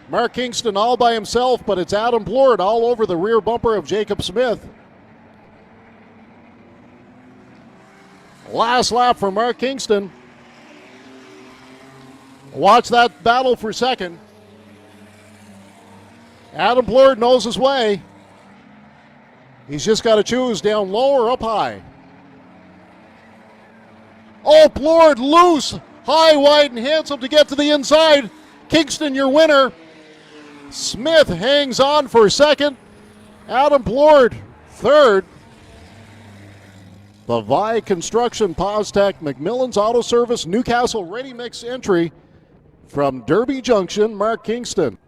Mark Kingston all by himself, but it's Adam Blord all over the rear bumper of Jacob Smith. Last lap for Mark Kingston. Watch that battle for second. Adam Blord knows his way. He's just got to choose down low or up high. Oh, Blord loose. High, wide, and handsome to get to the inside. Kingston, your winner. Smith hangs on for second. Adam Blord, third. The Vi Construction, Postech, McMillan's Auto Service, Newcastle Ready Mix entry from Derby Junction, Mark Kingston.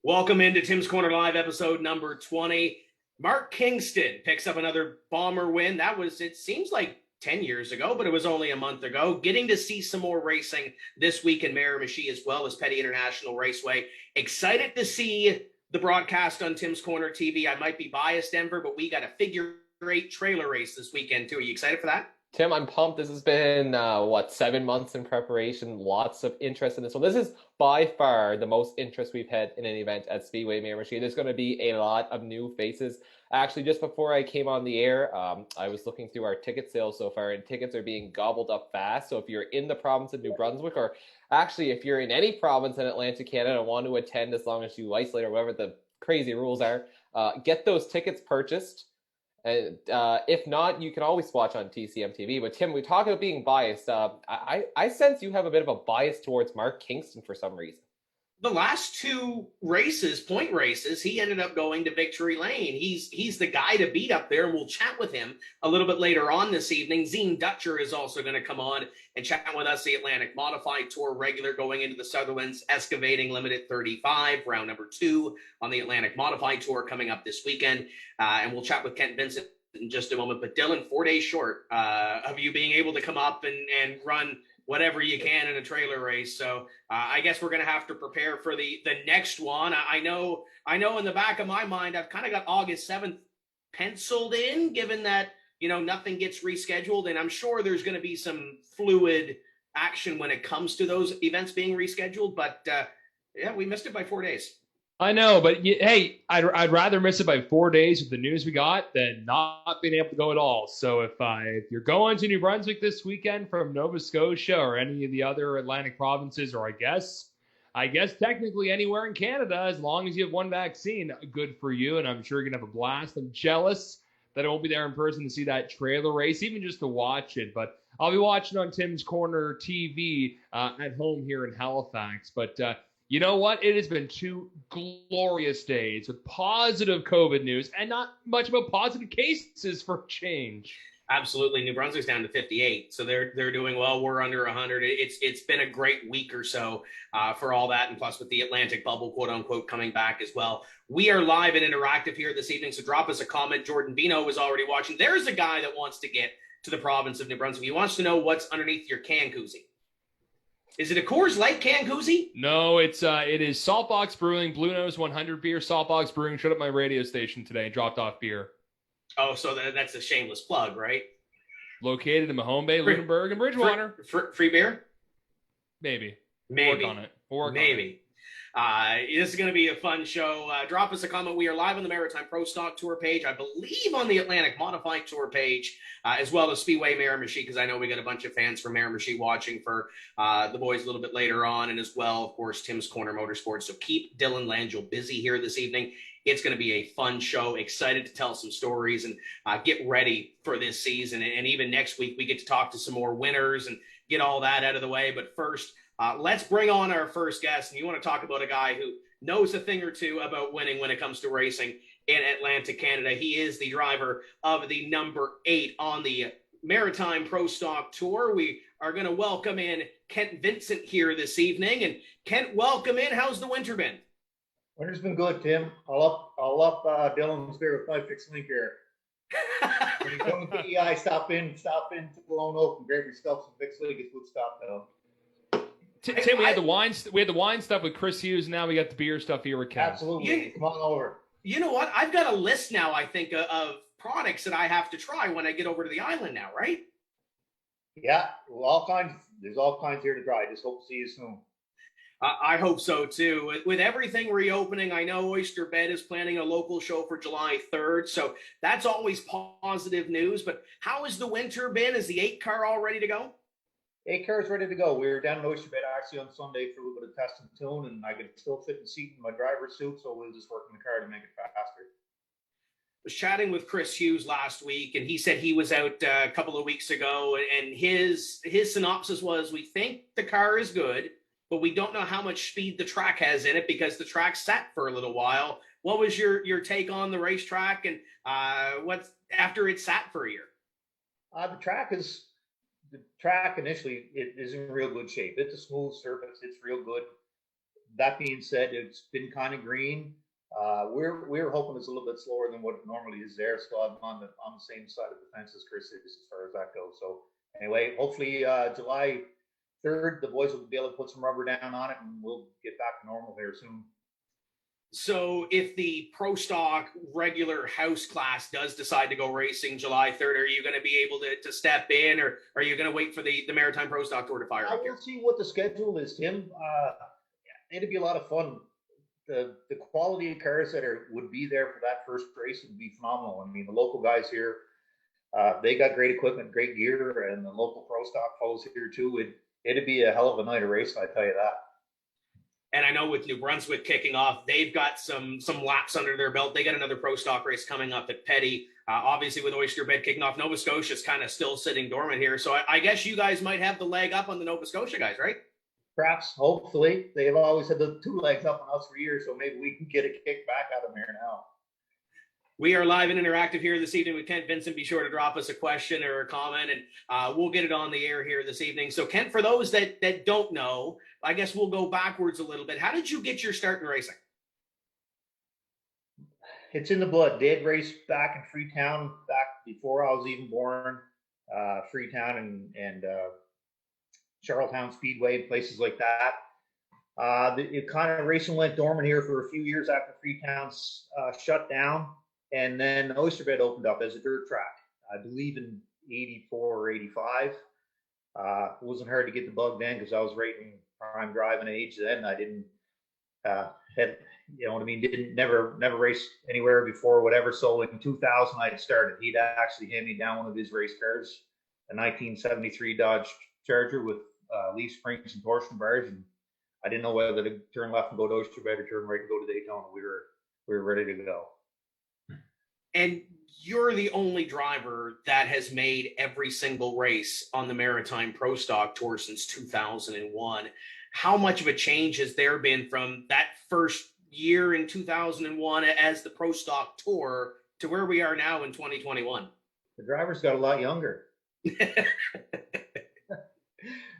Welcome into Tim's Corner Live, episode number 20. Mark Kingston picks up another bomber win. That was, it seems like 10 years ago, but it was only a month ago. Getting to see some more racing this week in Miramichi as well as Petty International Raceway. Excited to see the broadcast on Tim's Corner TV. I might be biased, Denver, but we got a figure 8 trailer race this weekend too. Are you excited for that? Tim, I'm pumped. This has been, 7 months in preparation. Lots of interest in this one. This is by far the most interest we've had in an event at Speedway Miramichi. There's going to be a lot of new faces. Actually, just before I came on the air, I was looking through our ticket sales so far, and tickets are being gobbled up fast. So if you're in the province of New Brunswick, or actually if you're in any province in Atlantic Canada and want to attend as long as you isolate or whatever the crazy rules are, get those tickets purchased. And if not, you can always watch on TCM TV. But Tim, we talk about being biased. I sense you have a bit of a bias towards Mark Kingston for some reason. The last 2 races, point races, he ended up going to Victory Lane. He's the guy to beat up there, and we'll chat with him a little bit later on this evening. Zean Dutcher is also going to come on and chat with us, the Atlantic Modified Tour regular going into the Sutherlands Excavating Limited 35, round number 2 on the Atlantic Modified Tour coming up this weekend. And we'll chat with Kent Vincent in just a moment. But Dylan, 4 days short of you being able to come up and run whatever you can in a trailer race. So I guess we're going to have to prepare for the next one. I know in the back of my mind, I've kind of got August 7th penciled in, given that, nothing gets rescheduled. And I'm sure there's going to be some fluid action when it comes to those events being rescheduled. But yeah, we missed it by 4 days. I know, but hey, I'd rather miss it by 4 days with the news we got than not being able to go at all. So if you're going to New Brunswick this weekend from Nova Scotia or any of the other Atlantic provinces, or I guess technically anywhere in Canada, as long as you have one vaccine, good for you. And I'm sure you're gonna have a blast. I'm jealous that I won't be there in person to see that trailer race, even just to watch it. But I'll be watching on Tim's Corner TV at home here in Halifax. But you know what? It has been 2 glorious days with positive COVID news and not much about positive cases for change. Absolutely. New Brunswick's down to 58, so they're doing well. We're under 100. It's been a great week or so for all that, and plus with the Atlantic bubble, quote unquote, coming back as well. We are live and interactive here this evening, so drop us a comment. Jordan Vino is already watching. There's a guy that wants to get to the province of New Brunswick. He wants to know what's underneath your can koozie. Is it a Coors Light can koozie? No, it is Saltbox Brewing, Blue Nose 100 beer. Saltbox Brewing showed up my radio station today and dropped off beer. Oh, so that's a shameless plug, right? Located in Mahone Bay, Lunenburg, and Bridgewater. Free beer? Maybe. Maybe. We'll work on it. Maybe. This is going to be a fun show. Drop us a comment. We are live on the Maritime Pro Stock Tour page, I believe on the Atlantic Modified Tour page, as well as Speedway Miramichi, because I know we got a bunch of fans from Miramichi watching for the boys a little bit later on, and as well, of course, Tim's Corner Motorsports. So keep Dylan Langell busy here this evening. It's going to be a fun show. Excited to tell some stories and get ready for this season. And even next week, we get to talk to some more winners and get all that out of the way. But first, let's bring on our first guest. And you want to talk about a guy who knows a thing or two about winning when it comes to racing in Atlantic Canada. He is the driver of the number 8 on the Maritime Pro Stock Tour. We are going to welcome in Kent Vincent here this evening. And Kent, welcome in. How's the winter been? Winter's been good, Tim. I'll up Dylan's beer with my fixed link here. When you come to PEI, stop in to Lone Oak and grab your stuff. Some fixed link is good stuff, though. Tim, we had the wine stuff with Chris Hughes. And now we got the beer stuff here with Ken. Absolutely. Come on over. You know what? I've got a list now, I think, of products that I have to try when I get over to the island now, right? Yeah, there's all kinds here to try. Just hope to see you soon. I hope so too. With everything reopening, I know Oyster Bed is planning a local show for July 3rd, so that's always positive news. But how has the winter been? Is the 8 car all ready to go? 8 cars ready to go. We were down in Oyster Bed actually on Sunday for a little bit of test and tune, and I could still fit the seat in my driver's suit, so we'll just work in the car to make it faster. Was chatting with Chris Hughes last week, and he said he was out a couple of weeks ago, and his synopsis was, we think the car is good, but we don't know how much speed the track has in it because the track sat for a little while. What was your take on the racetrack, and what's after it sat for a year? The track initially it is in real good shape. It's a smooth surface. It's real good. That being said, it's been kind of green. We're hoping it's a little bit slower than what it normally is there. So I'm on the same side of the fence as Chris is as far as that goes. So anyway, hopefully July 3rd, the boys will be able to put some rubber down on it, and we'll get back to normal here soon. So if the Pro Stock regular house class does decide to go racing July 3rd, are you going to be able to step in, or are you going to wait for the Maritime Pro Stock Tour to fire up here? We'll see what the schedule is, Tim. It'll be a lot of fun. The quality of cars that would be there for that first race would be phenomenal. I mean, the local guys here, they got great equipment, great gear, and the local Pro Stock folks here too. It'd be a hell of a night of racing, I tell you that. And I know with New Brunswick kicking off, they've got some laps under their belt. They got another Pro Stock race coming up at Petty. Obviously, with Oyster Bed kicking off, Nova Scotia's kind of still sitting dormant here. So I guess you guys might have the leg up on the Nova Scotia guys, right? Perhaps, hopefully. They've always had the 2 legs up on us for years, so maybe we can get a kick back out of them here now. We are live and interactive here this evening with Kent Vincent. Be sure to drop us a question or a comment, and we'll get it on the air here this evening. So, Kent, for those that don't know, I guess we'll go backwards a little bit. How did you get your start in racing? It's in the blood. Dad raced back in Freetown, back before I was even born. Freetown and Charlottetown Speedway, places like that. The kind of racing went dormant here for a few years after Freetown's shut down. And then Oyster Bed opened up as a dirt track, I believe in 84 or 85. It wasn't hard to get the bug then because I was right in prime driving age then. I didn't didn't never raced anywhere before, whatever. So in 2000, I had started. He'd actually hand me down one of his race cars, a 1973 Dodge Charger with leaf springs and torsion bars, and I didn't know whether to turn left and go to Oyster Bed or turn right and go to Daytona. We were ready to go. And you're the only driver that has made every single race on the Maritime Pro Stock Tour since 2001. How much of a change has there been from that first year in 2001 as the Pro Stock Tour to where we are now in 2021? The drivers got a lot younger.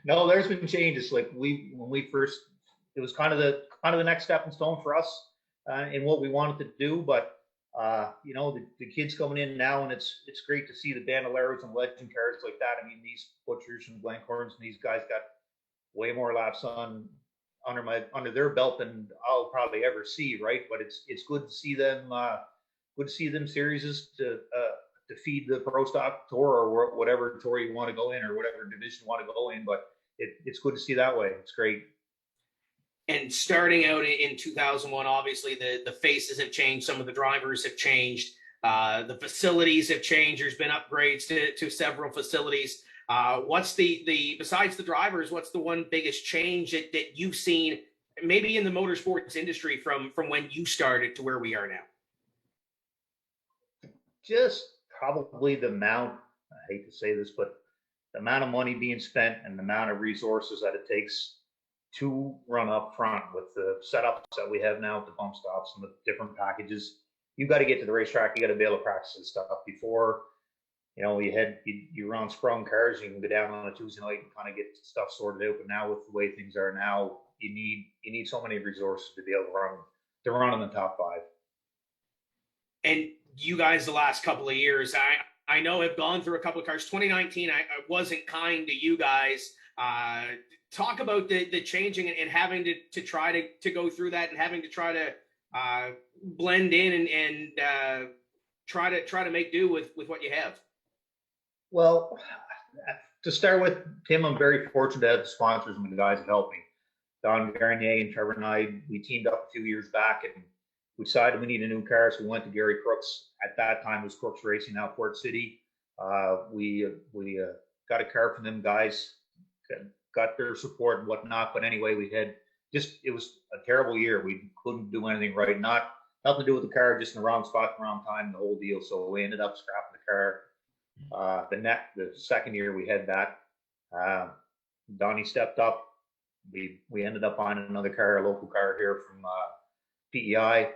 No, there's been changes. Like when we first, it was kind of the next stepping stone for us in what we wanted to do. But the kids coming in now, and it's great to see the Bandoleros and legend cars like that. I mean, these Butchers and Blankhorns and these guys got way more laps under their belt than I'll probably ever see, right? But it's good to see them series to feed the Pro Stock Tour or whatever tour you want to go in or whatever division you want to go in. But it's good to see that way. It's great. And starting out in 2001, obviously the faces have changed. Some of the drivers have changed. The facilities have changed. There's been upgrades to several facilities. What's besides the drivers, what's the one biggest change that you've seen maybe in the motorsports industry from when you started to where we are now? Just probably the amount, I hate to say this, but the amount of money being spent and the amount of resources that it takes to run up front with the setups that we have now with the bump stops and the different packages. You got to get to the racetrack. You got to be able to practice this stuff before, you run sprung cars. You can go down on a Tuesday night and kind of get stuff sorted out. But now with the way things are now, you need so many resources to be able to run in the top 5. And you guys, the last couple of years, I know have gone through a couple of cars. 2019, I wasn't kind to you guys. Talk about the changing and having to try to go through that and having to try to blend in and try to make do with what you have. Well, To start with, Tim, I'm very fortunate to have the sponsors and the guys that helped me. Don Garnier and Trevor and I, we teamed up a few years back and we decided we need a new car, so we went to Gary Crooks. At that time, it was Crooks Racing, now Port City. We got a car from them guys, got their support and whatnot. But anyway, it was a terrible year. We couldn't do anything right. Nothing to do with the car, just in the wrong spot, the wrong time, the whole deal. So we ended up scrapping the car. The second year we had that, Donnie stepped up. We ended up on another car, a local car here from PEI.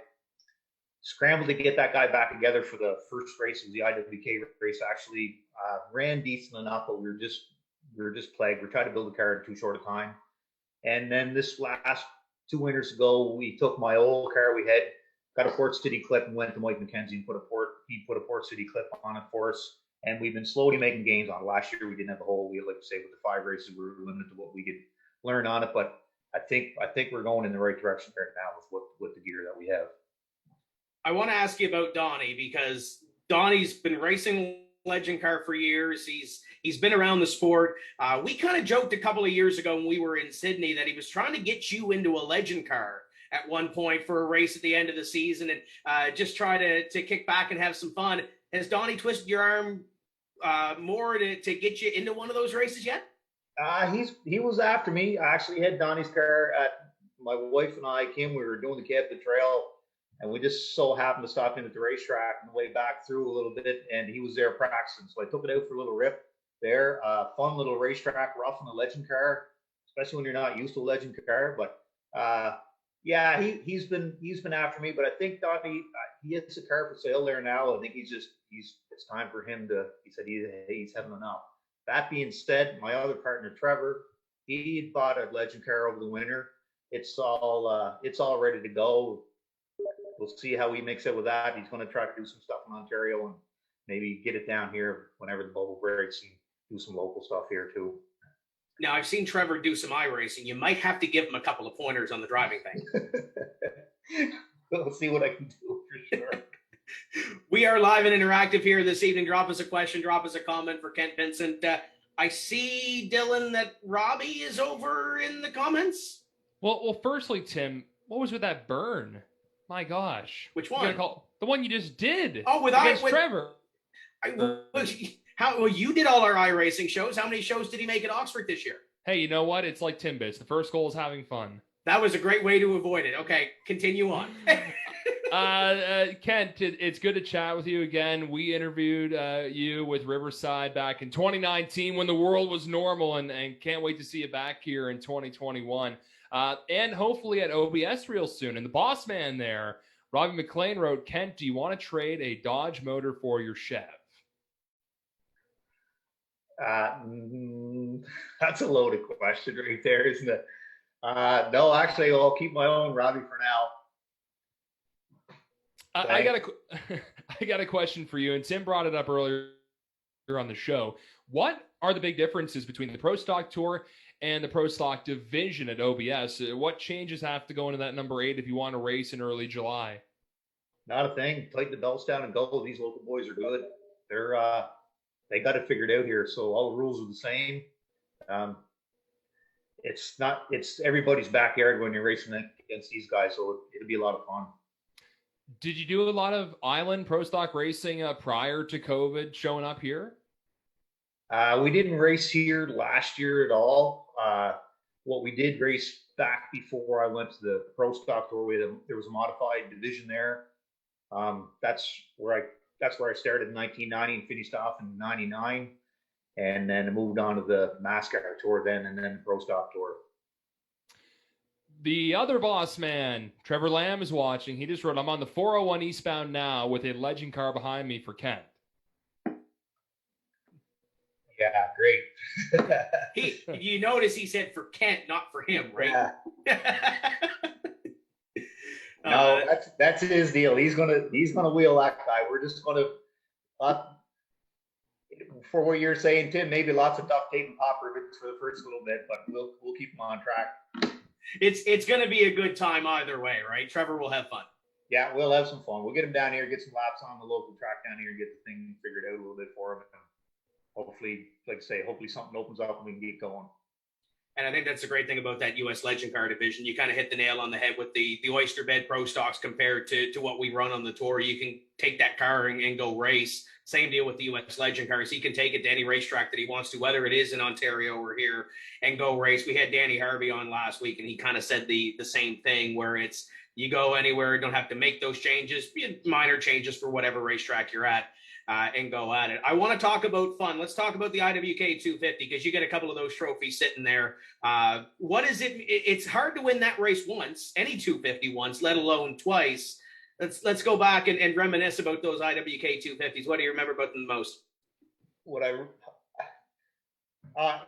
Scrambled to get that guy back together for the first race. It was the IWK race. Actually, ran decent enough, but we were just plagued. We tried to build a car in too short a time. And then this last 2 winters ago, we took my old car we had, got a Port City clip, and went to Mike McKenzie and he put a Port City clip on it for us. And we've been slowly making gains on it. Last year, we didn't have the whole wheel, like I say, with the 5 races, we were limited to what we could learn on it. But I think we're going in the right direction right now with the gear that we have. I want to ask you about Donnie, because Donnie's been racing legend car for years. He's been around the sport. We kind of joked a couple of years ago when we were in Sydney that he was trying to get you into a legend car at one point for a race at the end of the season and just try to kick back and have some fun. Has Donnie twisted your arm more to get you into one of those races yet? He was after me. I actually had Donnie's car at my wife and I came. We were doing the Captain Trail, and we just so happened to stop in at the racetrack on the way back through a little bit, and he was there practicing. So I took it out for a little rip there. Fun little racetrack, rough on a legend car, especially when you're not used to a legend car. But yeah, he's been after me. But I think Donnie, he has a car for sale there now. I think it's time for him to. He said he's having enough. That being said, my other partner Trevor, he bought a legend car over the winter. It's all ready to go. We'll see how he makes it with that. He's going to try to do some stuff in Ontario and maybe get it down here whenever the bubble breaks and do some local stuff here too. Now, I've seen Trevor do some iRacing. You might have to give him a couple of pointers on the driving thing. We'll see what I can do for sure. We are live and interactive here this evening. Drop us a question, drop us a comment for Kent Vincent. I see, Dylan, that Robbie is over in the comments. Well, firstly, Tim, what was with that burn? My gosh. Which one? The one you just did. Oh, with Trevor. You did all our iRacing shows. How many shows did he make at Oxford this year? Hey, you know what? It's like Timbits. The first goal is having fun. That was a great way to avoid it. Okay, continue on. Kent, it's good to chat with you again. We interviewed you with Riverside back in 2019 when the world was normal, and can't wait to see you back here in 2021. And hopefully at OBS real soon. And the boss man there, Robbie McLean, wrote, Kent, do you want to trade a Dodge motor for your Chev? That's a loaded question right there, isn't it? No, actually, I'll keep my own Robbie for now. I got a question for you, and Tim brought it up earlier on the show. What are the big differences between the Pro Stock Tour and the Pro Stock Division at OBS? What changes have to go into that number 8 if you want to race in early July? Not a thing. Tighten the belts down and go. These local boys are good. They got it figured out here, so all the rules are the same. It's everybody's backyard when you're racing against these guys, so it'll be a lot of fun. Did you do a lot of island Pro Stock racing prior to COVID showing up here? We didn't race here last year at all. What we did race back before I went to the Pro Stock Tour, there was a modified division there. That's where I started in 1990 and finished off in 99. And then I moved on to the NASCAR Tour then, and then the Pro Stock Tour. The other boss man, Trevor Lamb, is watching. He just wrote, I'm on the 401 eastbound now with a legend car behind me for Kent. Yeah, great. You notice he said for Kent, not for him, right? Yeah. No, that's his deal. He's gonna wheel that guy. We're just gonna, for what you're saying, Tim, maybe lots of duct tape and pop rivets for the first little bit, but we'll keep him on track. It's going to be a good time either way, right? Trevor will have fun. Yeah, we'll have some fun. We'll get him down here, get some laps on the local track down here, and get the thing figured out a little bit for him. hopefully, like I say, hopefully something opens up and we can get going. And I think that's the great thing about that U.S. Legend Car division. You kind of hit the nail on the head with the oyster bed pro stocks compared to what we run on the tour. You can take that car and go race. Same deal with the U.S. Legend cars. He can take it to any racetrack that he wants to, whether it is in Ontario or here, and go race. We had Danny Harvey on last week, and he kind of said the same thing, where it's you go anywhere, don't have to make those changes, minor changes for whatever racetrack you're at. And go at it. I want to talk about fun. Let's talk about the IWK 250 because you get a couple of those trophies sitting there. What is it? It's hard to win that race once, any 250 once, let alone twice. Let's go back and reminisce about those IWK 250s. What do you remember about them the most?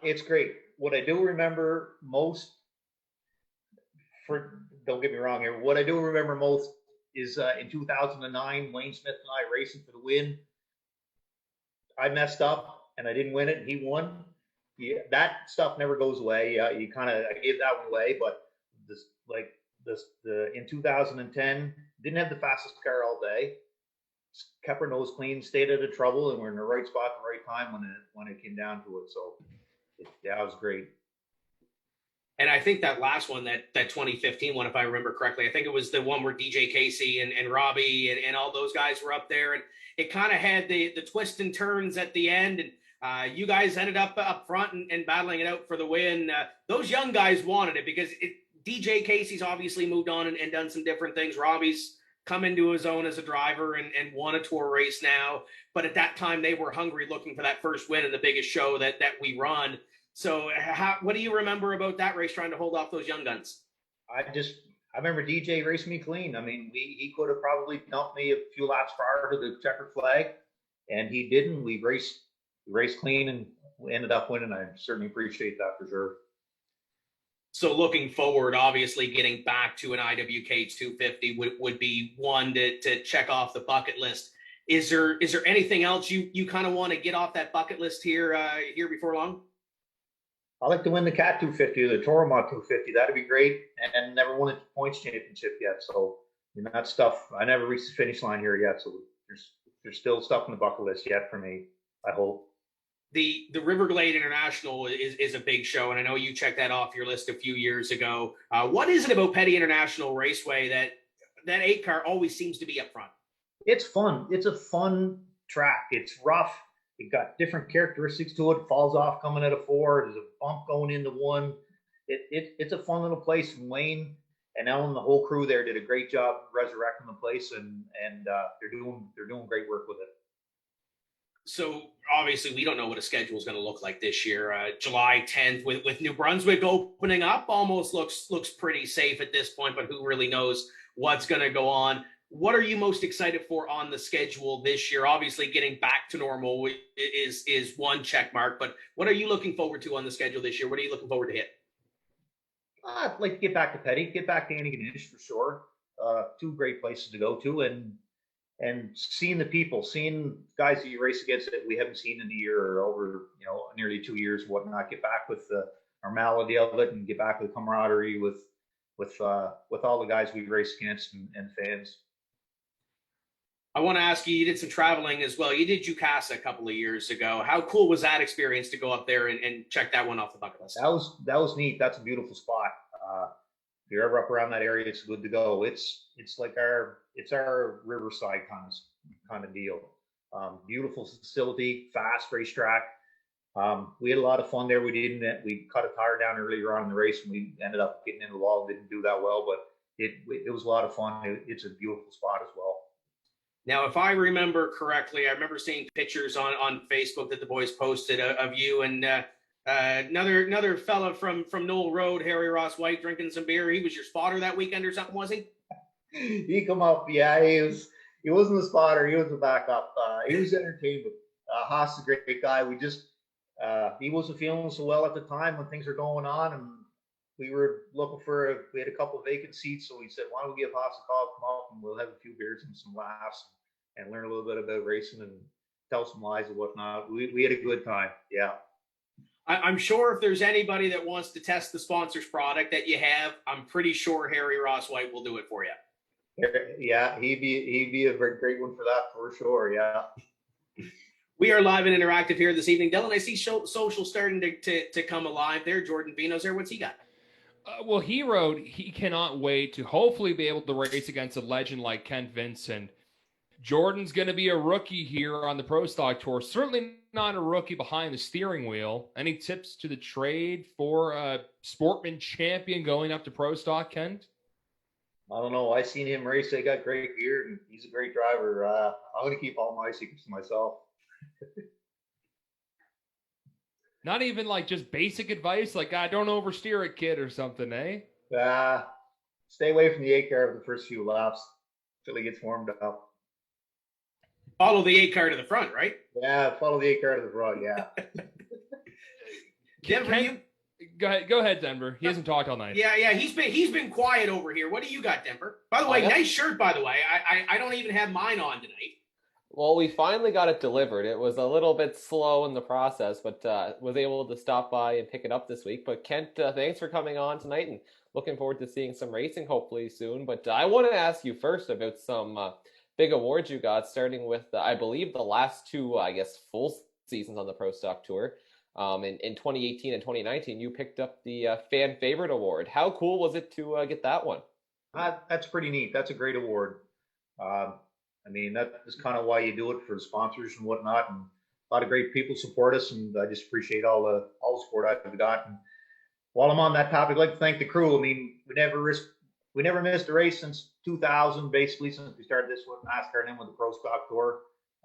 It's great. What I do remember most, don't get me wrong here, what I do remember most is in 2009, Wayne Smith and I racing for the win. I messed up and I didn't win it, and he won. Yeah, that stuff never goes away. I gave that one away, but in 2010, didn't have the fastest car all day. Kept our nose clean, stayed out of trouble, and we're in the right spot at the right time when it came down to it. So it was great. And I think that last one, that 2015 one, if I remember correctly, I think it was the one where DJ Casey and Robbie and all those guys were up there, and it kind of had the twists and turns at the end, and you guys ended up front and battling it out for the win. Those young guys wanted it because DJ Casey's obviously moved on and done some different things. Robbie's come into his own as a driver and won a tour race now, but at that time they were hungry, looking for that first win in the biggest show that we run. So what do you remember about that race, trying to hold off those young guns? I remember DJ racing me clean. I mean, he could have probably dumped me a few laps prior to the checkered flag, and he didn't. We raced clean, and we ended up winning. I certainly appreciate that for sure. So looking forward, obviously getting back to an IWK 250 would be one to check off the bucket list. Is there anything else you kind of want to get off that bucket list here before long? I'd like to win the CAT 250 or the Toromont 250. That'd be great. And never won a points championship yet. So that stuff, I never reached the finish line here yet. So there's still stuff on the bucket list yet for me, I hope. The Riverglade International is a big show, and I know you checked that off your list a few years ago. What is it about Petty International Raceway that 8 car always seems to be up front? It's fun. It's a fun track. It's rough. It got different characteristics to it. Falls off coming at a 4. There's a bump going into 1. It's a fun little place. And Wayne and Ellen, the whole crew there, did a great job resurrecting the place, and they're doing great work with it. So obviously we don't know what a schedule is going to look like this year. July 10th with New Brunswick opening up almost looks pretty safe at this point, but who really knows what's going to go on. What are you most excited for on the schedule this year? Obviously getting back to normal is one check mark, but what are you looking forward to on the schedule this year? What are you looking forward to hit? I'd like to get back to Petty, get back to Antigonish for sure. 2 great places to go to, and seeing the people, seeing guys that you race against that we haven't seen in a year or over, nearly 2 years, whatnot. Get back with the normality of it, and get back with camaraderie with all the guys we race against and fans. I want to ask you did some traveling as well. You did Jukasa a couple of years ago. How cool was that experience to go up there and check that one off the bucket list? That was neat. That's a beautiful spot. If you're ever up around that area, it's good to go. It's like our Riverside kind of deal. Beautiful facility, fast racetrack. We had a lot of fun there. We cut a tire down earlier on in the race, and we ended up getting in the wall. Didn't do that well, but it was a lot of fun. It's a beautiful spot as well. Now, if I remember correctly, I remember seeing pictures on Facebook that the boys posted of you and another fella from Knoll Road, Harry Ross White, drinking some beer. He was your spotter that weekend or something, was he? He come up, yeah. He wasn't the spotter. He was the backup. He was entertained. Haas is a great guy. He wasn't feeling so well at the time when things were going on, and we were looking we had a couple of vacant seats, so we said, why don't we give Haas a call, come up, and we'll have a few beers and some laughs and learn a little bit about racing and tell some lies and whatnot. We had a good time, yeah. I'm sure if there's anybody that wants to test the sponsor's product that you have, I'm pretty sure Harry Ross White will do it for you. Yeah, he'd be a very great one for that for sure, yeah. We are live and interactive here this evening. Dylan, I see social starting to come alive there. Jordan Vino's there. What's he got? Well, he wrote he cannot wait to hopefully be able to race against a legend like Kent Vincent. Jordan's going to be a rookie here on the Pro Stock Tour. Certainly not a rookie behind the steering wheel. Any tips to the trade for a Sportman champion going up to Pro Stock, Kent? I don't know. I seen him race. They got great gear, and he's a great driver. I'm going to keep all my secrets to myself. Not even like just basic advice, like don't oversteer it, kid, or something, eh? Stay away from the 8 car for the first few laps until he gets warmed up. Follow the 8 car to the front, right? Yeah, follow the 8 car to the front. Yeah. Denver, Go ahead, Denver. He hasn't talked all night. Yeah. He's been quiet over here. What do you got, Denver? By the way, nice shirt. By the way, I don't even have mine on tonight. Well, we finally got it delivered. It was a little bit slow in the process, but was able to stop by and pick it up this week. But Kent, thanks for coming on tonight, and looking forward to seeing some racing hopefully soon. But I want to ask you first about some big awards you got, starting with, I believe, the last two, full seasons on the Pro Stock Tour. In 2018 and 2019, you picked up the Fan Favorite Award. How cool was it to get that one? That's pretty neat. That's a great award. I mean, that is kind of why you do it, for the sponsors and whatnot. And a lot of great people support us, and I just appreciate all the support I've gotten. While I'm on that topic, I'd like to thank the crew. I mean, we never missed a race since 2000, basically, since we started this one, NASCAR, and then with the Pro Stock Tour.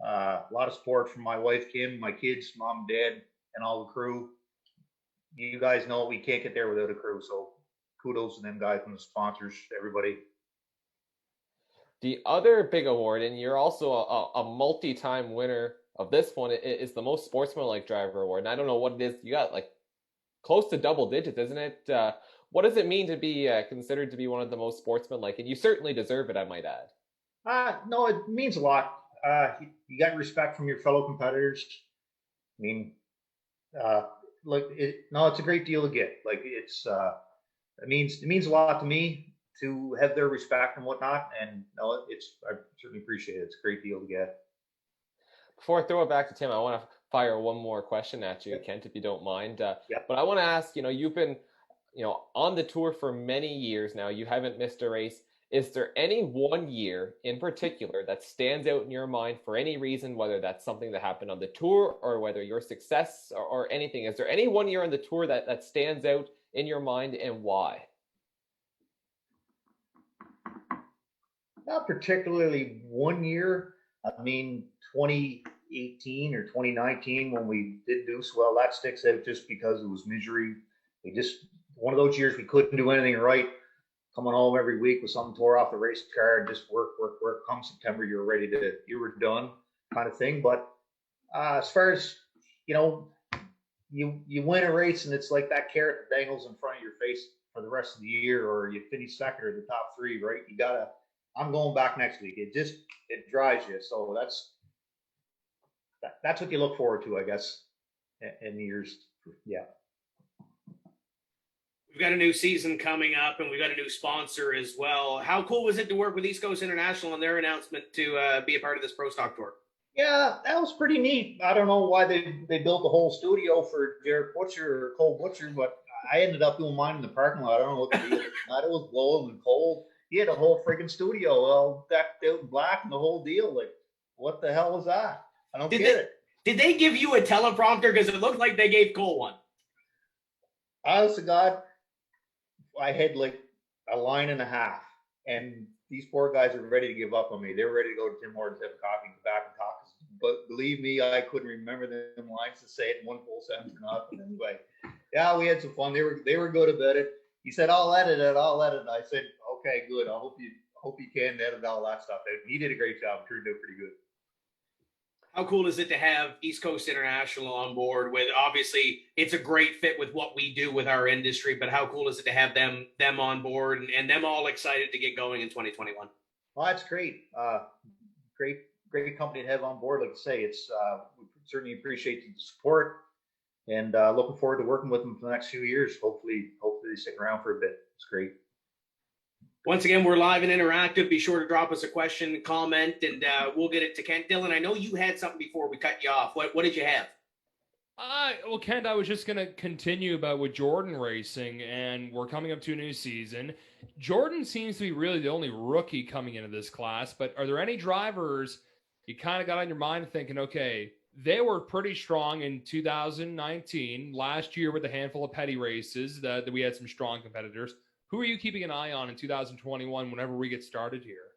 A lot of support from my wife, Kim, my kids, mom, dad, and all the crew. You guys know we can't get there without a crew, so kudos to them guys and the sponsors, everybody. The other big award, and you're also a multi-time winner of this one, is the Most Sportsmanlike Driver Award. And I don't know what it is. You got like close to double digits, isn't it? What does it mean to be considered to be one of the most sportsmanlike? And you certainly deserve it, I might add. No, it means a lot. You got respect from your fellow competitors. I mean, it's a great deal to get. Like it means a lot to me to have their respect and whatnot. And no, I certainly appreciate it. It's a great deal to get. Before I throw it back to Tim, I want to fire one more question at you, Kent, if you don't mind. But I want to ask, you've been, on the tour for many years now. You haven't missed a race. Is there any one year in particular that stands out in your mind for any reason, whether that's something that happened on the tour or whether your success or anything? Is there any one year on the tour that stands out in your mind, and why? Not particularly one year. I mean, 2018 or 2019 when we did do so well, that sticks out just because it was misery. One of those years we couldn't do anything right. Coming home every week with something tore off the race car and just work. Come September, you were done, kind of thing. But as far as you win a race and it's like that carrot that dangles in front of your face for the rest of the year, or you finish second or the top three, right? I'm going back next week. It drives you. So that's what you look forward to, I guess, in the years. Yeah. We've got a new season coming up, and we've got a new sponsor as well. How cool was it to work with East Coast International and their announcement to be a part of this Pro Stock Tour? Yeah, that was pretty neat. I don't know why they built the whole studio for Derek Butcher or Cole Butcher, but I ended up doing mine in the parking lot. I don't know what the deal was. It was blowing and cold. He had a whole freaking studio all decked out in black and the whole deal. Like, what the hell was that? I don't get it. Did they give you a teleprompter? Because it looked like they gave Cole one. Honest to God, I had like a line and a half, and these poor guys are ready to give up on me. They're ready to go to Tim Hortons, have a coffee, and go back and talk. But believe me, I couldn't remember them lines to say it in one full sentence or not. But anyway, yeah, we had some fun. They were good about it. He said, I'll edit it. I said, okay, good. I hope you can edit all that stuff out. He did a great job. Turned out pretty good. How cool is it to have East Coast International on board with, obviously, it's a great fit with what we do with our industry, but how cool is it to have them on board and them all excited to get going in 2021? Well, that's great. Great company to have on board. Like I say, we certainly appreciate the support, and looking forward to working with them for the next few years. Hopefully they stick around for a bit. It's great. Once again, we're live and interactive. Be sure to drop us a question, comment, and we'll get it to Kent. Dylan, I know you had something before we cut you off. What did you have? Well, Kent, I was just going to continue about with Jordan racing, and we're coming up to a new season. Jordan seems to be really the only rookie coming into this class, but are there any drivers you kind of got on your mind thinking, okay, they were pretty strong in 2019, last year with a handful of petty races that we had some strong competitors. Who are you keeping an eye on in 2021 whenever we get started here?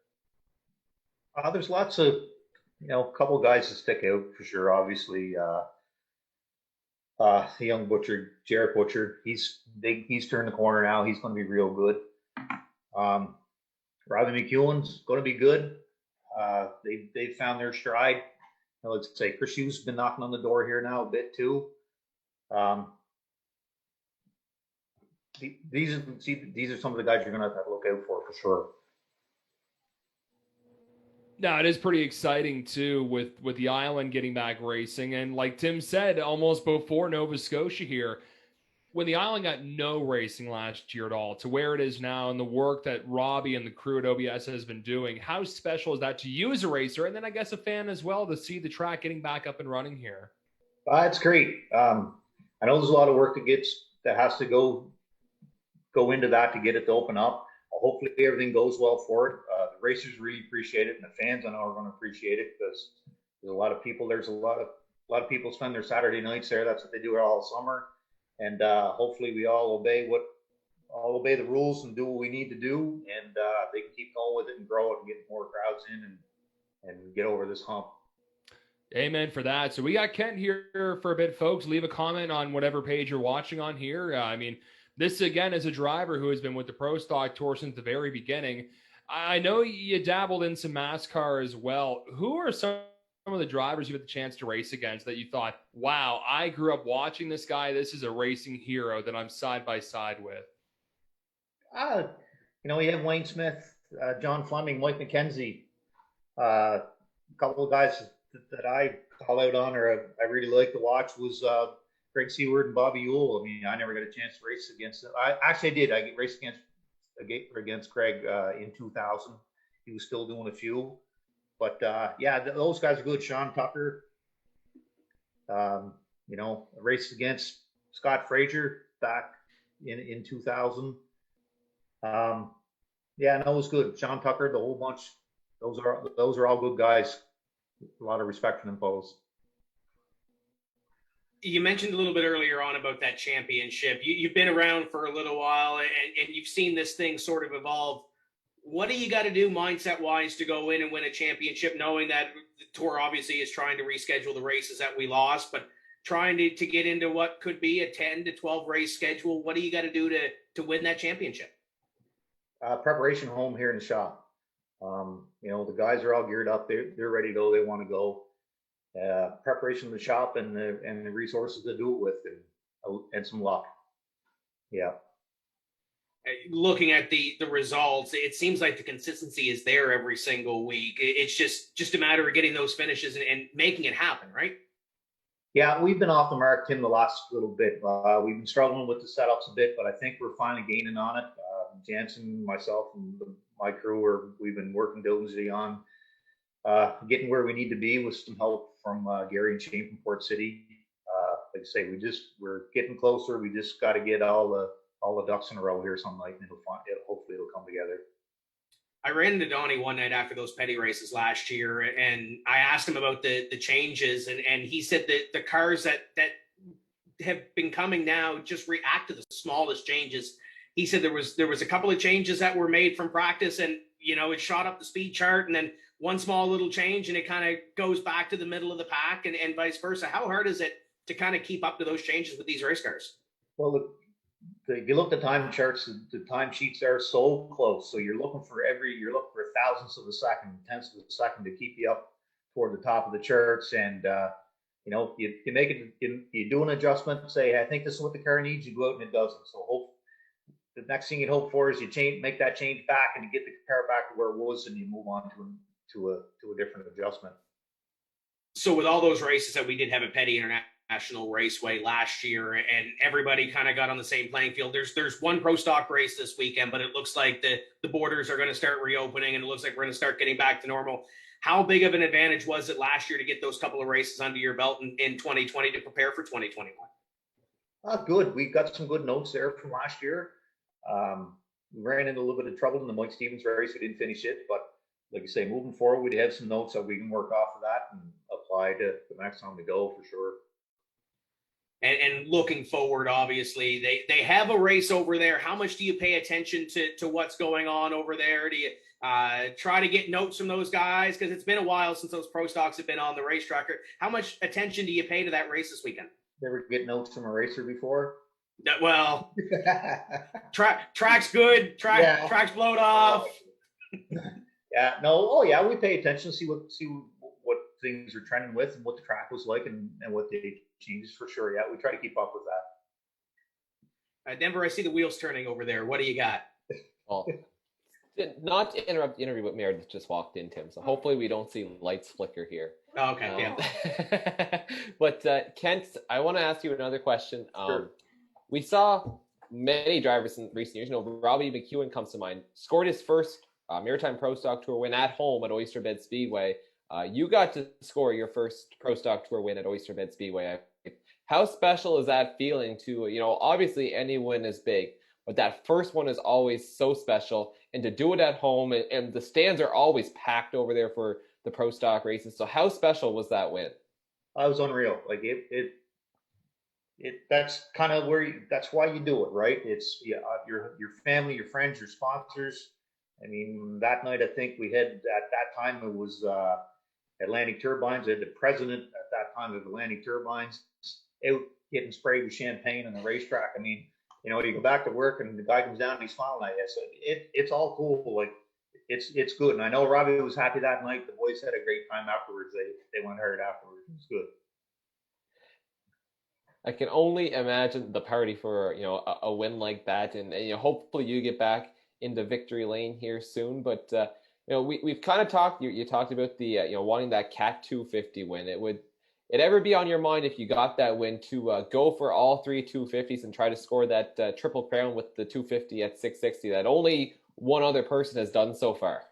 There's lots of, a couple of guys that stick out for sure. Obviously, the young Butcher, Jarrett Butcher, he's turned the corner now. He's going to be real good. Robbie McEwen's going to be good. They found their stride. Let's say Chris Hughes has been knocking on the door here now a bit too. These are some of the guys you're going to have to look out for sure. No, it is pretty exciting too with the island getting back racing, and like Tim said, almost before Nova Scotia here, when the island got no racing last year at all, to where it is now, and the work that Robbie and the crew at OBS has been doing, how special is that to you as a racer, and then I guess a fan as well, to see the track getting back up and running here? It's great. I know there's a lot of work that has to go into that to get it to open up. Hopefully everything goes well for it. The racers really appreciate it, and the fans I know are going to appreciate it, because there's a lot of people. There's a lot of people spend their Saturday nights there. That's what they do all summer, and hopefully we all obey the rules and do what we need to do, and they can keep going with it and grow it and get more crowds in and get over this hump. Amen for that. So we got Kent here for a bit, folks. Leave a comment on whatever page you're watching on here. This, again, is a driver who has been with the Pro Stock Tour since the very beginning. I know you dabbled in some NASCAR as well. Who are some of the drivers you had the chance to race against that you thought, wow, I grew up watching this guy. This is a racing hero that I'm side by side with? We have Wayne Smith, John Fleming, Mike McKenzie, a couple of guys that I call out on or I really like to watch was Craig Seward and Bobby Ewell. I never got a chance to race against them. I did. I raced against Craig in 2000. He was still doing a few. But, those guys are good. Sean Tucker, I raced against Scott Frazier back in 2000. It was good. Sean Tucker, the whole bunch. Those are all good guys. A lot of respect for them both. You mentioned a little bit earlier on about that championship. You've been around for a little while, and you've seen this thing sort of evolve. What do you got to do mindset-wise to go in and win a championship, knowing that the Tour obviously is trying to reschedule the races that we lost, but trying to get into what could be a 10 to 12 race schedule? What do you got to do to win that championship? Preparation home here in the shop. The guys are all geared up. They're ready to go. They want to go. Preparation in the shop and the resources to do it with, and some luck. Yeah. Looking at the results, it seems like the consistency is there every single week. It's just a matter of getting those finishes and making it happen, right? Yeah, we've been off the mark, Tim, the last little bit. We've been struggling with the setups a bit, but I think we're finally gaining on it. Jansen, myself, and my crew, we've been working diligently on getting where we need to be with some help from Gary and Shane from Port City. Like I say, we're getting closer. We just got to get all the ducks in a row here some night, and hopefully it'll come together. I ran into Donnie one night after those petty races last year, and I asked him about the changes, and he said that the cars that have been coming now just react to the smallest changes. He said there was a couple of changes that were made from practice, and it shot up the speed chart, and then one small little change, and it kind of goes back to the middle of the pack, and vice versa. How hard is it to kind of keep up to those changes with these race cars? Well, if you look at the time charts, the time sheets are so close. So you're looking for thousandths of a second, tenths of a second to keep you up toward the top of the charts. And you make it, you do an adjustment, say, hey, I think this is what the car needs. You go out and it doesn't. So the next thing you'd hope for is you make that change back and you get the car back to where it was, and you move on to a different adjustment. So with all those races that we did have at Petty National Raceway last year, and everybody kind of got on the same playing field. There's one pro stock race this weekend, but it looks like the borders are going to start reopening, and it looks like we're going to start getting back to normal. How big of an advantage was it last year to get those couple of races under your belt in 2020 to prepare for 2021? Good. We got some good notes there from last year. We ran into a little bit of trouble in the Mike Stevens race. We didn't finish it, but like you say, moving forward, we'd have some notes that we can work off of that and apply to the next time we go for sure. And looking forward, obviously, they have a race over there. How much do you pay attention to what's going on over there? Do you try to get notes from those guys? Because it's been a while since those pro stocks have been on the racetrack. How much attention do you pay to that race this weekend? Never get notes from a racer before? Well, track's good. Track's blowed off. Yeah, no, oh yeah, we pay attention, see what things are trending with and what the track was like and what the changes for sure. Yeah, we try to keep up with that. Denver, I see the wheels turning over there. What do you got? Well, not to interrupt the interview, but Mayor just walked in, Tim. So hopefully we don't see lights flicker here. Oh, okay, yeah. But Kent, I want to ask you another question. Sure. We saw many drivers in recent years. You know, Robbie McEwen comes to mind. Scored his first Maritime Pro Stock Tour win at home at Oyster Bed Speedway. You got to score your first Pro Stock Tour win at Oyster Bed Speedway. How special is that feeling to, you know, obviously any win is big, but that first one is always so special. And to do it at home, and the stands are always packed over there for the Pro Stock races. So how special was that win? I was unreal. Like it that's kind of that's why you do it, right? It's your family, your friends, your sponsors. I mean, that night, I think we had, at that time, it was Atlantic Turbines. They had the president at that time of Atlantic Turbines out getting sprayed with champagne on the racetrack. I mean, you know, you go back to work and the guy comes down and he's smiling at you. So it's all cool. Like, it's good. And I know Robbie was happy that night. The boys had a great time afterwards. They went hard afterwards. It was good. I can only imagine the party for, you know, a win like that. And you know, hopefully you get back into victory lane here soon. But you know, we've kind of talked. You talked about the you know, wanting that Cat 250 win. Would it ever be on your mind if you got that win to go for all three 250s and try to score that triple crown with the 250 at 660 that only one other person has done so far?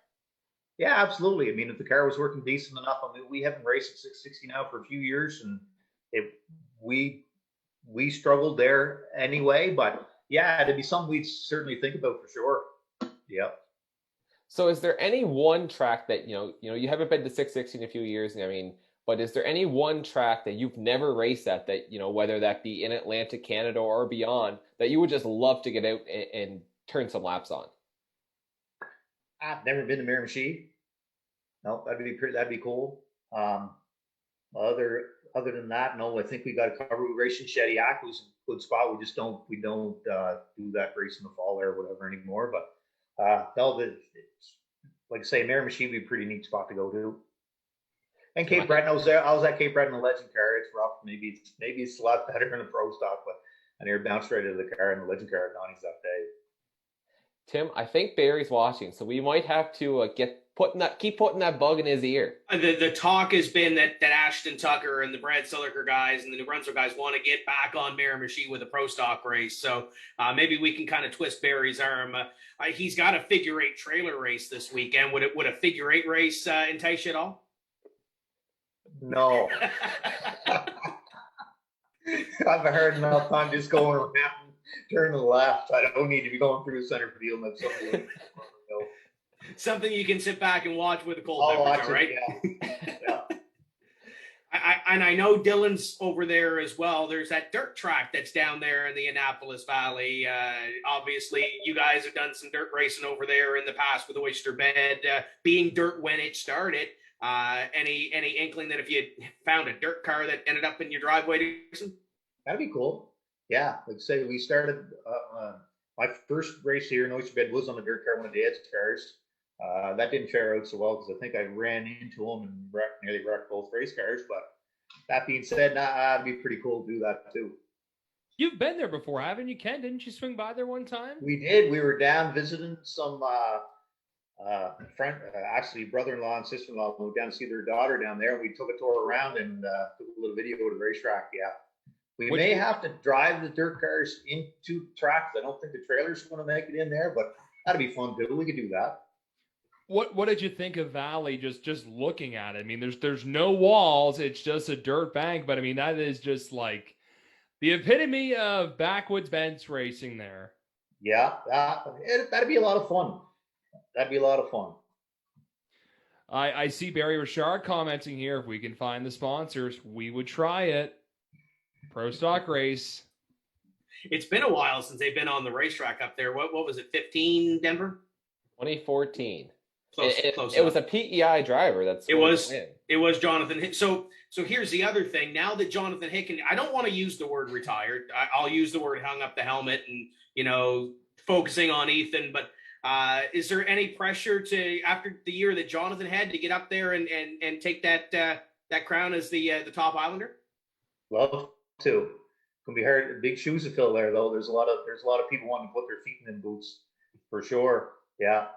Yeah, absolutely. I mean, if the car was working decent enough, I mean, we haven't raced at 660 now for a few years, and we struggled there anyway. But yeah, it'd be something we'd certainly think about for sure. Yeah. So is there any one track that, you know, you haven't been to 660 in a few years, I mean, but is there any one track that you've never raced at that, you know, whether that be in Atlantic Canada or beyond, that you would just love to get out and turn some laps on? I've never been to Miramichi. No, that'd be cool. Other than that, no, I think we got to cover. We raced in Shediac. It was a good spot. We don't do that race in the fall there or whatever anymore. But no, it's, like I say, Miramichi would be a pretty neat spot to go to. And Cape Breton, I was at Cape Breton in the Legend car. It's rough. Maybe it's a lot better in the Pro Stock, but I never bounced right out of the car in the Legend car at Donnie's that day. Tim, I think Barry's watching, so we might have to keep putting that bug in his ear. The talk has been that Ashton Tucker and the Brad Silliker guys and the New Brunswick guys want to get back on Miramichi with a Pro Stock race. So maybe we can kind of twist Barry's arm. He's got a figure eight trailer race this weekend. Would a figure eight race entice you at all? No. I've heard enough time just going around, turn to the left. I don't need to be going through the center field. That's something. Something you can sit back and watch with a cold beverage, right? Yeah. I know Dylan's over there as well. There's that dirt track that's down there in the Annapolis Valley. Obviously, you guys have done some dirt racing over there in the past with Oyster Bed, being dirt when it started. Any inkling that if you found a dirt car that ended up in your driveway to racing? That'd be cool. Yeah, like say we started. My first race here in Oyster Bed was on the dirt car, one of the Ed's cars. That didn't fare out so well because I think I ran into them and nearly wrecked both race cars. But that being said, it'd be pretty cool to do that too. You've been there before, haven't you, Ken? Didn't you swing by there one time? We did. We were down visiting some friend, actually brother-in-law and sister-in-law moved down to see their daughter down there. We took a tour around and took a little video of the racetrack. Yeah. We may have to drive the dirt cars into tracks. I don't think the trailers are going to make it in there, but that'd be fun too. We could do that. What did you think of Valley? Just looking at it, I mean, there's no walls. It's just a dirt bank, but I mean that is just like the epitome of backwoods bench racing there. Yeah, that'd be a lot of fun. That'd be a lot of fun. I see Barry Richard commenting here. If we can find the sponsors, we would try it. Pro Stock Race. It's been a while since they've been on the racetrack up there. What was it? 15 Denver? 2014. Close it was a PEI driver. It was Jonathan. So here's the other thing. Now that Jonathan Hicken, I don't want to use the word retired. I'll use the word hung up the helmet and focusing on Ethan. But is there any pressure to, after the year that Jonathan had, to get up there and take that crown as the top Islander? Love to. Gonna be hard. Big shoes to fill there, though. There's a lot of people wanting to put their feet in them boots, for sure. Yeah.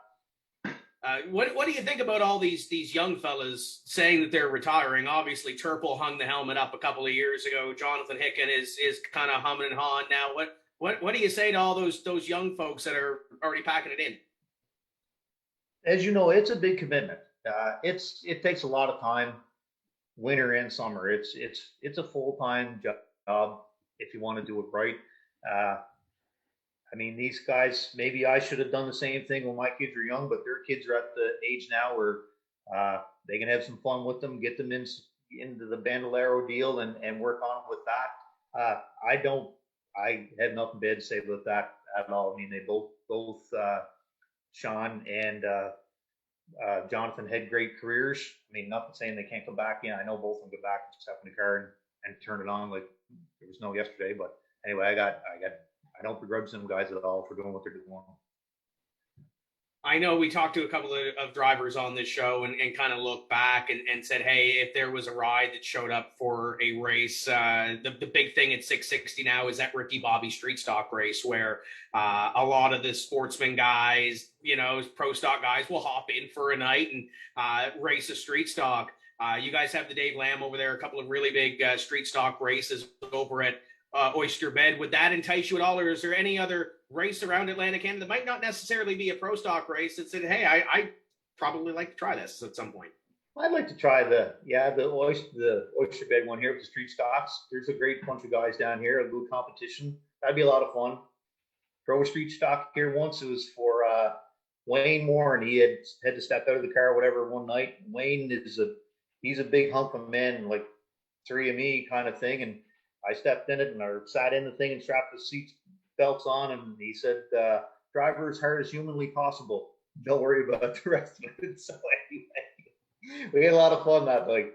What do you think about all these young fellas saying that they're retiring? Obviously, Turple hung the helmet up a couple of years ago. Jonathan Hicken is kind of humming and hawing now. What do you say to all those young folks that are already packing it in? As you know, it's a big commitment. It takes a lot of time, winter and summer. It's a full-time job if you want to do it right. I mean, these guys, maybe I should have done the same thing when my kids were young, but their kids are at the age now where they can have some fun with them, get them into the Bandolero deal and work on with that. I have nothing bad to say about that at all. I mean, they both Sean and Jonathan had great careers. I mean, nothing saying they can't come back in. I know both of them go back and step in the car and turn it on like there was no yesterday. But anyway, I don't begrudge them guys at all for doing what they're doing. I know we talked to a couple of drivers on this show and kind of looked back and said, hey, if there was a ride that showed up for a race, the big thing at 660 now is that Ricky Bobby street stock race where a lot of the sportsman guys, pro stock guys will hop in for a night and race a street stock. You guys have the Dave Lamb over there, a couple of really big street stock races over at Oyster Bed. Would that entice you at all, or is there any other race around Atlantic Canada that might not necessarily be a pro stock race that said, hey, I probably like to try this at some point? I'd like to try the Oyster Bed one here with the street stocks. There's a great bunch of guys down here, a good competition. That'd be a lot of fun. Drove a street stock here once. It was for Wayne Moore, and he had to step out of the car or whatever one night. Wayne he's a big hunk of man, like 3 of me kind of thing, and I stepped in it and I sat in the thing and strapped the seat belts on, and he said, driver as hard as humanly possible. Don't worry about the rest of it. So anyway, we had a lot of fun that night.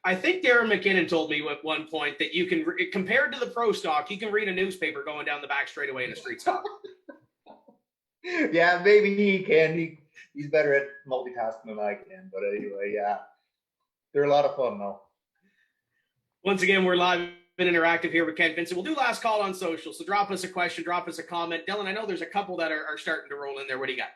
I think Darren McKinnon told me at one point that you can, compared to the pro stock, you can read a newspaper going down the back straightaway in a street stock. Yeah, maybe he can. He's better at multitasking than I can. But anyway, yeah, they're a lot of fun though. Once again, we're live and interactive here with Ken Vincent. We'll do last call on social. So drop us a question, drop us a comment. Dylan, I know there's a couple that are starting to roll in there. What do you got?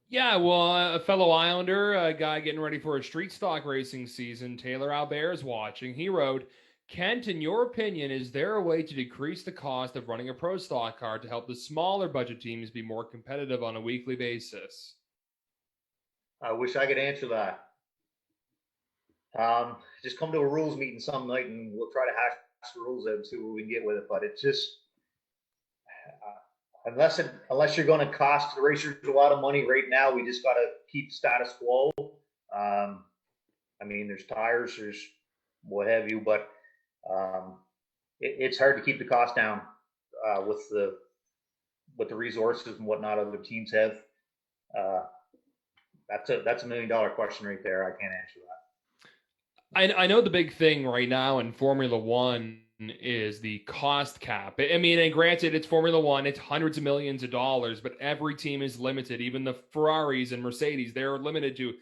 Yeah, well, a fellow Islander, a guy getting ready for a street stock racing season, Taylor Albert is watching. He wrote, Kent, in your opinion, is there a way to decrease the cost of running a pro stock car to help the smaller budget teams be more competitive on a weekly basis? I wish I could answer that. Just come to a rules meeting some night and we'll try to hash the rules out and see what we can get with it. But it's just unless you're going to cost the racers a lot of money right now, we just got to keep status quo. I mean, there's tires, there's what have you, but it's hard to keep the cost down with the resources and whatnot other teams have. That's a $1 million question right there. I can't answer that. I know the big thing right now in Formula One is the cost cap. I mean, and granted, it's Formula One, it's hundreds of millions of dollars, but every team is limited. Even the Ferraris and Mercedes, they're limited to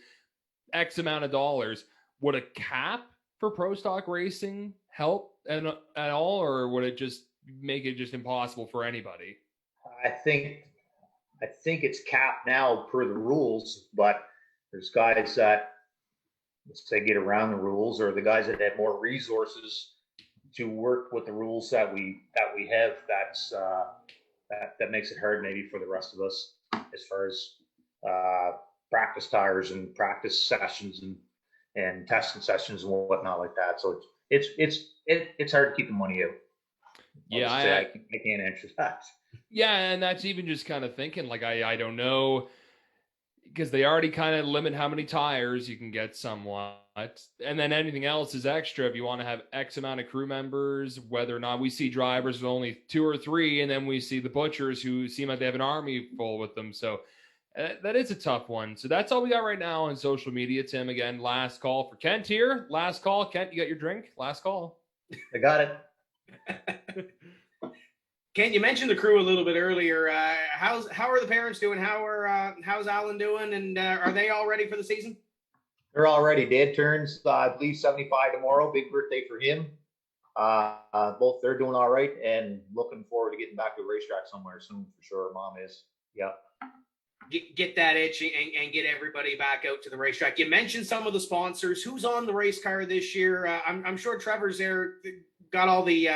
X amount of dollars. Would a cap for pro stock racing help at all, or would it just make it just impossible for anybody? I think it's capped now per the rules, but there's guys that, let's say, get around the rules, or the guys that have more resources to work with the rules that we have. That makes it hard maybe for the rest of us as far as practice tires and practice sessions and testing sessions and whatnot like that. So it's hard to keep the money out. Yeah, I can't answer that. Yeah, and that's even just kind of thinking, like, I don't know, because they already kind of limit how many tires you can get somewhat. And then anything else is extra if you want to have X amount of crew members, whether or not we see drivers with only 2 or 3, and then we see the butchers who seem like they have an army full with them. So that is a tough one. So that's all we got right now on social media. Tim, again, last call for Kent here. Last call. Kent, you got your drink? Last call. I got it. Ken, you mentioned the crew a little bit earlier. How are the parents doing? How's Alan doing? And are they all ready for the season? They're all ready. Dad turns, I believe, 75 tomorrow. Big birthday for him. Both they're doing all right and looking forward to getting back to a racetrack somewhere soon for sure. Mom is. Yeah. Get that itch and get everybody back out to the racetrack. You mentioned some of the sponsors. Who's on the race car this year? I'm sure Trevor's there. Got all the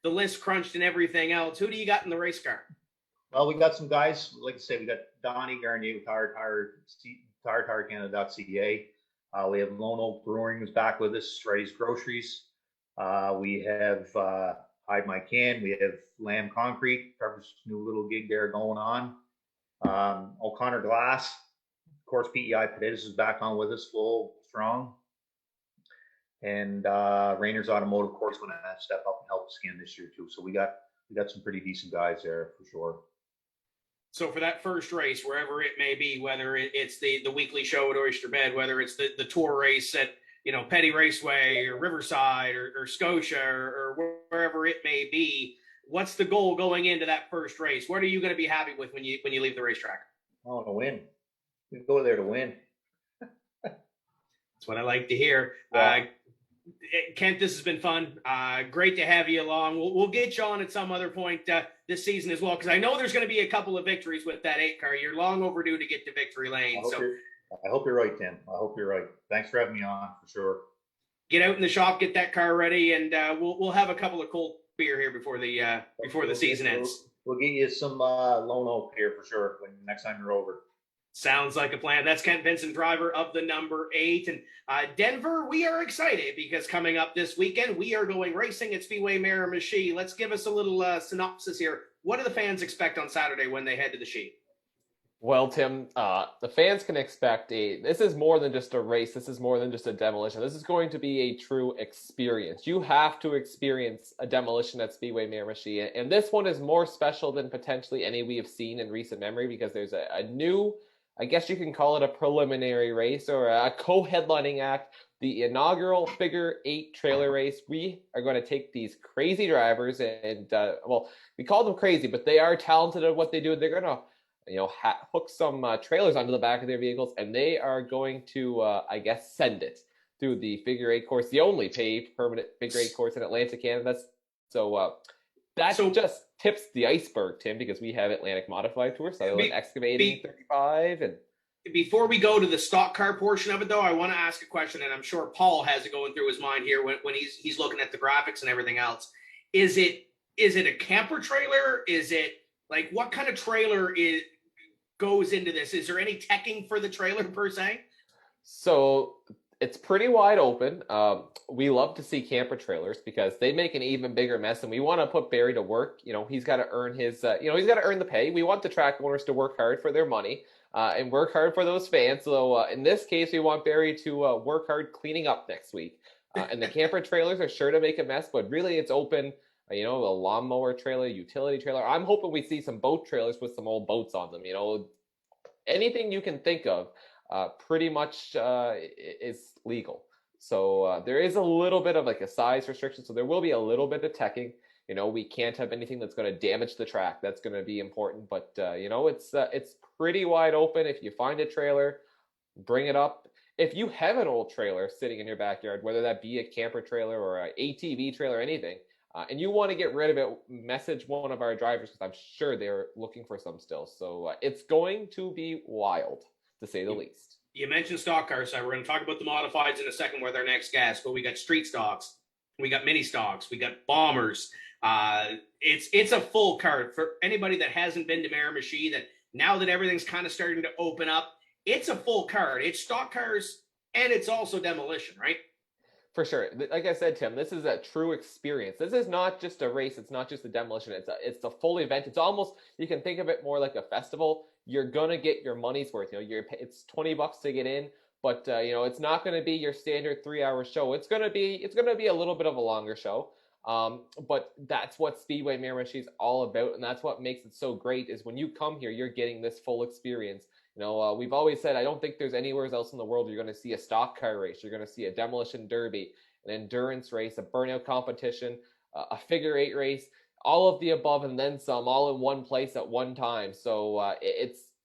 list crunched and everything else. Who do you got in the race car? Well, we got some guys. Like I say, we got Donnie Garnier with TireCanada.ca. We have Lone Oak Brewing who's back with us. Ray's Groceries. We have Hide My Can. We have Lamb Concrete. Trevor's new little gig there going on. O'Connor Glass. Of course, PEI Potatoes is back on with us, full, strong. And Rainer's Automotive, of course, going to step up and help us again this year too. So we got some pretty decent guys there for sure. So for that first race, wherever it may be, whether it's the weekly show at Oyster Bed, whether it's the tour race at Petty Raceway or Riverside or Scotia or wherever it may be, what's the goal going into that first race? What are you going to be happy with when you leave the racetrack? Oh, to win. We go there to win. That's what I like to hear. Yeah. Kent, this has been fun. Great to have you along. We'll get you on at some other point this season as well, because I know there's going to be a couple of victories with that 8 car. You're long overdue to get to victory lane. I hope you're right, Tim. I hope you're right. Thanks for having me on for sure. Get out in the shop, get that car ready, and we'll have a couple of cold beer here before the season ends. We'll get you some Lone Oak here for sure when next time you're over. Sounds like a plan. That's Kent Vincent, driver of the number 8. And Denver, we are excited because coming up this weekend, we are going racing at Speedway Miramichi. Let's give us a little synopsis here. What do the fans expect on Saturday when they head to the Sheet? Well, Tim, the fans can expect this is more than just a race. This is more than just a demolition. This is going to be a true experience. You have to experience a demolition at Speedway Miramichi. And this one is more special than potentially any we have seen in recent memory because there's a new, I guess you can call it a preliminary race or a co-headlining act, the inaugural Figure 8 trailer race. We are going to take these crazy drivers and, we call them crazy, but they are talented at what they do. They're going to hook some trailers onto the back of their vehicles, and they are going to, send it through the Figure 8 course, the only paved permanent Figure 8 course in Atlantic Canada. So just tips the iceberg, Tim, because we have Atlantic Modified Tour, so excavating 35. And before we go to the stock car portion of it, though, I want to ask a question, and I'm sure Paul has it going through his mind here when he's looking at the graphics and everything else. Is it a camper trailer? Is it like what kind of trailer goes into this? Is there any teching for the trailer per se? So it's pretty wide open. We love to see camper trailers because they make an even bigger mess, and we want to put Barry to work. He's got to earn his, he's got to earn the pay. We want the track owners to work hard for their money and work hard for those fans. So in this case, we want Barry to work hard cleaning up next week. And the camper trailers are sure to make a mess, but really it's open. A lawnmower trailer, utility trailer. I'm hoping we see some boat trailers with some old boats on them. Anything you can think of pretty much is legal. So there is a little bit of like a size restriction. So there will be a little bit of teching. We can't have anything that's going to damage the track. That's going to be important. But, it's pretty wide open. If you find a trailer, bring it up. If you have an old trailer sitting in your backyard, whether that be a camper trailer or an ATV trailer, anything, and you want to get rid of it, message one of our drivers because I'm sure they're looking for some still. So it's going to be wild, to say the least. You mentioned stock cars, so we're going to talk about the modifieds in a second with our next guest, but we got street stocks. We got mini stocks. We got bombers. It's a full card for anybody that hasn't been to Miramichi. That now that everything's kind of starting to open up, it's a full card. It's stock cars and it's also demolition, right? For sure. Like I said, Tim, this is a true experience. This is not just a race. It's not just a demolition. It's a full event. It's almost, you can think of it more like a festival. You're gonna get your money's worth. It's $20 to get in, but it's not gonna be your standard 3 hour show. It's gonna be a little bit of a longer show. But that's what Speedway Miramichi is all about, and that's what makes it so great. Is when you come here, you're getting this full experience. We've always said I don't think there's anywhere else in the world you're going to see a stock car race. You're going to see a demolition derby, an endurance race, a burnout competition, a figure eight race, all of the above and then some, all in one place at one time. So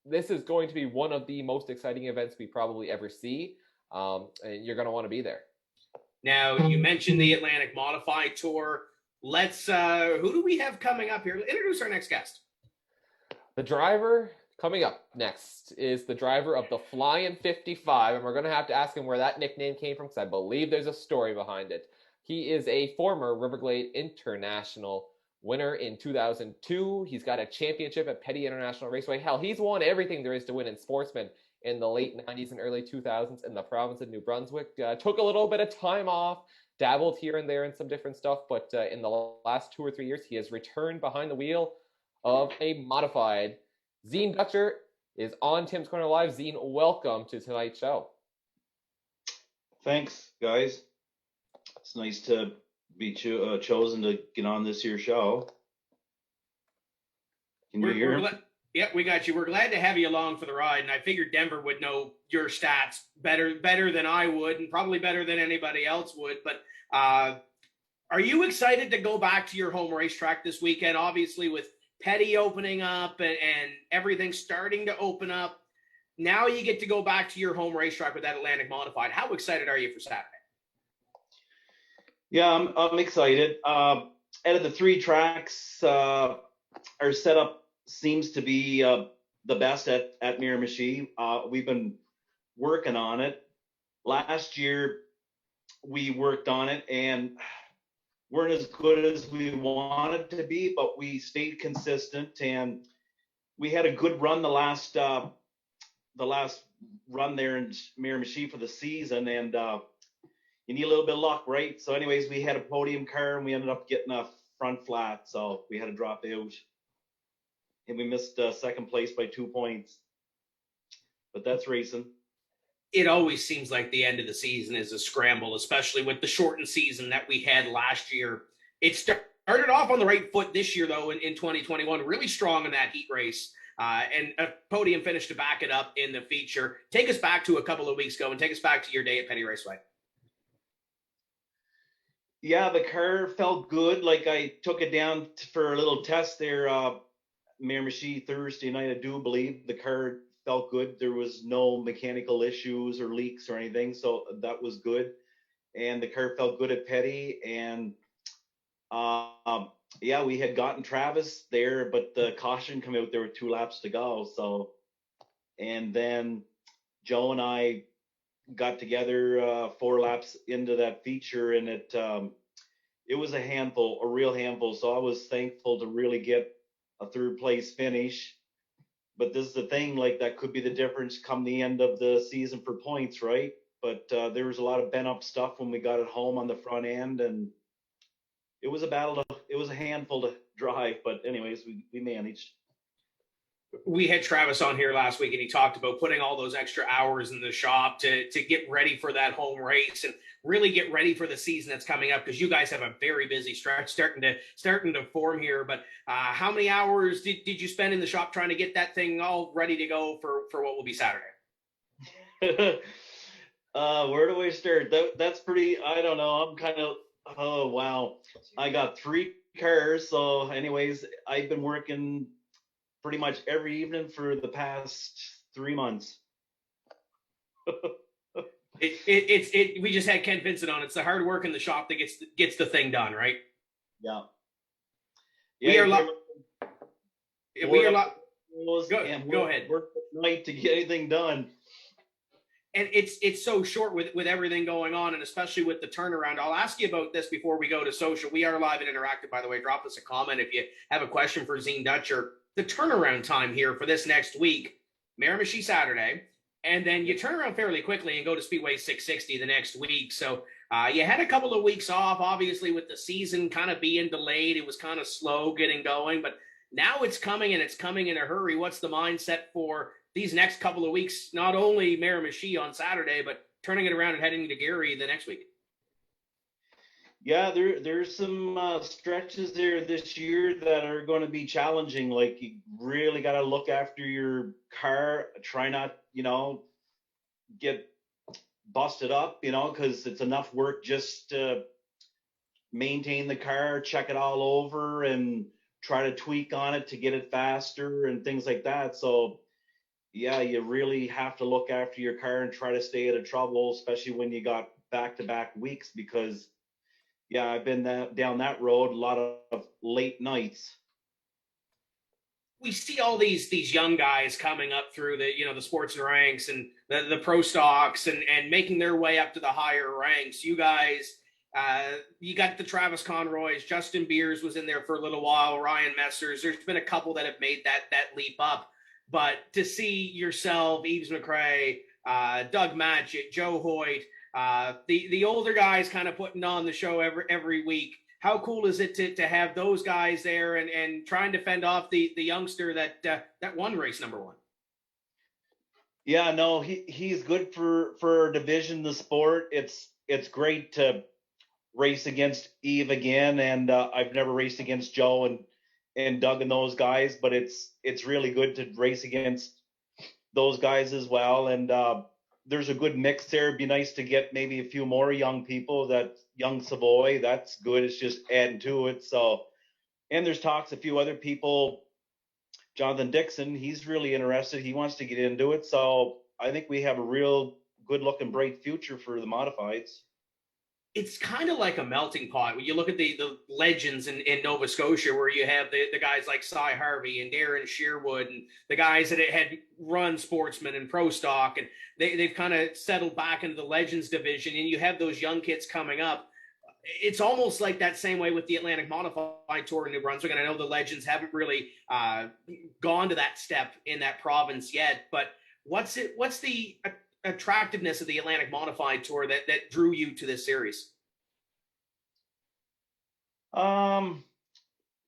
this is going to be one of the most exciting events we probably ever see, and you're going to want to be there. Now, you mentioned the Atlantic Modified Tour. Let's who do we have coming up here? Introduce our next guest. The driver coming up next is the driver of the Flying 55, and we're going to have to ask him where that nickname came from because I believe there's a story behind it. He is a former Riverglade International winner in 2002. He's got a championship at Petty International Raceway. Hell, he's won everything there is to win in sportsman in the late 90s and early 2000s in the province of New Brunswick. Took a little bit of time off, dabbled here and there in some different stuff, but in the last 2 or 3 years, he has returned behind the wheel of a modified. Zean Dutcher is on Tim's Corner Live. Zean, welcome to tonight's show. Thanks, guys. It's nice to be chosen to get on this here show. Can you hear me? Yep, we got you. We're glad to have you along for the ride, and I figured Denver would know your stats better than I would, and probably better than anybody else would. But are you excited to go back to your home racetrack this weekend? Obviously, with Petty opening up and everything starting to open up, now you get to go back to your home racetrack with that Atlantic Modified. How excited are you for Saturday? Yeah, I'm excited. Out of the 3 tracks, our setup seems to be the best at Miramichi. We've been working on it. Last year, we worked on it and weren't as good as we wanted to be, but we stayed consistent and we had a good run the last run there in Miramichi for the season, and you need a little bit of luck, right? So anyways, we had a podium car and we ended up getting a front flat, so we had to drop out and we missed second place by 2 points, but that's racing. It always seems like the end of the season is a scramble, especially with the shortened season that we had last year. It started off on the right foot this year, though, in 2021, really strong in that heat race, and a podium finish to back it up in the feature. Take us back to a couple of weeks ago and take us back to your day at Petty Raceway. Yeah, the car felt good. Like I took it down for a little test there, Miramichi Thursday night, I do believe. The car felt good. There was no mechanical issues or leaks or anything, so that was good. And the car felt good at Petty. And yeah, we had gotten Travis there, but the caution came out. There were 2 laps to go. So, and then Joe and I got together 4 laps into that feature, and it was a real handful. So I was thankful to really get a 3rd place finish. But this is the thing, like that could be the difference come the end of the season for points, right? But there was a lot of bent up stuff when we got it home on the front end, and it was a handful to drive. But anyways, we managed. We had Travis on here last week, and he talked about putting all those extra hours in the shop to get ready for that home race and really get ready for the season that's coming up, because you guys have a very busy stretch starting to form here. But how many hours did you spend in the shop trying to get that thing all ready to go for what will be Saturday? Where do I start? That's pretty, I don't know. I'm kind of, oh, wow. I got 3 cars. So anyways, I've been working pretty much every evening for the past 3 months. We just had Ken Vincent on. It's the hard work in the shop that gets the thing done, right? Yeah. We are Go ahead. Work at night to get anything done. and it's so short with everything going on, and especially with the turnaround. I'll ask you about this before we go to social. We are live and interactive, by the way. Drop us a comment if you have a question for Zean Dutcher. The turnaround time here for this next week, Miramichi Saturday, and then you turn around fairly quickly and go to Speedway 660 the next week. So you had a couple of weeks off, obviously, with the season kind of being delayed. It was kind of slow getting going, but now it's coming, and it's coming in a hurry. What's the mindset for these next couple of weeks? Not only Miramichi on Saturday, but turning it around and heading to Gary the next week. Yeah, there's some stretches there this year that are going to be challenging. Like, you really got to look after your car. Try not, get busted up, because it's enough work just to maintain the car, check it all over, and try to tweak on it to get it faster and things like that. So, yeah, you really have to look after your car and try to stay out of trouble, especially when you got back-to-back weeks, because yeah, I've been down that road, a lot of late nights. We see all these young guys coming up through the sports and ranks and the pro stocks and making their way up to the higher ranks. You guys, you got the Travis Conroys, Justin Beers was in there for a little while, Ryan Messers. There's been a couple that have made that leap up, but to see yourself, Eves McRae, Doug Matchett, Joe Hoyt, the older guys kind of putting on the show every week. How cool is it to have those guys there and trying to fend off the youngster that won race number one? Yeah, no, he's good for our division, the sport. It's great to race against Eve again, and I've never raced against Joe and Doug and those guys, but it's really good to race against those guys as well. And there's a good mix there. It'd be nice to get maybe a few more young people. That young Savoy, that's good. It's just adding to it. So, and there's talks a few other people. Jonathan Dixon, he's really interested. He wants to get into it. So I think we have a real good looking bright future for the modifieds. It's kind of like a melting pot. When you look at the legends in Nova Scotia, where you have the guys like Cy Harvey and Darren Sherwood and the guys that had run Sportsman and Pro Stock, and they've kind of settled back into the Legends division, and you have those young kids coming up. It's almost like that same way with the Atlantic Modified Tour in New Brunswick, and I know the Legends haven't really gone to that step in that province yet, but what's the attractiveness of the Atlantic Modified Tour that drew you to this series? Well,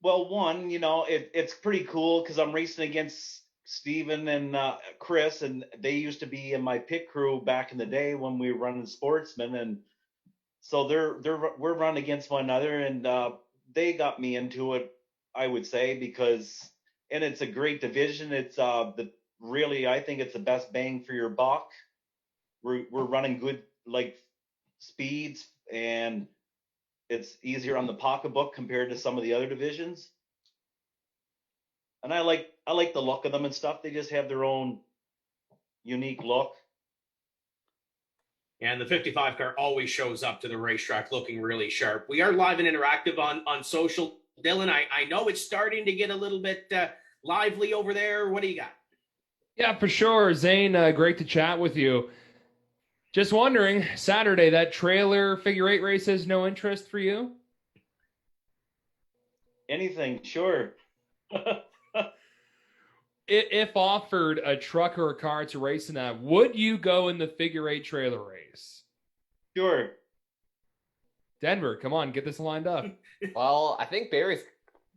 one, it's pretty cool because I'm racing against Steven and Chris, and they used to be in my pit crew back in the day when we were running Sportsman, and so we're running against one another, and they got me into it, I would say, and it's a great division. It's really, I think it's the best bang for your buck. We're running good like speeds, and it's easier on the pocketbook compared to some of the other divisions. And I like the look of them and stuff. They just have their own unique look. And the 55 car always shows up to the racetrack looking really sharp. We are live and interactive on social. Dylan, I know it's starting to get a little bit lively over there. What do you got? Yeah, for sure. Zane, great to chat with you. Just wondering, Saturday, that trailer figure eight race has no interest for you? Anything, sure. If offered a truck or a car to race in that, would you go in the figure eight trailer race? Sure. Denver, come on, get this lined up. Well, I think Barry's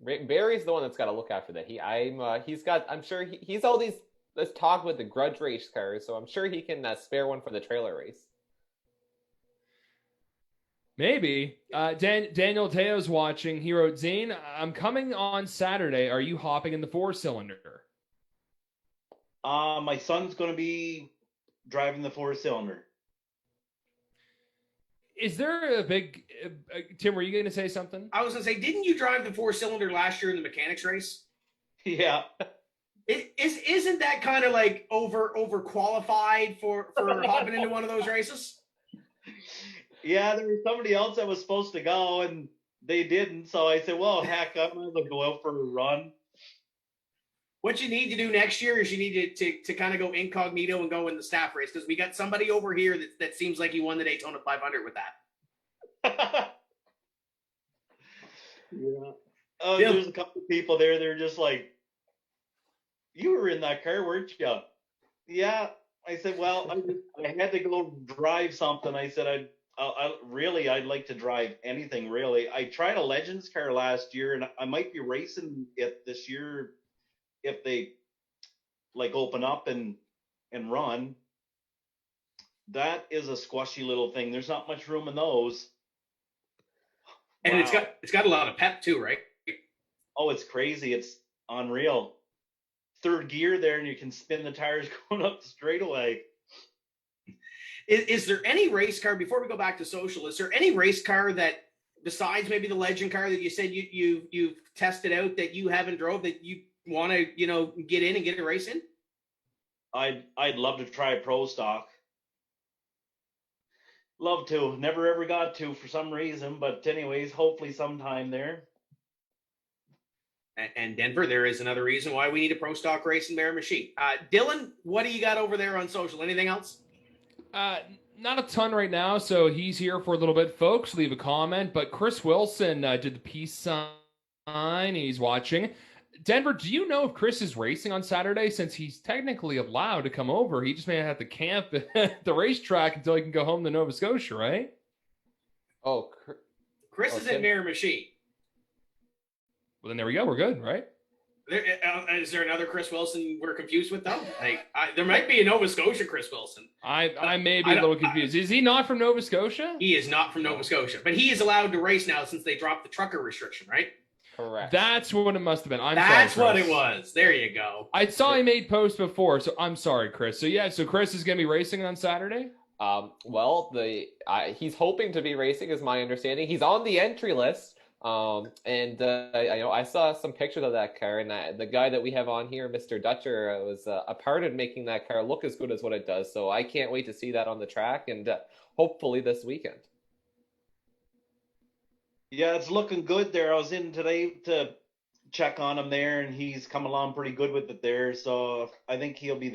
the one that's got to look after that. I'm sure he's all these. Let's talk with the grudge race cars, so I'm sure he can spare one for the trailer race. Maybe. Daniel Teo's watching. He wrote, Zane, I'm coming on Saturday. Are you hopping in the four-cylinder? My son's going to be driving the four-cylinder. Is there a big... Tim, were you going to say something? I was going to say, didn't you drive the four-cylinder last year in the mechanics race? Yeah. Isn't that kind of like over qualified for hopping into one of those races? Yeah, there was somebody else that was supposed to go, and they didn't. So I said, well, heck, I might as well go out for a run. What you need to do next year is you need to kind of go incognito and go in the staff race, because we got somebody over here that seems like he won the Daytona 500 with that. Yeah. Bill. There's a couple people there. They're just like, "You were in that car, weren't you?" Yeah. I said, "Well, I had to go drive something." I said, I'd like to drive anything really. I tried a Legends car last year, and I might be racing it this year if they like open up and run. That is a squishy little thing. There's not much room in those. And Wow. it's got a lot of pep too, right? Oh, it's crazy. It's unreal. Third gear there, and you can spin the tires going up the straightaway. Is there any race car, before we go back to social, is there any race car that, besides maybe the Legend car that you said you've tested out, that you haven't drove, that you want to, get in and get a race in? I'd love to try a pro stock. Love to. Never ever got to for some reason, but anyways, hopefully sometime there. And Denver, there is another reason why we need a pro stock race in Miramichi. Dylan, what do you got over there on social? Anything else? Not a ton right now, so he's here for a little bit, folks. Leave a comment. But Chris Wilson did the peace sign. He's watching. Denver, do you know if Chris is racing on Saturday? Since he's technically allowed to come over, he just may have to camp at the racetrack until he can go home to Nova Scotia, right? Oh, Chris is in Miramichi. Well, then there we go. We're good, right? Is there another Chris Wilson we're confused with, though? There might be a Nova Scotia Chris Wilson. I may be a little confused. Is he not from Nova Scotia? He is not from Nova Scotia, but he is allowed to race now since they dropped the trucker restriction, right? correct. That's what it must have been. That's sorry, what it was. There you go. I saw he made posts before, so I'm sorry, Chris. So Chris is going to be racing on Saturday? Well, he's hoping to be racing, is my understanding. He's on the entry list. I saw some pictures of that car, and the guy that we have on here, Mr. Dutcher, was a part of making that car look as good as what it does. So I can't wait to see that on the track, and hopefully this weekend. Yeah, it's looking good there. I was in today to check on him there, and he's come along pretty good with it there. So I think he'll be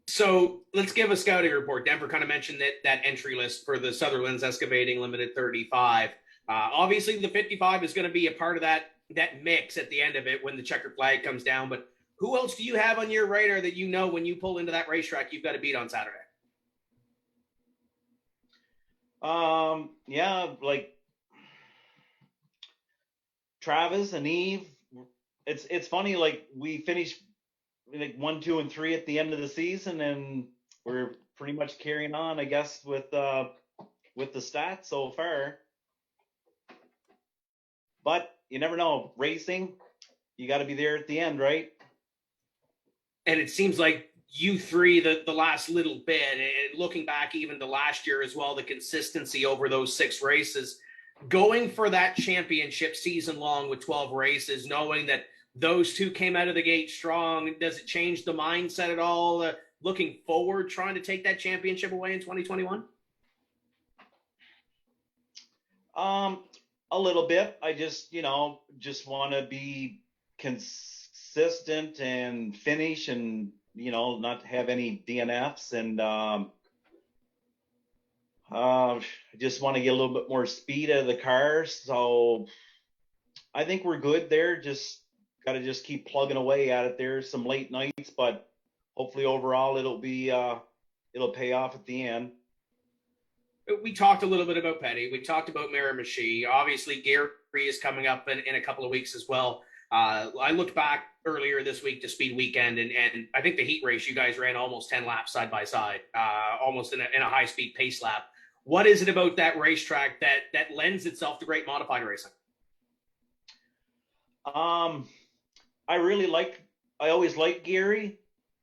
So let's give a scouting report. Denver kind of mentioned that entry list for the Sutherland's Excavating Limited 35. Obviously, the 55 is going to be a part of that mix at the end of it when the checkered flag comes down. But who else do you have on your radar that you know when you pull into that racetrack you've got to beat on Saturday? Yeah, like Travis and Eve. It's funny, like we finished like 1, 2, and 3 at the end of the season, and we're pretty much carrying on, I guess, with the stats so far. But you never know. Racing, you got to be there at the end, right? And it seems like you three, the last little bit, and looking back even to last year as well, the consistency over those 6 races, going for that championship season long with 12 races, knowing that those 2 came out of the gate strong. Does it change the mindset at all? Looking forward, trying to take that championship away in 2021? A little bit. I just want to be consistent and finish, and not have any DNFs, and I just want to get a little bit more speed out of the car. So I think we're good there. Just got to just keep plugging away at it. There's some late nights, but hopefully overall it'll pay off at the end. We talked a little bit about Petty. We talked about Miramichi. Obviously, Gary is coming up in a couple of weeks as well. I looked back earlier this week to Speed Weekend, and I think the heat race, you guys ran almost 10 laps side by side, almost in a high-speed pace lap. What is it about that racetrack that lends itself to great modified racing? I always liked Gary.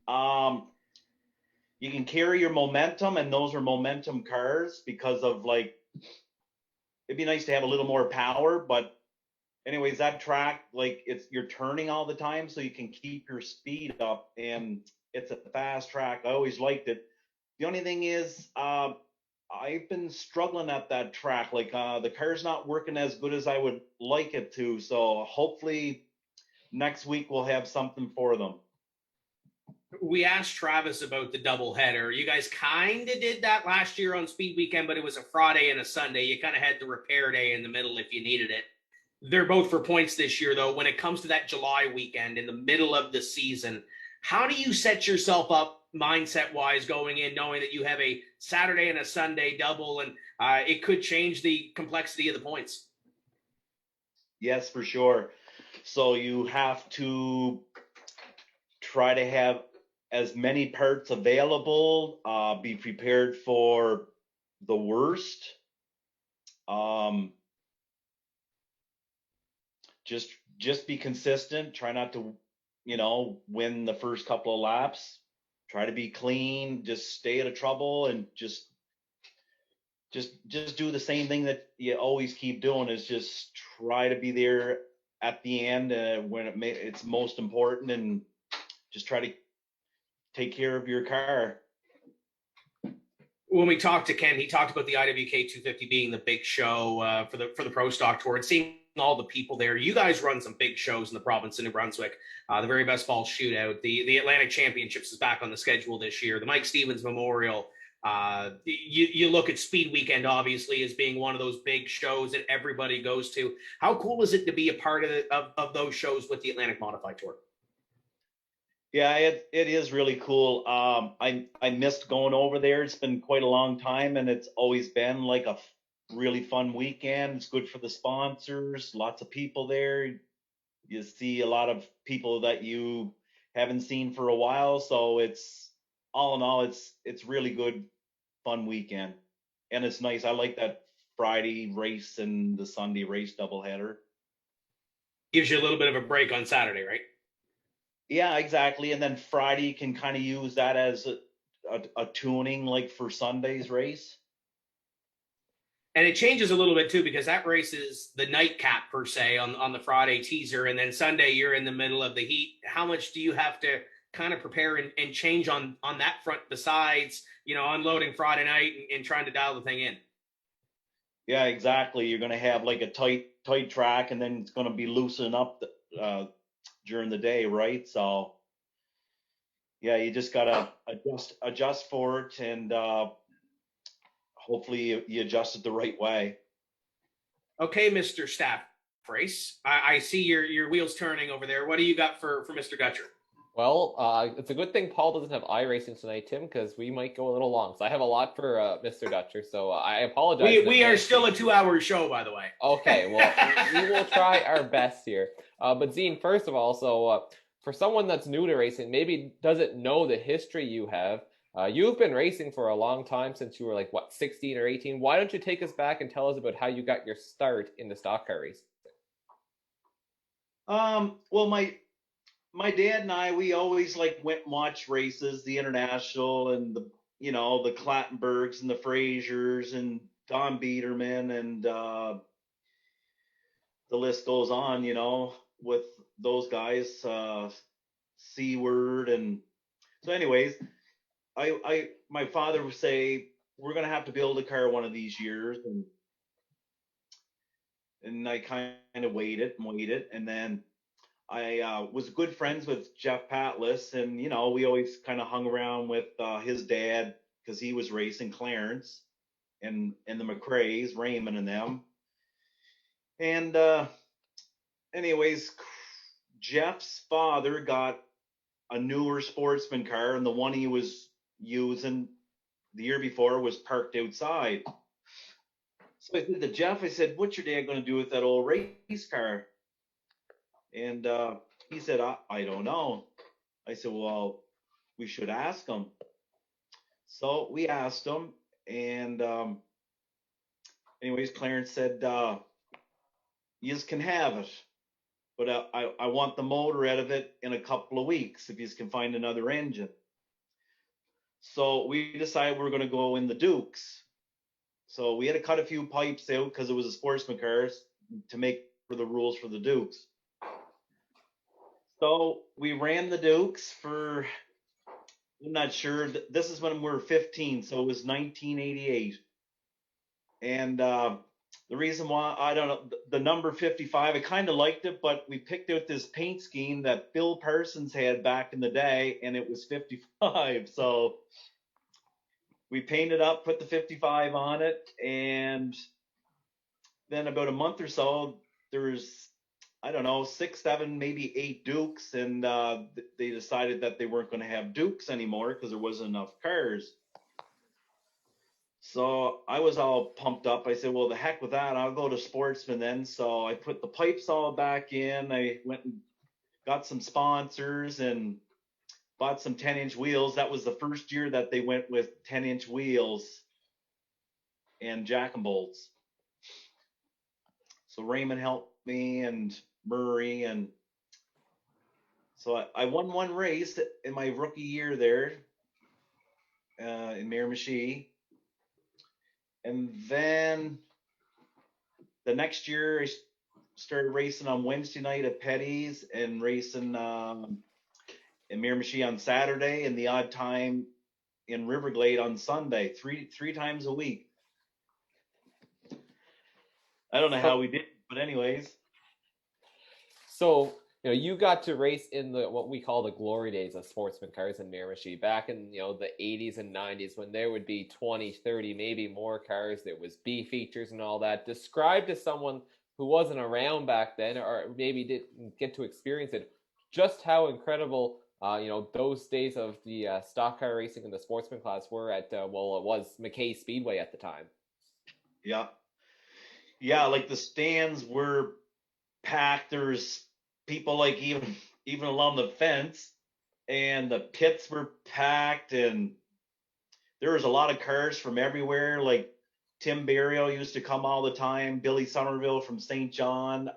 You can carry your momentum, and those are momentum cars because of it'd be nice to have a little more power, but anyways, that track, you're turning all the time, so you can keep your speed up, and it's a fast track. I always liked it. The only thing is, I've been struggling at that track. The car's not working as good as I would like it to. So hopefully next week we'll have something for them. We asked Travis about the doubleheader. You guys kind of did that last year on Speed Weekend, but it was a Friday and a Sunday. You kind of had the repair day in the middle if you needed it. They're both for points this year, though. When it comes to that July weekend in the middle of the season, how do you set yourself up mindset-wise going in, knowing that you have a Saturday and a Sunday double, and it could change the complexity of the points? Yes, for sure. So you have to try to have as many parts available, be prepared for the worst. Just be consistent. Try not to, win the first couple of laps. Try to be clean. Just stay out of trouble, and just do the same thing that you always keep doing. Is just try to be there at the end when it's most important, and just try to take care of your car. When we talked to Ken, he talked about the IWK 250 being the big show for the Pro Stock Tour, and seeing all the people there. You guys run some big shows in the province of New Brunswick. The Very Best Fall Shootout, the Atlantic Championships is back on the schedule this year. The Mike Stevens Memorial. You look at Speed Weekend, obviously, as being one of those big shows that everybody goes to. How cool is it to be a part of those shows with the Atlantic Modified Tour? Yeah, it is really cool. I missed going over there. It's been quite a long time, and it's always been like a really fun weekend. It's good for the sponsors, lots of people there. You see a lot of people that you haven't seen for a while. So it's all in all, it's really good, fun weekend. And it's nice. I like that Friday race and the Sunday race doubleheader. Gives you a little bit of a break on Saturday, right? Yeah, exactly. And then Friday you can kind of use that as a tuning, like for Sunday's race. And it changes a little bit too, because that race is the nightcap per se on the Friday teaser, and then Sunday you're in the middle of the heat. How much do you have to kind of prepare and change on that front, besides unloading Friday night and trying to dial the thing in? Yeah, exactly. You're going to have like a tight track, and then it's going to be loosening up during the day, right? So yeah, you just gotta adjust for it, and hopefully you adjust it the right way. Okay, Mr. Staff Race, I see your wheels turning over there. What do you got for Mr. Gutcher? Well, it's a good thing Paul doesn't have iRacing tonight, Tim, because we might go a little long. So I have a lot for Mr. Dutcher, so I apologize. We are still a 2-hour show, by the way. Okay, well, we will try our best here. But Zean, first of all, so for someone that's new to racing, maybe doesn't know the history you have, you've been racing for a long time, since you were 16 or 18. Why don't you take us back and tell us about how you got your start in the stock car racing? Well, my dad and I, we always went and watched races, the International and the Clattenburgs and the Frasers and Don Biederman, and the list goes on, with those guys, Seaward. And so anyways, my father would say, we're going to have to build a car one of these years. And I kind of waited, and then I was good friends with Jeff Patlis, and we always kind of hung around with his dad, because he was racing Clarence and the McRae's, Raymond and them. And anyways, Jeff's father got a newer sportsman car, and the one he was using the year before was parked outside. So I said to Jeff, I said, "What's your dad going to do with that old race car?" And he said, I don't know. I said, well, we should ask him. So we asked him, and anyways, Clarence said, "Yous can have it, but I want the motor out of it in a couple of weeks if yous can find another engine." So we decided we were going to go in the Dukes. So we had to cut a few pipes out, because it was a sportsman car, to make for the rules for the Dukes. So we ran the Dukes for, I'm not sure, this is when we were 15, so it was 1988. And the reason why, I don't know, the number 55, I kind of liked it, but we picked out this paint scheme that Bill Parsons had back in the day, and it was 55. So we painted up, put the 55 on it, and then about a month or so, there's, I don't know, 6, 7, maybe 8 Dukes, and they decided that they weren't going to have Dukes anymore because there wasn't enough cars. So I was all pumped up. I said, well, the heck with that. I'll go to Sportsman then. So I put the pipes all back in. I went and got some sponsors and bought some 10-inch wheels. That was the first year that they went with 10-inch wheels and jack and bolts. So Raymond helped me and Murray. And so I won one race in my rookie year there in Miramichi. And then the next year, I started racing on Wednesday night at Petty's and racing in Miramichi on Saturday and the odd time in Riverglade on Sunday, three times a week. I don't know how we did, but anyways. So, you got to race in what we call the glory days of sportsman cars in Miramichi back in, the 80s and 90s when there would be 20, 30, maybe more cars. There was B features and all that. Describe to someone who wasn't around back then or maybe didn't get to experience it, just how incredible, those days of the stock car racing in the sportsman class were at, it was McKay Speedway at the time. Yeah. Yeah, like the stands were packed. There's people like even along the fence, and the pits were packed, and there was a lot of cars from everywhere. Like Tim Barrio used to come all the time, Billy Somerville from St. John.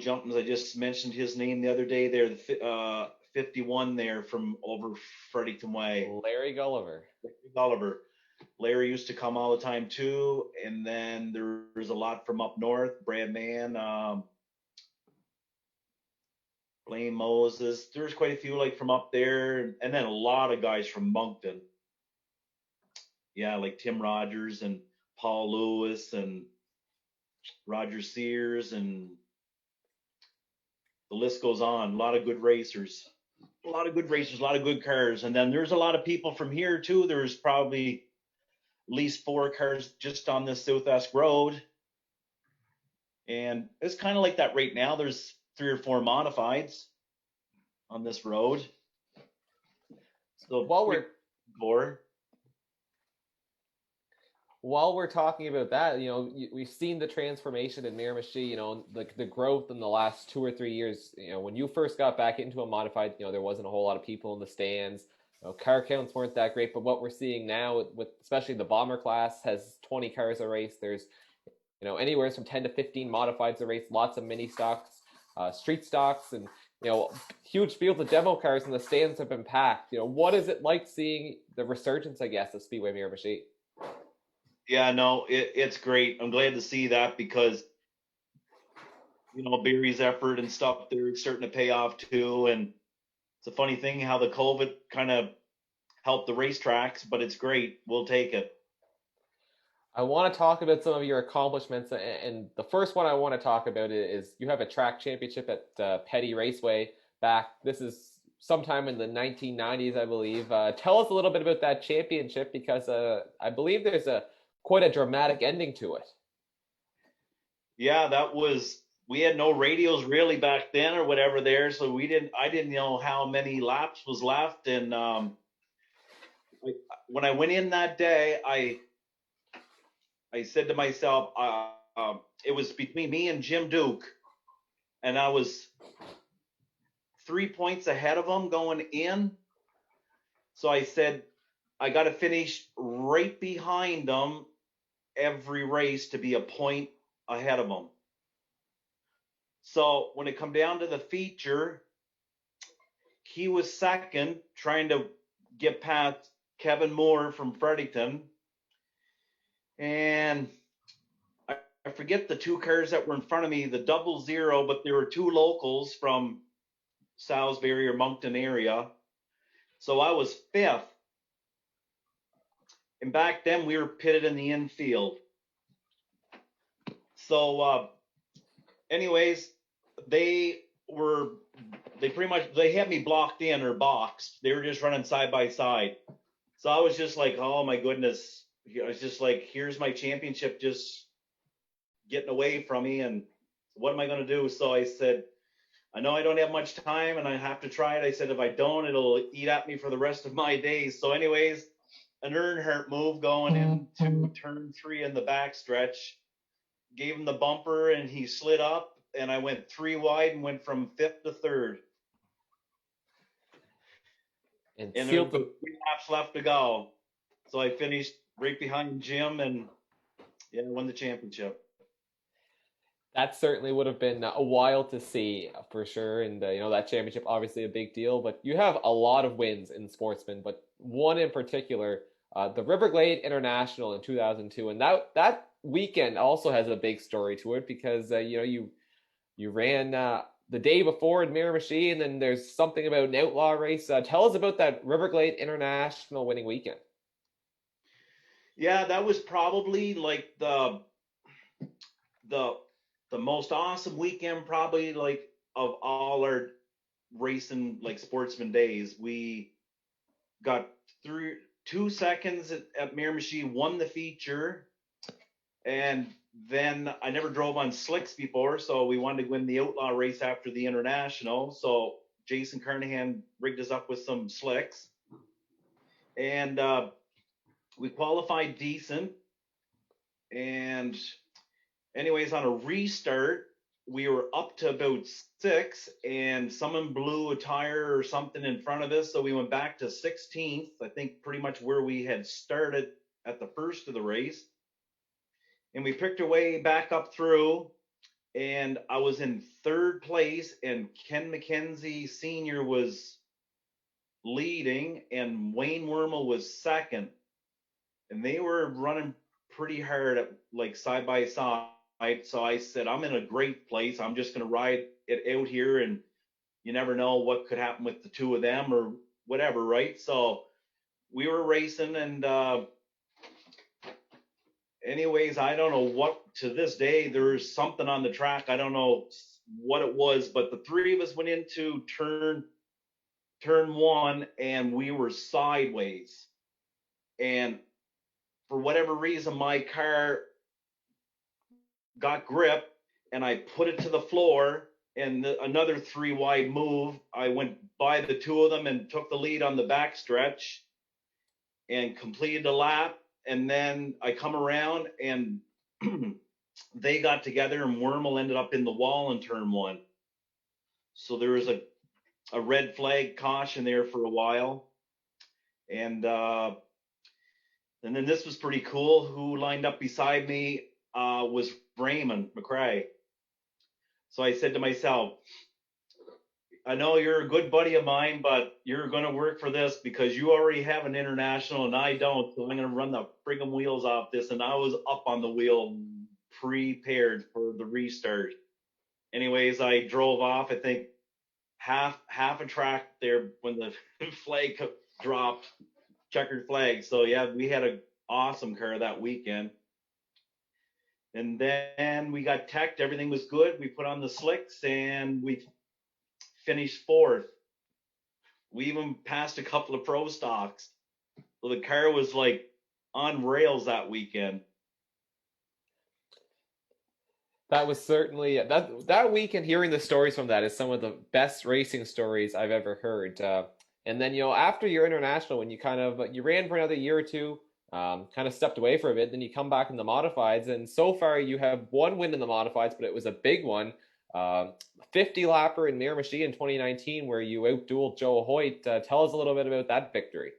Jumpins, I just mentioned his name the other day there, the 51 there from over Fredericton Way. Larry Gulliver. Larry used to come all the time too, and then there's a lot from up north. Brad Mann, Blaine Moses. There's quite a few like from up there, and then a lot of guys from Moncton. Yeah, like Tim Rogers and Paul Lewis and Roger Sears, and the list goes on. A lot of good racers, a lot of good cars, and then there's a lot of people from here too. There's probably at least 4 cars just on this Southwest Road. And it's kind of like that right now. There's 3 or 4 modifieds on this road. So while we're talking about that, we've seen the transformation in Miramichi, the growth in the last 2 or 3 years. When you first got back into a modified, there wasn't a whole lot of people in the stands. Car counts weren't that great, but what we're seeing now, with especially the bomber class, has 20 cars a race. There's, anywhere from 10 to 15 modifieds a race, lots of mini stocks, street stocks, and huge fields of demo cars, and the stands have been packed. What is it like seeing the resurgence, I guess, of Speedway Miramichi? Yeah, no, it's great. I'm glad to see that because, Barry's effort and stuff, they're starting to pay off too. And it's a funny thing how the COVID kind of helped the racetracks, but it's great. We'll take it. I want to talk about some of your accomplishments, and the first one I want to talk about is you have a track championship at Petty Raceway back. This is sometime in the 1990s, I believe. Tell us a little bit about that championship because I believe there's quite a dramatic ending to it. Yeah, we had no radios really back then or whatever there, so I didn't know how many laps was left. And when I went in that day, I said to myself, it was between me and Jim Duke, and I was 3 points ahead of him going in. So I said, I got to finish right behind him every race to be a point ahead of him. So when it come down to the feature, he was second, trying to get past Kevin Moore from Fredericton. And I forget the 2 cars that were in front of me, the 00, but there were 2 locals from Salisbury or Moncton area. So I was 5th. And back then we were pitted in the infield. So, anyways, they had me blocked in or boxed. They were just running side by side. So I was just like, oh my goodness. I was just like, here's my championship just getting away from me. And what am I going to do? So I said, I know I don't have much time and I have to try it. I said, if I don't, it'll eat at me for the rest of my days. So anyways, an Earnhardt move going into turn 3 in the backstretch. Gave him the bumper and he slid up and I went 3 wide and went from 5th to 3rd. And And there sealed were the 3 laps left to go. So I finished right behind Jim and won the championship. That certainly would have been a while to see for sure. And, that championship, obviously a big deal, but you have a lot of wins in Sportsman, but one in particular, the Riverglade International in 2002. And that weekend also has a big story to it because, you ran the day before in Miramichi, and then there's something about an outlaw race. Tell us about that Riverglade International winning weekend. Yeah, that was probably like the most awesome weekend probably like of all our racing like sportsman days. We got 2 seconds at Miramichi, won the feature, and then I never drove on slicks before, so we wanted to win the outlaw race after the international. So Jason Carnahan rigged us up with some slicks, and we qualified decent. And anyways, on a restart, we were up to about 6, and someone blew a tire or something in front of us, so we went back to 16th, I think pretty much where we had started at the first of the race. And we picked our way back up through, and I was in 3rd place, and Ken McKenzie Sr. was leading, and Wayne Wormel was 2nd. And they were running pretty hard at like side by side. So I said, I'm in a great place. I'm just going to ride it out here, and you never know what could happen with the two of them or whatever, right? So we were racing, and anyways, I don't know what, to this day, there's something on the track. I don't know what it was, but the 3 of us went into turn 1, and we were sideways. And for whatever reason, my car got grip, and I put it to the floor, and another 3 wide move. I went by the 2 of them and took the lead on the backstretch and completed the lap. And then I come around, and they got together, and Wormel ended up in the wall in turn 1. So there was a red flag caution there for a while. And then this was pretty cool. Who lined up beside me was Raymond McRae. So I said to myself, I know you're a good buddy of mine, but you're going to work for this because you already have an international and I don't. So I'm going to run the friggin' wheels off this. And I was up on the wheel, prepared for the restart. Anyways, I drove off, I think half a track there when the flag dropped, checkered flag. So yeah, we had an awesome car that weekend. And then we got teched. Everything was good. We put on the slicks and we finished 4th. We even passed a couple of pro stocks. So the car was like on rails that weekend. That was certainly that weekend. Hearing the stories from that is some of the best racing stories I've ever heard. And then after your international, when you ran for another year or two, kind of stepped away for a bit, then you come back in the modifieds, and so far you have 1 win in the modifieds, but it was a big one. 50 lapper in Miramichi in 2019, where you outdueled Joe Hoyt. Tell us a little bit about that victory.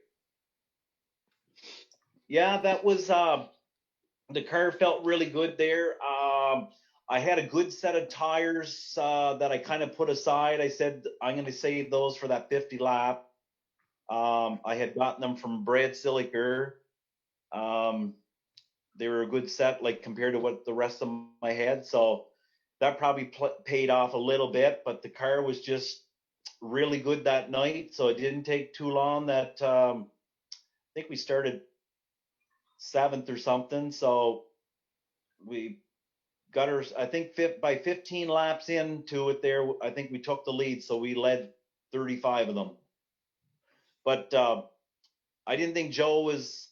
Yeah, that was the car felt really good there. I had a good set of tires that I kind of put aside. I said I'm going to save those for that 50 lap. I had gotten them from Brad Silliker. They were a good set, like compared to what the rest of them I had. So that probably paid off a little bit, but the car was just really good that night. So it didn't take too long that I think we started 7th or something. So we got her, I think, by 15 laps into it there, I think we took the lead. So we led 35 of them. But I didn't think Joe was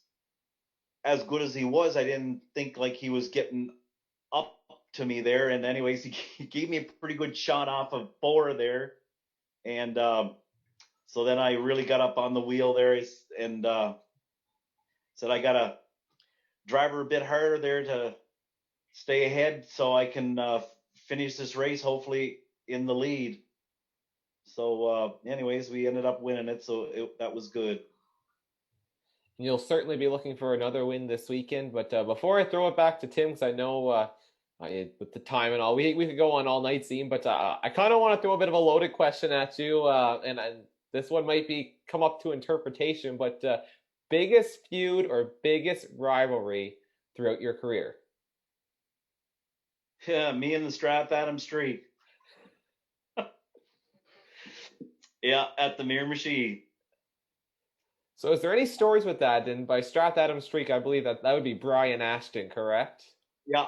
as good as he was. I didn't think like he was getting up to me there. And anyways, he gave me a pretty good shot off of 4 there. And so then I really got up on the wheel there and said I got to drive her a bit harder there to stay ahead so I can finish this race hopefully in the lead. So anyways, we ended up winning it, so that was good. You'll certainly be looking for another win this weekend. But before I throw it back to Tim, because I know with the time and all, we could go on all night, Zean, but I kind of want to throw a bit of a loaded question at you, and this one might come up to interpretation, but biggest feud or biggest rivalry throughout your career? Yeah, me and the Strathatham Streak. Yeah, at the Mirror Machine. So is there any stories with that? And by Strathatham Streak, I believe that would be Brian Ashton, correct? Yeah.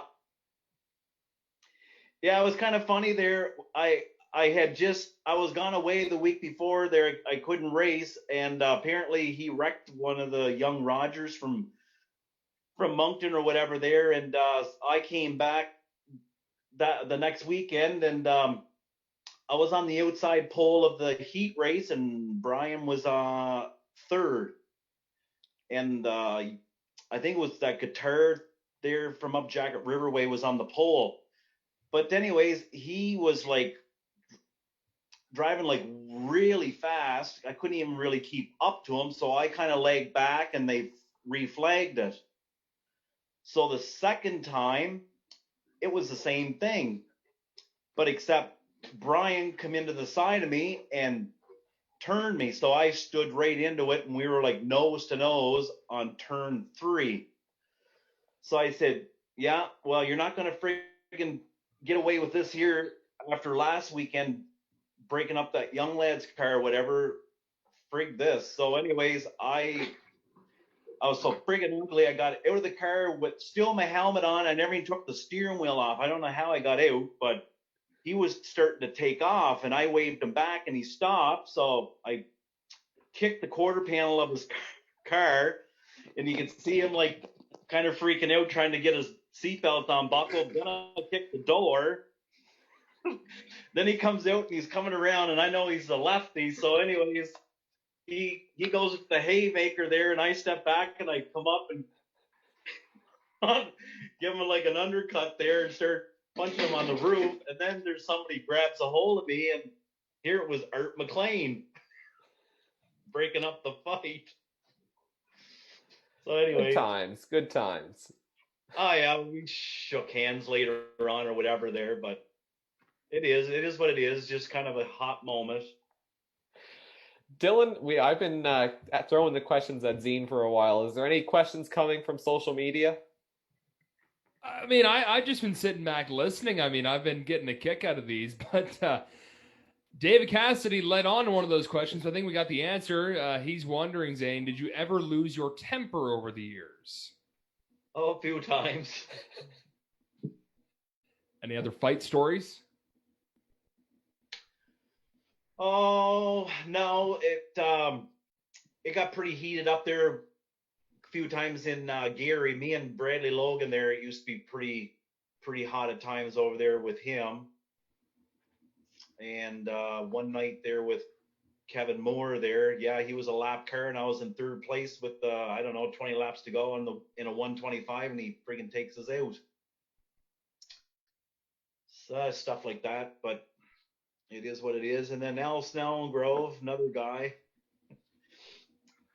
Yeah, it was kind of funny there. I was gone away the week before there. I couldn't race, and apparently he wrecked one of the young Rogers from Moncton or whatever there, and I came back the next weekend, and I was on the outside pole of the heat race, and Brian was 3rd, and I think it was that guitar there from up Jacket Riverway was on the pole. But anyways, he was like driving like really fast. I couldn't even really keep up to him, so I kind of lagged back, and they reflagged it. So the second time, it was the same thing, but except Brian come into the side of me and turned me, so I stood right into it, and we were like nose to nose on turn 3. So I said, yeah, well, you're not going to friggin' get away with this here after last weekend breaking up that young lad's car or whatever. Frig this. So anyways, I was so friggin' ugly. I got out of the car with still my helmet on. I never even took the steering wheel off. I don't know how I got out, but he was starting to take off, and I waved him back, and he stopped. So I kicked the quarter panel of his car, and you could see him like kind of freaking out, trying to get his seatbelt unbuckled. Then I kicked the door. Then he comes out, and he's coming around, and I know he's a lefty. So anyways, he goes with the haymaker there, and I step back, and I come up and give him like an undercut there and start punching him on the roof. And then there's somebody grabs a hold of me, and here it was Art McLean breaking up the fight. So anyway, good times. Oh yeah, we shook hands later on or whatever there, but it is what it is. Just kind of a hot moment. Dylan, I've been throwing the questions at Zean for a while. Is there any questions coming from social media? I mean, I've just been sitting back listening. I mean, I've been getting a kick out of these, but David Cassidy led on to one of those questions. I think we got the answer. He's wondering, Zane, did you ever lose your temper over the years? Oh, a few times. Any other fight stories? Oh no, it got pretty heated up there a few times in Gary. Me and Bradley Logan there, it used to be pretty hot at times over there with him. And one night there with Kevin Moore there, yeah, he was a lap car, and I was in 3rd place with 20 laps to go in a 125, and he friggin' takes us out. So stuff like that, but it is what it is. And then Al Snell and Grove, another guy,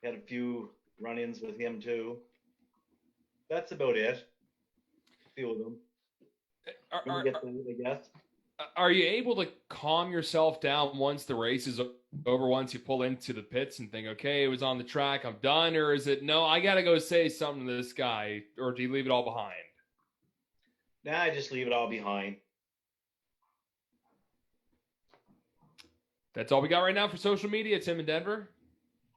had a few run-ins with him too. That's about it. A few of them. I guess. Are you able to calm yourself down once the race is over, once you pull into the pits and think, okay, it was on the track, I'm done? Or is it, no, I got to go say something to this guy? Or do you leave it all behind? Nah, I just leave it all behind. That's all we got right now for social media. Tim in Denver.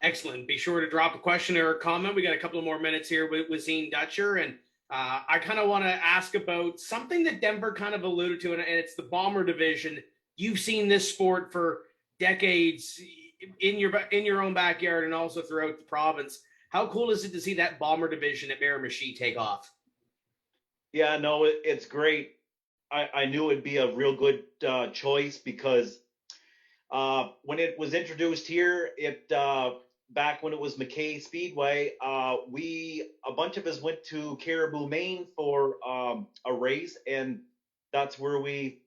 Excellent. Be sure to drop a question or a comment. We got a couple of more minutes here with Zean Dutcher. And I kind of want to ask about something that Denver kind of alluded to, and it's the bomber division. You've seen this sport for decades in your own backyard and also throughout the province. How cool is it to see that bomber division at Miramichi take off? Yeah, no, it's great. I knew it'd be a real good choice because when it was introduced here, back when it was McKay Speedway, a bunch of us went to Caribou, Maine for a race, and that's where we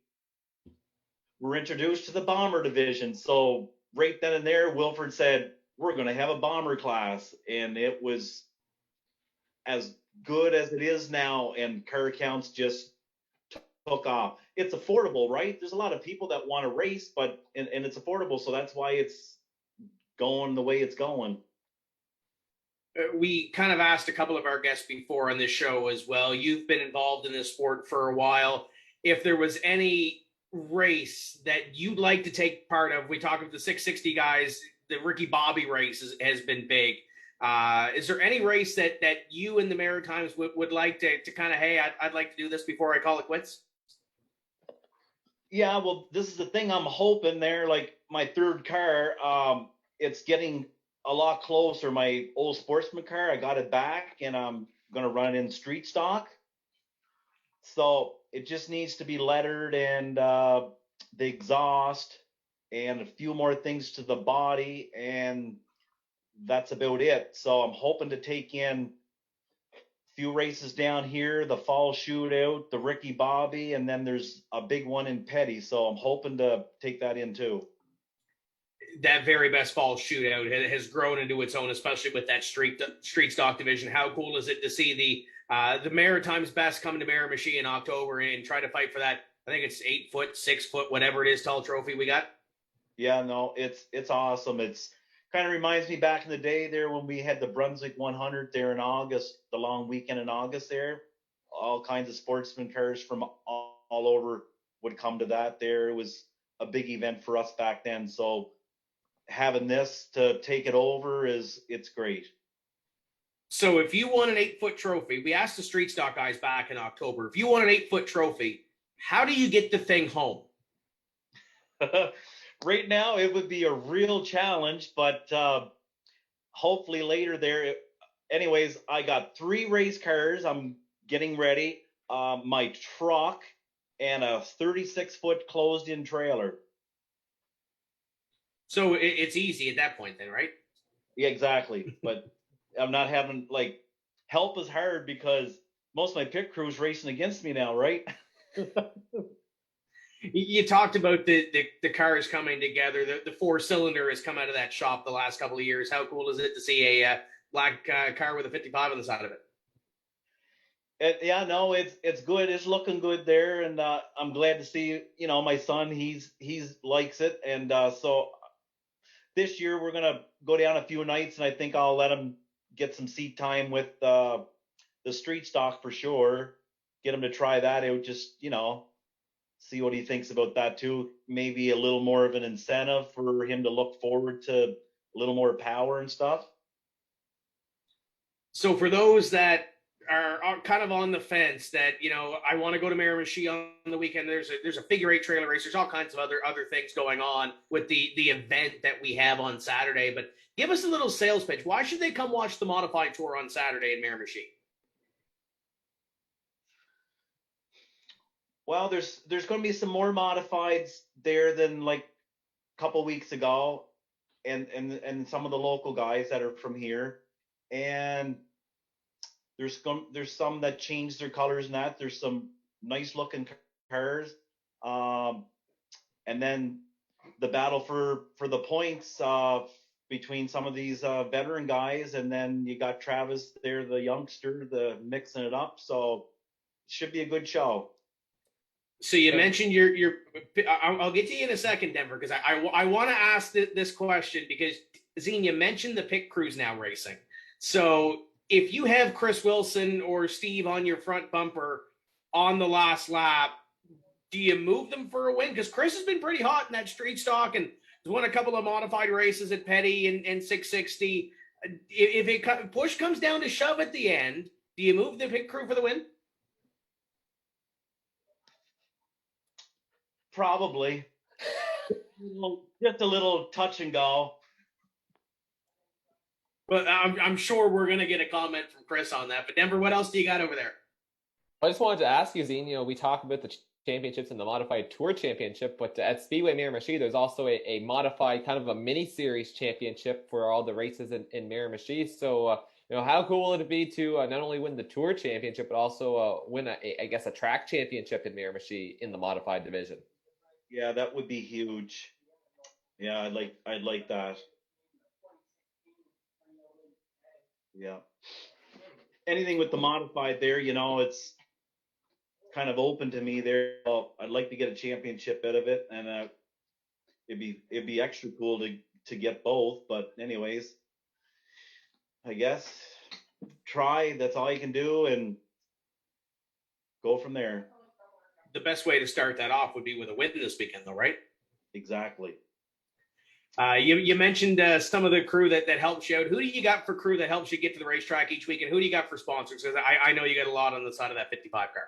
were introduced to the bomber division. So right then and there, Wilford said, we're going to have a bomber class, and it was as good as it is now, and car counts just took off. It's affordable, right? There's a lot of people that want to race, but and it's affordable, so that's why it's going the way it's going. We kind of asked a couple of our guests before on this show as well. You've been involved in this sport for a while. If there was any race that you'd like to take part of, we talk of the 660 guys, the Ricky Bobby race has been big. Is there any race that you in the Maritimes would like to kind of, hey, I'd like to do this before I call it quits? Yeah, well, this is the thing I'm hoping there, like my third car, it's getting a lot closer. My old sportsman car, I got it back, and I'm going to run in street stock. So it just needs to be lettered, and the exhaust and a few more things to the body, and that's about it. So I'm hoping to take in a few races down here, the fall shootout, the Ricky Bobby, and then there's a big one in Petty. So I'm hoping to take that in too. That very best fall shootout has grown into its own, especially with that street stock division. How cool is it to see the Maritimes best coming to Miramichi in October and try to fight for that? I think it's 8 foot, 6 foot, whatever it is, tall trophy we got. Yeah, no, it's awesome. It's kind of reminds me back in the day there when we had the Brunswick 100 there in August, the long weekend in August there. All kinds of sportsman cars from all over would come to that there. It was a big event for us back then. So having this to take it over it's great. So if you won an 8 foot trophy, we asked the street stock guys back in October, if you won an 8 foot trophy, how do you get the thing home? Right now, it would be a real challenge, but hopefully later there. Anyways, I got 3 race cars. I'm getting ready. My truck and a 36-foot closed-in trailer. So it's easy at that point then, right? Yeah, exactly. But I'm not having, like, help is hard because most of my pit crew's racing against me now, right? You talked about the cars coming together. The 4-cylinder has come out of that shop the last couple of years. How cool is it to see a black car with a 55 on the side of it? Yeah, no, it's good. It's looking good there, and I'm glad to see. My son, he's likes it, and so this year we're gonna go down a few nights, and I think I'll let him get some seat time with the street stock for sure. Get him to try that out, just see what he thinks about that too. Maybe a little more of an incentive for him to look forward to a little more power and stuff. So for those that are kind of on the fence that, I want to go to Miramichi on the weekend, there's a figure 8 trailer race. There's all kinds of other things going on with the event that we have on Saturday. But give us a little sales pitch. Why should they come watch the Modified Tour on Saturday in Miramichi? Well, there's going to be some more modifieds there than like a couple weeks ago, and some of the local guys that are from here, and there's some that changed their colors and that. There's some nice looking cars, and then the battle for the points between some of these veteran guys, and then you got Travis there, the youngster, the mixing it up. So it should be a good show. So you mentioned your I'll get to you in a second, Denver, because I want to ask this question because, Zean, you mentioned the pit crews now racing. So if you have Chris Wilson or Steve on your front bumper on the last lap, do you move them for a win? Because Chris has been pretty hot in that street stock, and won a couple of modified races at Petty and 660. If push comes down to shove at the end, do you move the pit crew for the win? Probably. Just a little touch and go. But I'm sure we're going to get a comment from Chris on that. But Denver, what else do you got over there? I just wanted to ask you, Zean, we talk about the championships and the modified tour championship, but at Speedway Miramichi, there's also a modified kind of a mini series championship for all the races in Miramichi. So, how cool would it be to not only win the tour championship, but also win a track championship in Miramichi in the modified division? Yeah, that would be huge. Yeah, I'd like that. Yeah. Anything with the modified there, it's kind of open to me there. I'd like to get a championship out of it, and it'd be extra cool to get both. But anyways, I guess try. That's all you can do, and go from there. The best way to start that off would be with a win this weekend, though, right? Exactly. You mentioned some of the crew that helps you out. Who do you got for crew that helps you get to the racetrack each week, and who do you got for sponsors? Because I know you got a lot on the side of that 55 car.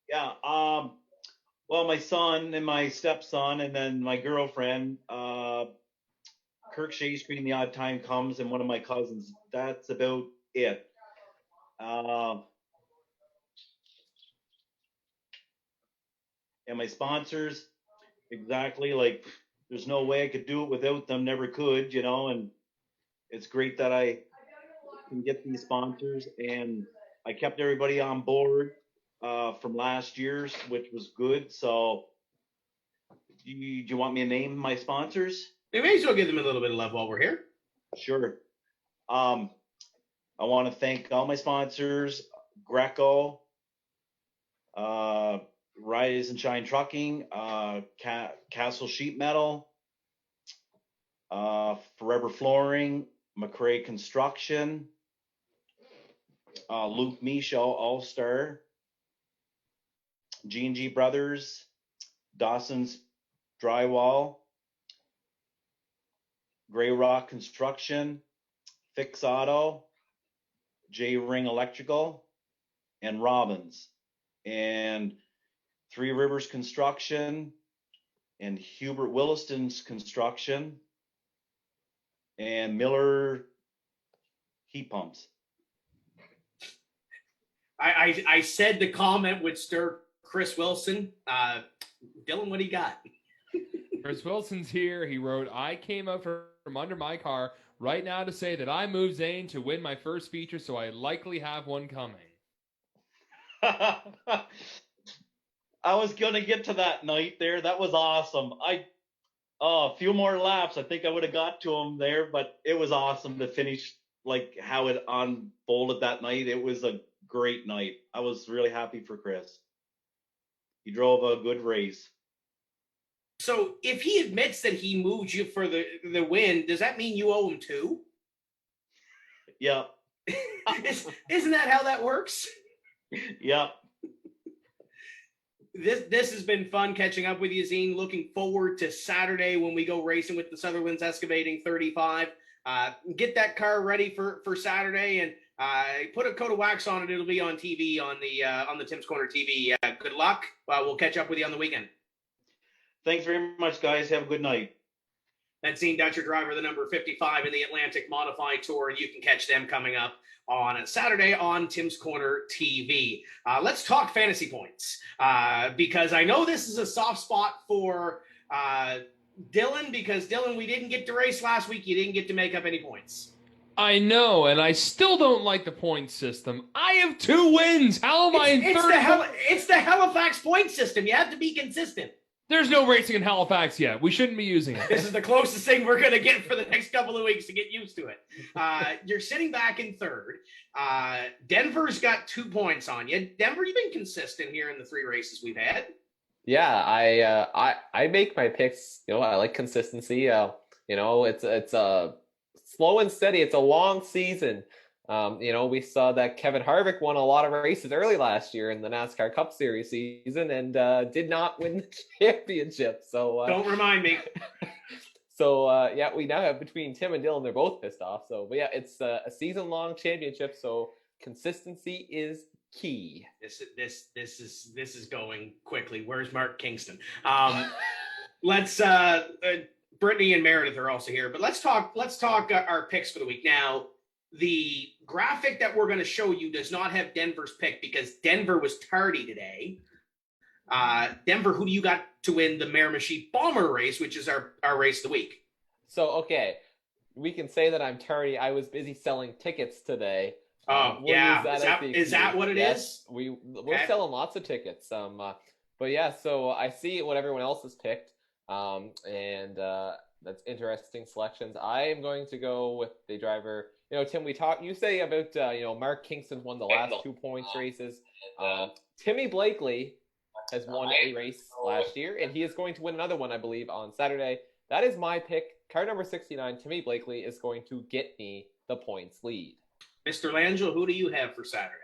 Yeah. Well, my son and my stepson, and then my girlfriend, Kirk Shea Screen, The Odd Time Comes, and one of my cousins. That's about it. And my sponsors, exactly, like, there's no way I could do it without them, never could, and it's great that I can get these sponsors, and I kept everybody on board from last year's, which was good. So do you want me to name my sponsors? We may as well give them a little bit of love while we're here. Sure. I want to thank all my sponsors: Greco, Rise and Shine Trucking, Castle Sheet Metal, Forever Flooring, McRae Construction, Luke Michaud, All Star, G&G Brothers, Dawson's Drywall, Gray Rock Construction, Fix Auto, J Ring Electrical, and Robbins, and Three Rivers Construction, and Hubert Williston's Construction, and Miller Heat Pumps. I said the comment would stir Chris Wilson. Dylan, what do you got? Chris Wilson's here. He wrote, I came out from under my car right now to say that I moved Zane to win my first feature, so I likely have one coming. I was going to get to that night there. That was awesome. A few more laps, I think I would have got to him there, but it was awesome to finish like how it unfolded that night. It was a great night. I was really happy for Chris. He drove a good race. So if he admits that he moved you for the win, does that mean you owe him two? Yeah. Isn't that how that works? Yeah. This has been fun catching up with you, Zean. Looking forward to Saturday when we go racing with the Sutherland's Excavating 35. Get that car ready for Saturday, and put a coat of wax on it. It'll be on TV on the Tim's Corner TV. Good luck. We'll catch up with you on the weekend. Thanks very much, guys. Have a good night. That's Zean Dutcher, driver of the number 55 in the Atlantic Modified Tour, and you can catch them coming up on Saturday on Tim's Corner TV. Let's talk fantasy points, because I know this is a soft spot for Dylan, because Dylan, we didn't get to race last week. You didn't get to make up any points. I know, and I still don't like the point system. I have 2 wins. How am I in third? It's the Halifax point system. You have to be consistent. There's no racing in Halifax yet. We shouldn't be using it. This is the closest thing we're going to get for the next couple of weeks to get used to it. You're sitting back in third. Denver's got 2 points on you. Denver, you've been consistent here in the 3 races we've had. Yeah, I make my picks. I like consistency. It's slow and steady. It's a long season. We saw that Kevin Harvick won a lot of races early last year in the NASCAR Cup Series season and did not win the championship. So Don't remind me. So we now have between Tim and Dylan, they're both pissed off. So, but yeah, it's a season-long championship, so consistency is key. This is going quickly. Where's Mark Kingston? Let's Brittany and Meredith are also here, but let's talk our picks for the week. Now, the graphic that we're going to show you does not have Denver's pick because Denver was tardy today. Denver, who do you got to win the Miramichi Bomber race, which is our race of the week? So, okay, we can say that I'm tardy. I was busy selling tickets today. Yeah. Is that what it is? We're selling lots of tickets. But yeah, so I see what everyone else has picked. And that's interesting selections. I am going to go with the driver. Tim, you say about, Mark Kingston won the last 2 points races. Timmy Blakely has won a race last year, and he is going to win another one, I believe, on Saturday. That is my pick. Car number 69, Timmy Blakely, is going to get me the points lead. Mr. Langell, who do you have for Saturday?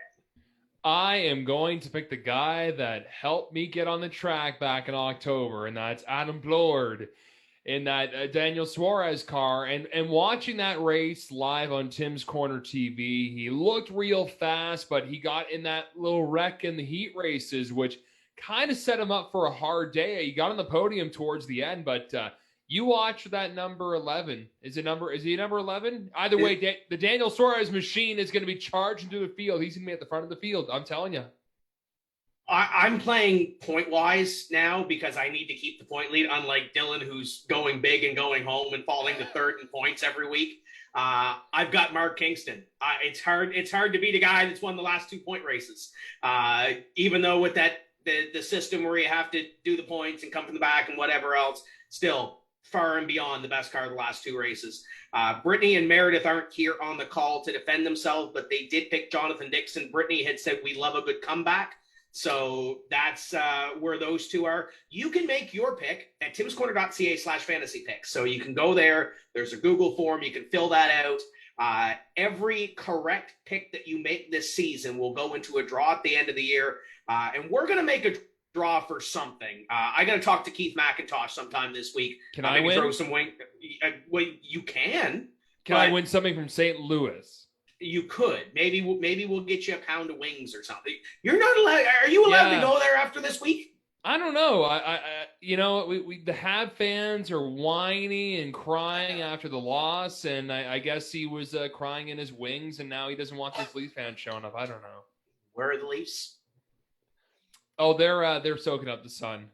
I am going to pick the guy that helped me get on the track back in October, and that's Adam Blord in that Daniel Suarez car. And watching that race live on Tim's Corner TV, he looked real fast, but he got in that little wreck in the heat races, which kind of set him up for a hard day. He got on the podium towards the end, but you watch that number 11. Is he number 11? Either way, the Daniel Suarez machine is going to be charged into the field. He's going to be at the front of the field. I'm telling you. I'm playing point-wise now because I need to keep the point lead, unlike Dylan, who's going big and going home and falling to third in points every week. I've got Mark Kingston. It's hard to beat a guy that's won the last 2 point races. Even though with that the system where you have to do the points and come from the back and whatever else, still far and beyond the best car of the last 2 races. Brittany and Meredith aren't here on the call to defend themselves, but they did pick Jonathan Dixon. Brittany had said we love a good comeback. So that's where those two are. You can make your pick at timscorner.ca/fantasy picks. So you can go there. There's a Google form. You can fill that out. Every correct pick that you make this season will go into a draw at the end of the year. And we're going to make a draw for something. I got to talk to Keith McIntosh sometime this week. Can I win? Throw some wing. Well, you can. Can I win something from St. Louis? You could. Maybe we'll get you a pound of wings or something. You're not allowed. Are you allowed to go there after this week? I don't know. We the Hab fans are whining and crying after the loss, and I guess he was crying in his wings, and now he doesn't want this Leaf fans showing up. I don't know. Where are the Leafs? Oh, they're soaking up the sun.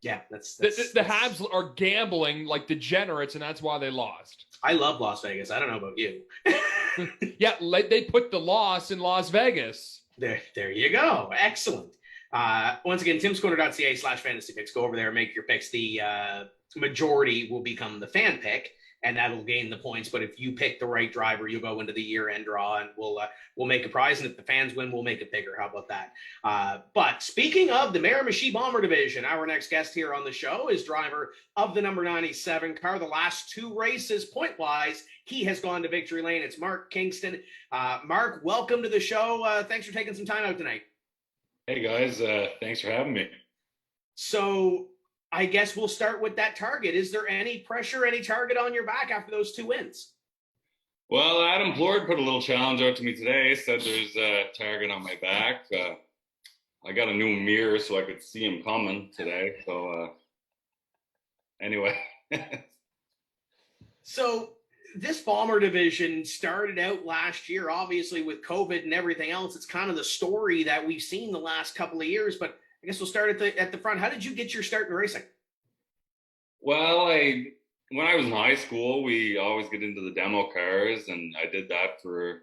Yeah, that's the Habs are gambling like degenerates, and that's why they lost. I love Las Vegas. I don't know about you. Yeah, they put the loss in Las Vegas. There you go. Excellent. Once again, timscorner.ca/fantasy picks. Go over there and make your picks. The majority will become the fan pick, and that'll gain the points. But if you pick the right driver, you'll go into the year-end draw, and we'll make a prize. And if the fans win, we'll make it bigger. How about that? But speaking of the Miramichi Bomber Division, our next guest here on the show is driver of the number 97 car. The last 2 races, point-wise, he has gone to victory lane. It's Mark Kingston. Mark, welcome to the show. Thanks for taking some time out tonight. Hey, guys. Thanks for having me. So I guess we'll start with that target. Is there any pressure, any target on your back after those 2 wins? Well, Adam Blord put a little challenge out to me today, said there's a target on my back. I got a new mirror so I could see him coming today. So anyway. So this Bomber division started out last year, obviously with COVID and everything else. It's kind of the story that we've seen the last couple of years, but I guess we'll start at the front. How did you get your start in racing? Well, when I was in high school, we always get into the demo cars, and I did that for a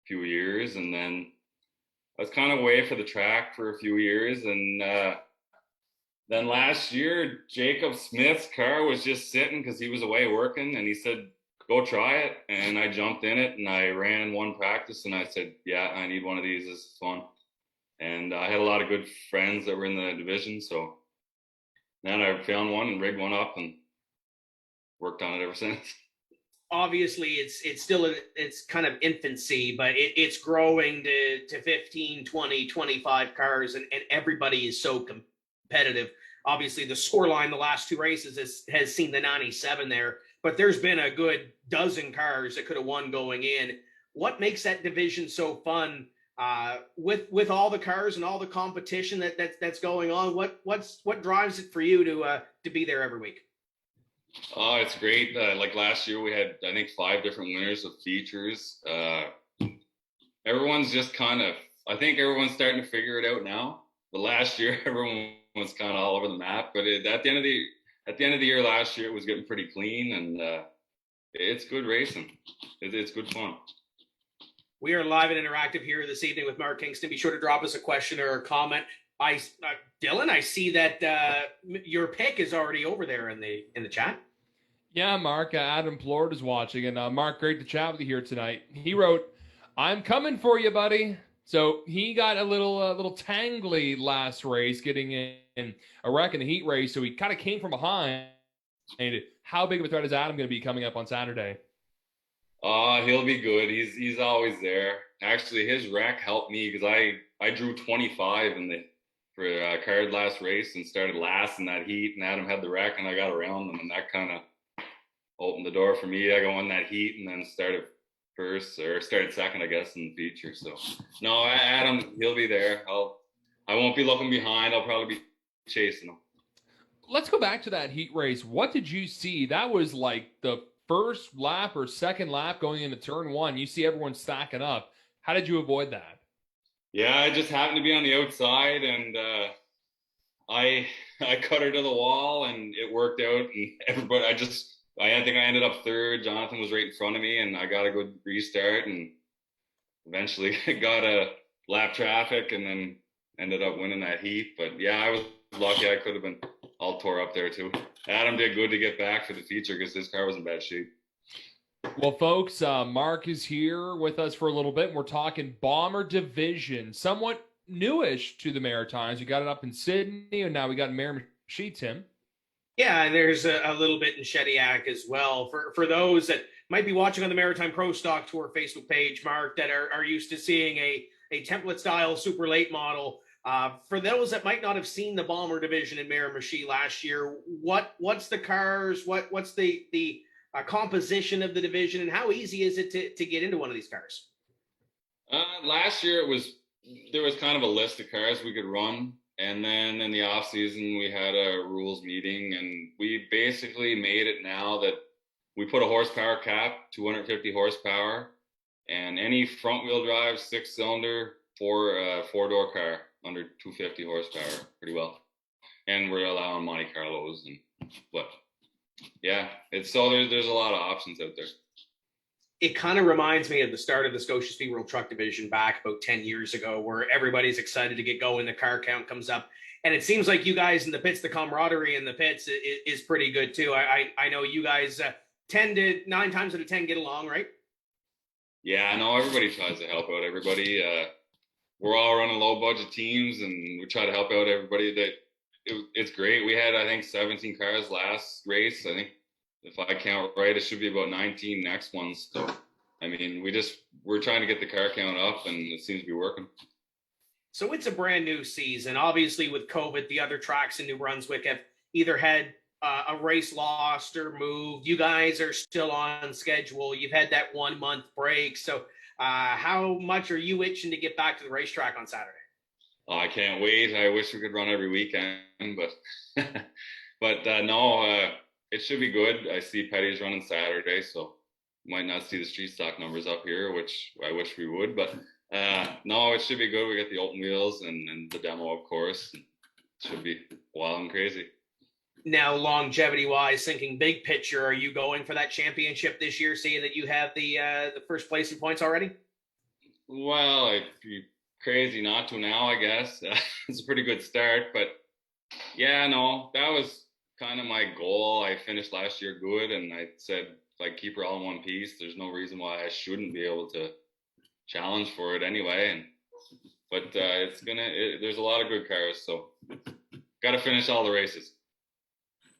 few years, and then I was kind of away for the track for a few years, and then last year, Jacob Smith's car was just sitting because he was away working, and he said, go try it, and I jumped in it, and I ran one practice, and I said, yeah, I need one of these. This is fun. And I had a lot of good friends that were in the division, so then I found one and rigged one up and worked on it ever since. obviously it's still it's kind of infancy, but it's growing to 15, 20, 25 cars, and everybody is so competitive. Obviously, the scoreline the last two races has seen the 97 there, but there's been a good dozen cars that could have won going in. What makes that division so fun with all the cars and all the competition that's going on? What drives it for you to be there every week? Oh, it's great. Like last year, we had, I think, 5 different winners of features. Everyone's just I think everyone's starting to figure it out now. But last year, everyone was kind of all over the map. But at the end of the year last year, it was getting pretty clean, and it's good racing. It's good fun. We are live and interactive here this evening with Mark Kingston. Be sure to drop us a question or a comment. Dylan, I see that your pick is already over there in the chat. Yeah, Mark, Adam Plord is watching. And Mark, great to chat with you here tonight. He wrote, "I'm coming for you, buddy." So he got a little tangly last race, getting in a wreck in the heat race. So he kind of came from behind. And how big of a threat is Adam going to be coming up on Saturday? He'll be good. He's always there. Actually, his wreck helped me because I drew 25 for card last race and started last in that heat, and Adam had the wreck, and I got around them, and that kind of opened the door for me. I go in that heat and then started second, I guess, in the feature. So no, Adam, he'll be there. I won't be looking behind. I'll probably be chasing him. Let's go back to that heat race. What did you see? That was like the first lap or second lap going into turn 1. You see everyone stacking up. How did you avoid that? Yeah, I just happened to be on the outside, and I cut her to the wall, and it worked out. And everybody, I think I ended up third. Jonathan was right in front of me, and I got a good restart, and eventually got a lap traffic, and then ended up winning that heat. But yeah, I was lucky. I could have been all tore up there too. Adam did good to get back for the feature because his car was in bad shape. Well, folks, Mark is here with us for a little bit. We're talking Bomber Division, somewhat newish to the Maritimes. We got it up in Sydney, and now we got Miramichi, Tim. Yeah, and there's a little bit in Shediac as well. For those that might be watching on the Maritime Pro Stock Tour Facebook page, Mark, that are used to seeing a template-style super late model, for those that might not have seen the Bomber Division in Miramichi last year, what's the cars, what's the composition of the division, and how easy is it to get into one of these cars? Last year there was kind of a list of cars we could run, and then in the off season we had a rules meeting, and we basically made it now that we put a horsepower cap, 250 horsepower, and any front wheel drive 6-cylinder four-door car under 250 horsepower pretty well, and we're allowing Monte Carlos but yeah, there's a lot of options out there. It kind of reminds me of the start of the Scotia Speed World Truck Division back about 10 years ago, where everybody's excited to get going, the car count comes up, and it seems like you guys in the pits, the camaraderie in the pits is pretty good too. I know you guys 9 times out of 10 get along, right? Yeah, I know everybody tries to help out everybody. We're all running low budget teams, and we try to help out everybody. It's great. We had, I think, 17 cars last race. I think if I count right, it should be about 19 next ones. So, I mean, we're trying to get the car count up, and it seems to be working. So it's a brand new season. Obviously, with COVID, the other tracks in New Brunswick have either had a race lost or moved. You guys are still on schedule. You've had that 1 month break. So how much are you itching to get back to the racetrack on Saturday? Oh, I can't wait. I wish we could run every weekend, but no, it should be good. I see Petty's running Saturday, so might not see the street stock numbers up here, which I wish we would, but no, it should be good. We got the open wheels and the demo, of course. It should be wild and crazy. Now, longevity-wise, thinking big picture, are you going for that championship this year, seeing that you have the first place in points already? Well, I'd be crazy not to now, I guess. It's a pretty good start, but yeah, no, that was kind of my goal. I finished last year good, and I said if I keep her all in one piece, there's no reason why I shouldn't be able to challenge for it anyway. But there's a lot of good cars, so got to finish all the races.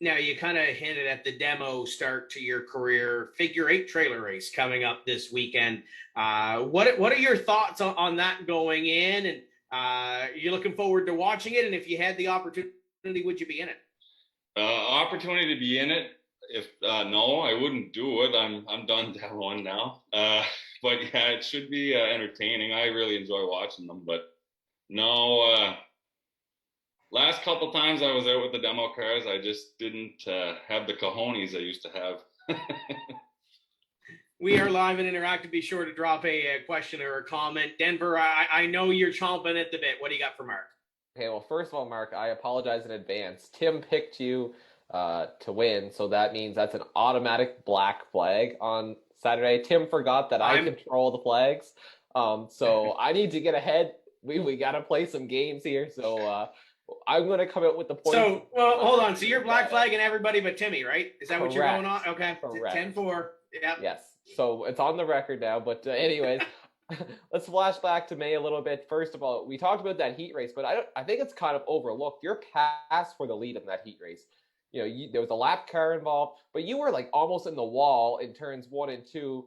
Now, you kind of hinted at the demo start to your career. Figure 8 trailer race coming up this weekend. What are your thoughts on that going in? And are you looking forward to watching it? And if you had the opportunity, would you be in it? Opportunity to be in it. If no, I wouldn't do it. I'm done that one now. But yeah, it should be entertaining. I really enjoy watching them. But no, last couple times I was out with the demo cars, I just didn't have the cojones I used to have. We are live and interactive. Be sure to drop a question or a comment. Denver, I know you're chomping at the bit. What do you got for Mark? Okay, well, first of all, Mark, I apologize in advance. Tim picked you to win, so that means that's an automatic black flag on Saturday. Tim forgot that I control the flags, so I need to get ahead. We got to play some games here, so I'm going to come out with the points. So, well, hold on. So you're black flagging everybody but Timmy, right? Is that Correct. what you're going on? Okay. Correct. 10-4. Yeah. Yes. So it's on the record now. But anyways, let's flash back to May a little bit. First of all, we talked about that heat race, but I think it's kind of overlooked. Your pass for the lead in that heat race. You know, there was a lap car involved, but you were like almost in the wall in turns 1 and 2.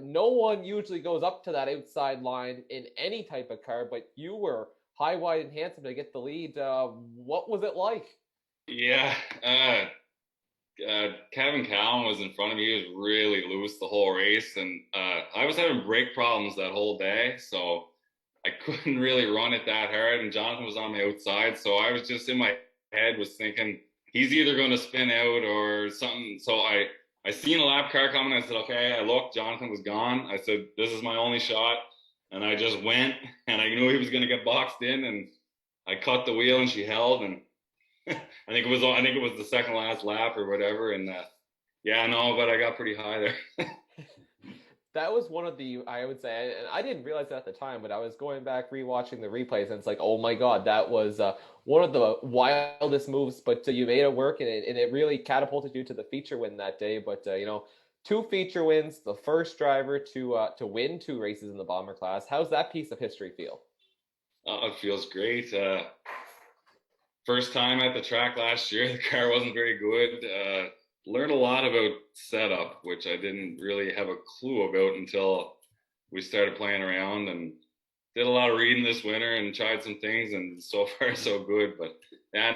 No one usually goes up to that outside line in any type of car, but you were high, wide, and handsome to get the lead. What was it like? Yeah, Kevin Cowan was in front of me. He was really loose the whole race, and I was having brake problems that whole day, so I couldn't really run it that hard, and Jonathan was on my outside, so I was just in my head was thinking, he's either going to spin out or something. So I seen a lap car coming. I said, okay. I looked, Jonathan was gone. I said, this is my only shot. And I just went, and I knew he was going to get boxed in, and I cut the wheel, and she held, and I think it was the second last lap or whatever. And yeah, no, but I got pretty high there. That was one of the, I would say, and I didn't realize that at the time, but I was going back rewatching the replays, and it's like, oh my God, that was one of the wildest moves. But you made it work, and it really catapulted you to the feature win that day. But you know, 2 feature wins, the first driver to win 2 races in the bomber class. How's that piece of history feel? It feels great. First time at the track last year, the car wasn't very good. Learned a lot about setup, which I didn't really have a clue about until we started playing around, and did a lot of reading this winter and tried some things, and so far so good. But yeah,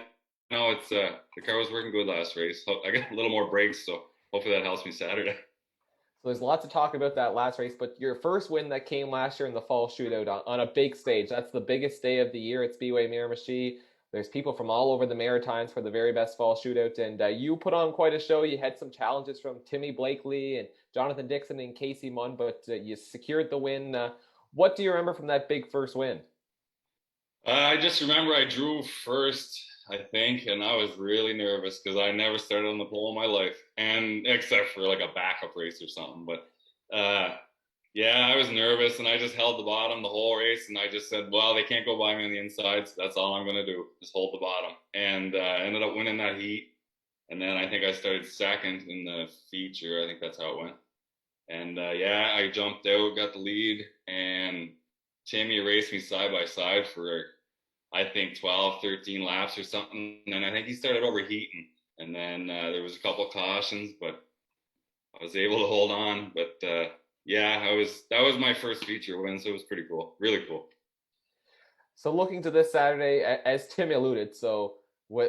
no, it's the car was working good last race. I got a little more brakes, so hopefully that helps me Saturday. So there's lots to talk about that last race, but your first win that came last year in the fall shootout on a big stage, that's the biggest day of the year at Speedway Miramichi. There's people from all over the Maritimes for the very best fall shootout, and you put on quite a show. You had some challenges from Timmy Blakely and Jonathan Dixon and Casey Munn, but you secured the win. What do you remember from that big first win? I just remember I drew first, I think, and I was really nervous because I never started on the pole in my life, and except for like a backup race or something. But yeah, I was nervous, and I just held the bottom the whole race, and I just said, well, they can't go by me on the inside, so that's all I'm going to do, just hold the bottom. And ended up winning that heat, and then I think I started second in the feature. I think that's how it went. And yeah, I jumped out, got the lead, and Timmy raced me side by side for, I think, 12, 13 laps or something, and I think he started overheating, and then there was a couple cautions, but I was able to hold on. But yeah, that was my first feature win, so it was pretty cool, really cool. So looking to this Saturday, as Tim alluded, so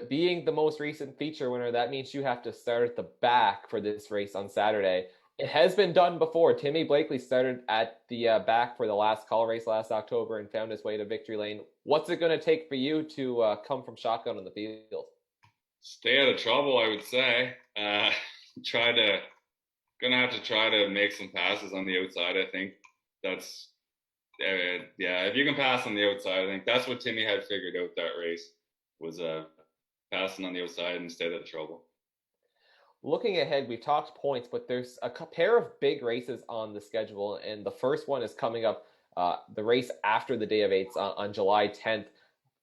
being the most recent feature winner, that means you have to start at the back for this race on Saturday. It has been done before. Timmy Blakely started at the back for the last call race last October and found his way to victory lane. What's it going to take for you to come from shotgun in the field? Stay out of trouble, I would say. Gonna have to try to make some passes on the outside. I think that's yeah. If you can pass on the outside, I think that's what Timmy had figured out that race was passing on the outside and stay out of trouble. Looking ahead, we've talked points, but there's a pair of big races on the schedule, and the first one is coming up, the race after the Day of Eights on July 10th.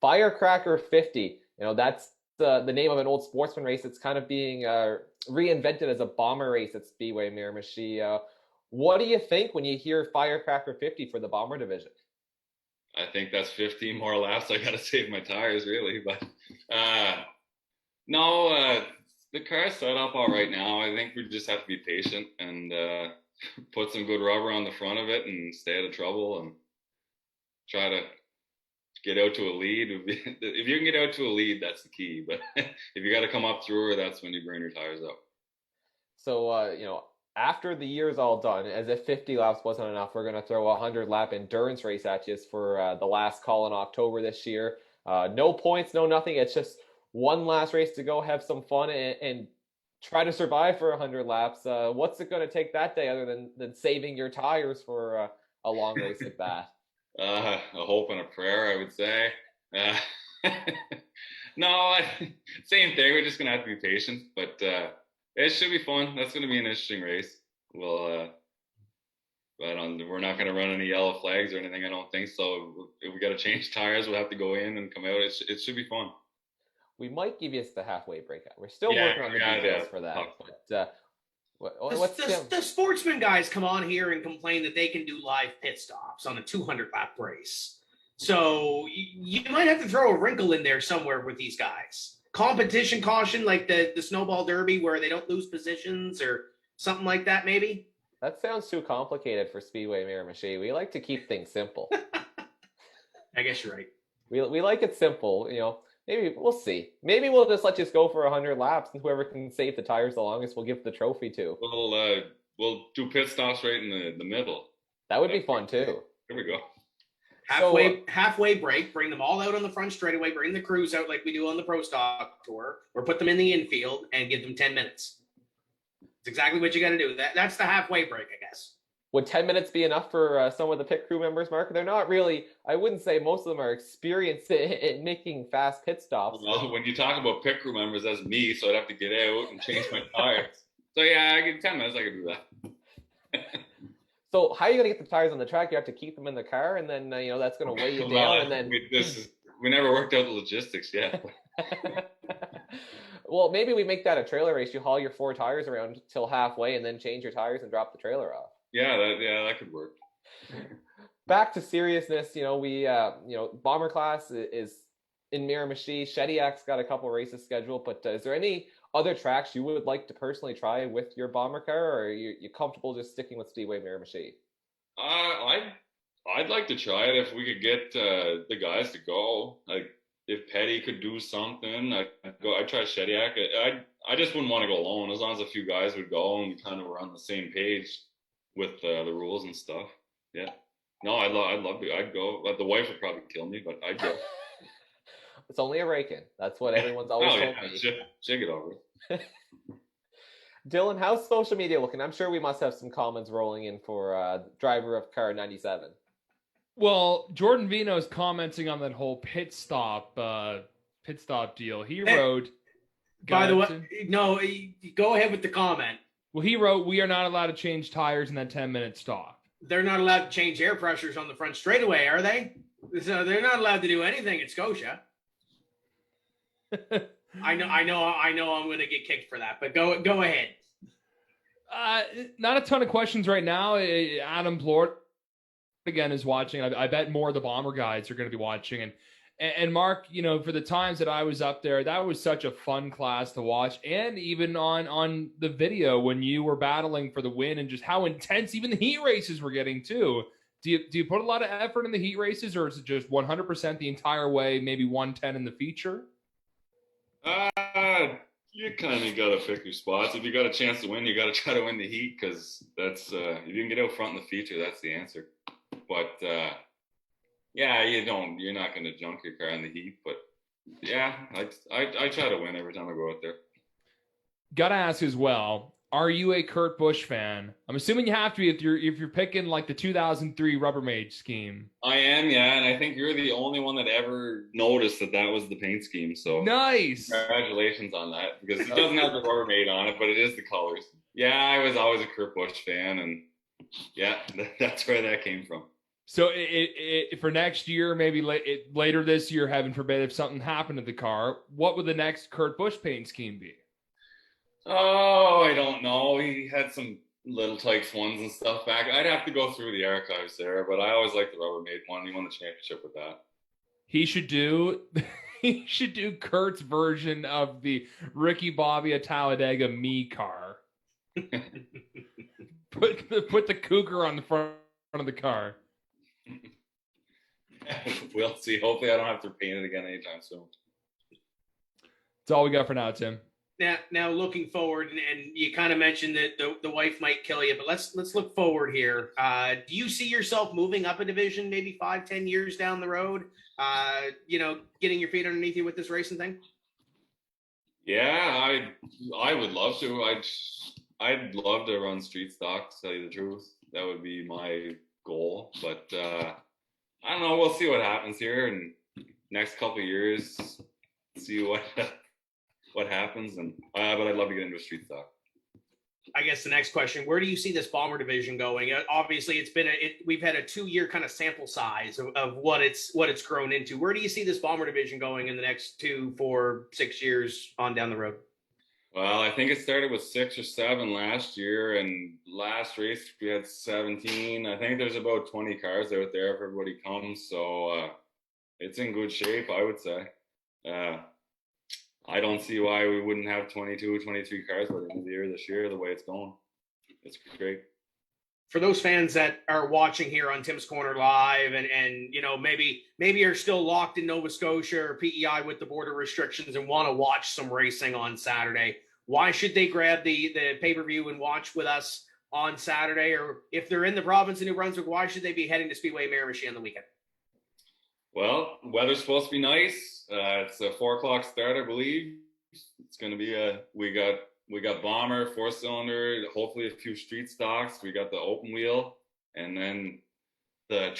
Firecracker 50. You know, that's the name of an old sportsman race. It's kind of being reinvented as a bomber race at Speedway Miramichi. What do you think when you hear Firecracker 50 for the bomber division? I think that's 15 more laps. I got to save my tires, really. But no, the car's set up all right now. I think we just have to be patient and put some good rubber on the front of it and stay out of trouble and try to get out to a lead. If you can get out to a lead, that's the key. But if you got to come up through her, that's when you burn your tires up. So, after the year's all done, as if 50 laps wasn't enough, we're going to throw a 100-lap endurance race at you for the last call in October this year. No points, no nothing. It's just one last race to go, have some fun, and try to survive for 100 laps. What's it going to take that day other than saving your tires for a long race like that? A hope and a prayer, I would say. No, same thing. We're just going to have to be patient, but it should be fun. That's going to be an interesting race. We're not going to run any yellow flags or anything, I don't think. So if we got to change tires, we'll have to go in and come out. It should be fun. We might give you the halfway breakout. We're still working on the details for that. But the sportsman guys come on here and complain that they can do live pit stops on a 200-lap race. So you might have to throw a wrinkle in there somewhere with these guys. Competition caution, like the snowball derby, where they don't lose positions or something like that, maybe? That sounds too complicated for Speedway Miramichi. We like to keep things simple. I guess you're right. We like it simple, Maybe we'll see. Maybe we'll just let you go for 100 laps, and whoever can save the tires the longest, we'll give the trophy to. We'll do pit stops right in the middle. That would be fun too. There we go. Halfway break. Bring them all out on the front straightaway. Bring the crews out like we do on the Pro Stock Tour, or put them in the infield and give them 10 minutes. It's exactly what you got to do. That's the halfway break, I guess. Would 10 minutes be enough for some of the pit crew members, Mark? They're not really, I wouldn't say most of them are experienced in making fast pit stops. Well, when you talk about pit crew members, that's me, so I'd have to get out and change my tires. So yeah, I get 10 minutes, I can do that. So how are you going to get the tires on the track? You have to keep them in the car, and then, that's going to weigh you down. And then we never worked out the logistics yet. Well, maybe we make that a trailer race. You haul your 4 tires around till halfway and then change your tires and drop the trailer off. Yeah, that could work. Back to seriousness, Bomber class is in Miramichi. Shediak's got a couple races scheduled, but is there any other tracks you would like to personally try with your bomber car, or are you comfortable just sticking with Speedway Miramichi? I'd like to try it if we could get the guys to go. Like if Petty could do something, I'd try Shediak. I just wouldn't want to go alone, as long as a few guys would go and we kind of were on the same page with the rules and stuff. Yeah. No, I'd love to. I'd go. But the wife would probably kill me, but I'd go. It's only a rake-in. That's what everyone's always told me. She'll get over it. Dylan, how's social media looking? I'm sure we must have some comments rolling in for driver of car 97. Well, Jordan Vino's commenting on that whole pit stop deal. He wrote. By the way, no, go ahead with the comment. Well, he wrote, "We are not allowed to change tires in that 10-minute stop." They're not allowed to change air pressures on the front straightaway, are they? So they're not allowed to do anything at Scotia. I know. I'm going to get kicked for that, but go ahead. Not a ton of questions right now. Adam Plort again is watching. I bet more of the Bomber guys are going to be watching. And Mark, for the times that I was up there, that was such a fun class to watch. And even on the video when you were battling for the win and just how intense even the heat races were getting too. Do you put a lot of effort in the heat races, or is it just 100% the entire way, maybe 110 in the feature? You kind of got to pick your spots. If you got a chance to win, you got to try to win the heat, because that's if you can get out front in the feature, that's the answer. But yeah, you're not going to junk your car in the heat. But yeah, I try to win every time I go out there. Got to ask as well, are you a Kurt Busch fan? I'm assuming you have to be if you're picking like the 2003 Rubbermaid scheme. I am, yeah, and I think you're the only one that ever noticed that was the paint scheme. So nice, congratulations on that, because it doesn't have the Rubbermaid on it, but it is the colors. Yeah, I was always a Kurt Busch fan, and yeah, that's where that came from. So it for next year, maybe later this year, heaven forbid, if something happened to the car, what would the next Kurt Busch paint scheme be? Oh, I don't know. He had some little Tykes ones and stuff back. I'd have to go through the archives there, but I always liked the Rubbermaid one. He won the championship with that. He should do he should do Kurt's version of the Ricky Bobby at Talladega me car. Put the Cougar on the front of the car. We'll see. Hopefully, I don't have to paint it again anytime soon. That's all we got for now, Tim. Now looking forward, and you kind of mentioned that the wife might kill you, but let's look forward here. Do you see yourself moving up a division, maybe 5-10 years down the road? Getting your feet underneath you with this racing thing. Yeah, I would love to. I'd love to run street stock, to tell you the truth. That would be my goal. But I don't know. We'll see what happens here in next couple of years. See what happens. But I'd love to get into street stock. I guess the next question: where do you see this bomber division going? Obviously, we've had a 2-year kind of sample size of what it's grown into. Where do you see this bomber division going in the next 2, 4, 6 years on down the road? Well, I think it started with 6 or 7 last year, and last race we had 17. I think there's about 20 cars out there if everybody comes, so it's in good shape, I would say. I don't see why we wouldn't have 22, 23 cars by the end of the year this year, the way it's going. It's great. For those fans that are watching here on Tim's Corner Live and maybe are still locked in Nova Scotia or PEI with the border restrictions and want to watch some racing on Saturday, why should they grab the pay-per-view and watch with us on Saturday? Or if they're in the province of New Brunswick, why should they be heading to Speedway Miramichi on the weekend? Well, weather's supposed to be nice. It's a 4:00 start, I believe. It's going to be we got bomber, 4-cylinder, hopefully a few street stocks. We got the open wheel, and then the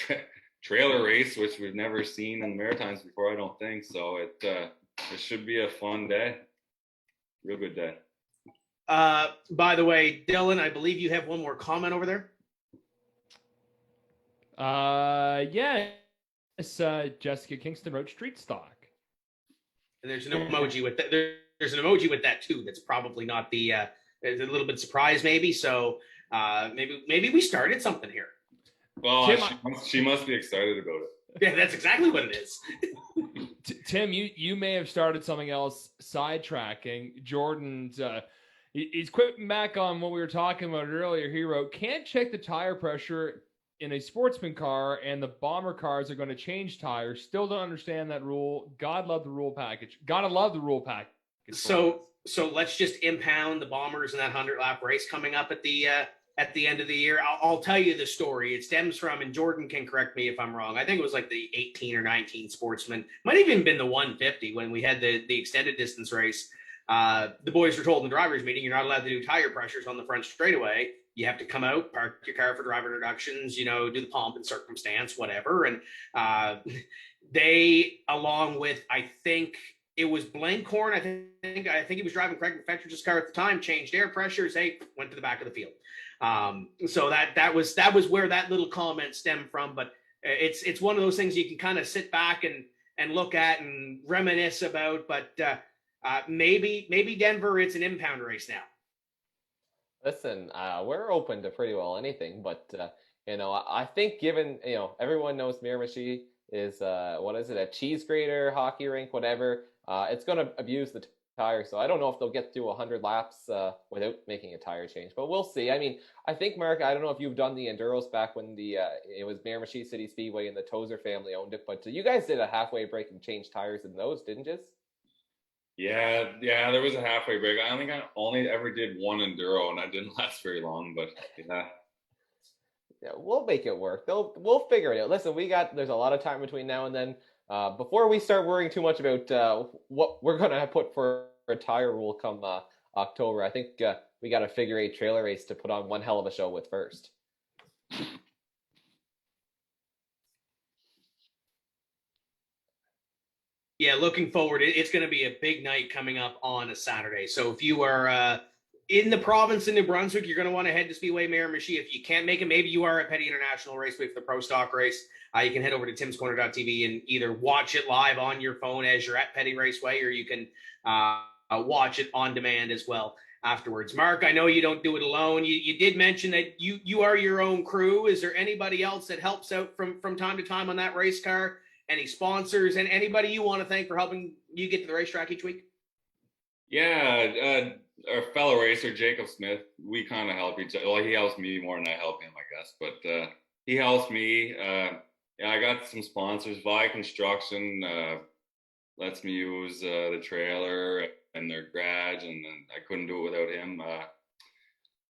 trailer race, which we've never seen in the Maritimes before, I don't think. So it should be a fun day. Real good day. By the way, Dylan, I believe you have one more comment over there. Yeah. It's Jessica Kingston wrote street stock. And there's an emoji with that. There's an emoji with that too. That's probably not the. There's a little bit surprised maybe. So maybe we started something here. Well, Tim, she must be excited about it. Yeah, that's exactly what it is. Tim, you may have started something else. Sidetracking. Jordan's. He's quipping back on what we were talking about earlier. He wrote, "Can't check the tire pressure in a sportsman car, and the bomber cars are going to change tires. Still don't understand that rule. God love the rule package. Gotta love the rule package." So let's just impound the bombers in that 100-lap race coming up at the end of the year. I'll tell you the story. It stems from, and Jordan can correct me if I'm wrong, I think it was like the 18 or 19 sportsman. Might have even been the 150 when we had the extended distance race. The boys were told in the driver's meeting, you're not allowed to do tire pressures on the front straightaway. You have to come out, park your car for driver introductions, do the pomp and circumstance, whatever. And they, along with, I think it was Blankhorn, I think he was driving Craig McFetridge's car at the time, changed air pressures, went to the back of the field. So that was where that little comment stemmed from. But it's one of those things you can kind of sit back and look at and reminisce about. But maybe Denver, it's an impound race now. Listen, we're open to pretty well anything, but I think given everyone knows Miramichi is a cheese grater, hockey rink, whatever. It's going to abuse the tire, so I don't know if they'll get through 100 laps without making a tire change, but we'll see. I mean, I think, Mark, I don't know if you've done the Enduros back when it was Miramichi City Speedway and the Tozer family owned it, but you guys did a halfway break and changed tires in those, didn't you? Yeah, there was a halfway break. I think I only ever did one enduro, and that didn't last very long. But yeah, we'll make it work. We'll figure it out. Listen, there's a lot of time between now and then. Before we start worrying too much about what we're gonna put for a tire rule come October, I think we got a figure 8 trailer race to put on one hell of a show with first. Yeah, looking forward. It's going to be a big night coming up on a Saturday. So if you are in the province in New Brunswick, you're going to want to head to Speedway Miramichi. If you can't make it, maybe you are at Petty International Raceway for the Pro Stock race. You can head over to timscorner.tv and either watch it live on your phone as you're at Petty Raceway, or you can watch it on demand as well afterwards. Mark, I know you don't do it alone. You did mention that you are your own crew. Is there anybody else that helps out from time to time on that race car? any sponsors, and anybody you want to thank for helping you get to the racetrack each week? Yeah, our fellow racer, Jacob Smith, we kind of help each other. Well, he helps me more than I help him, I guess. But he helps me. Yeah, I got some sponsors. Vi Construction lets me use the trailer and their garage, and I couldn't do it without him.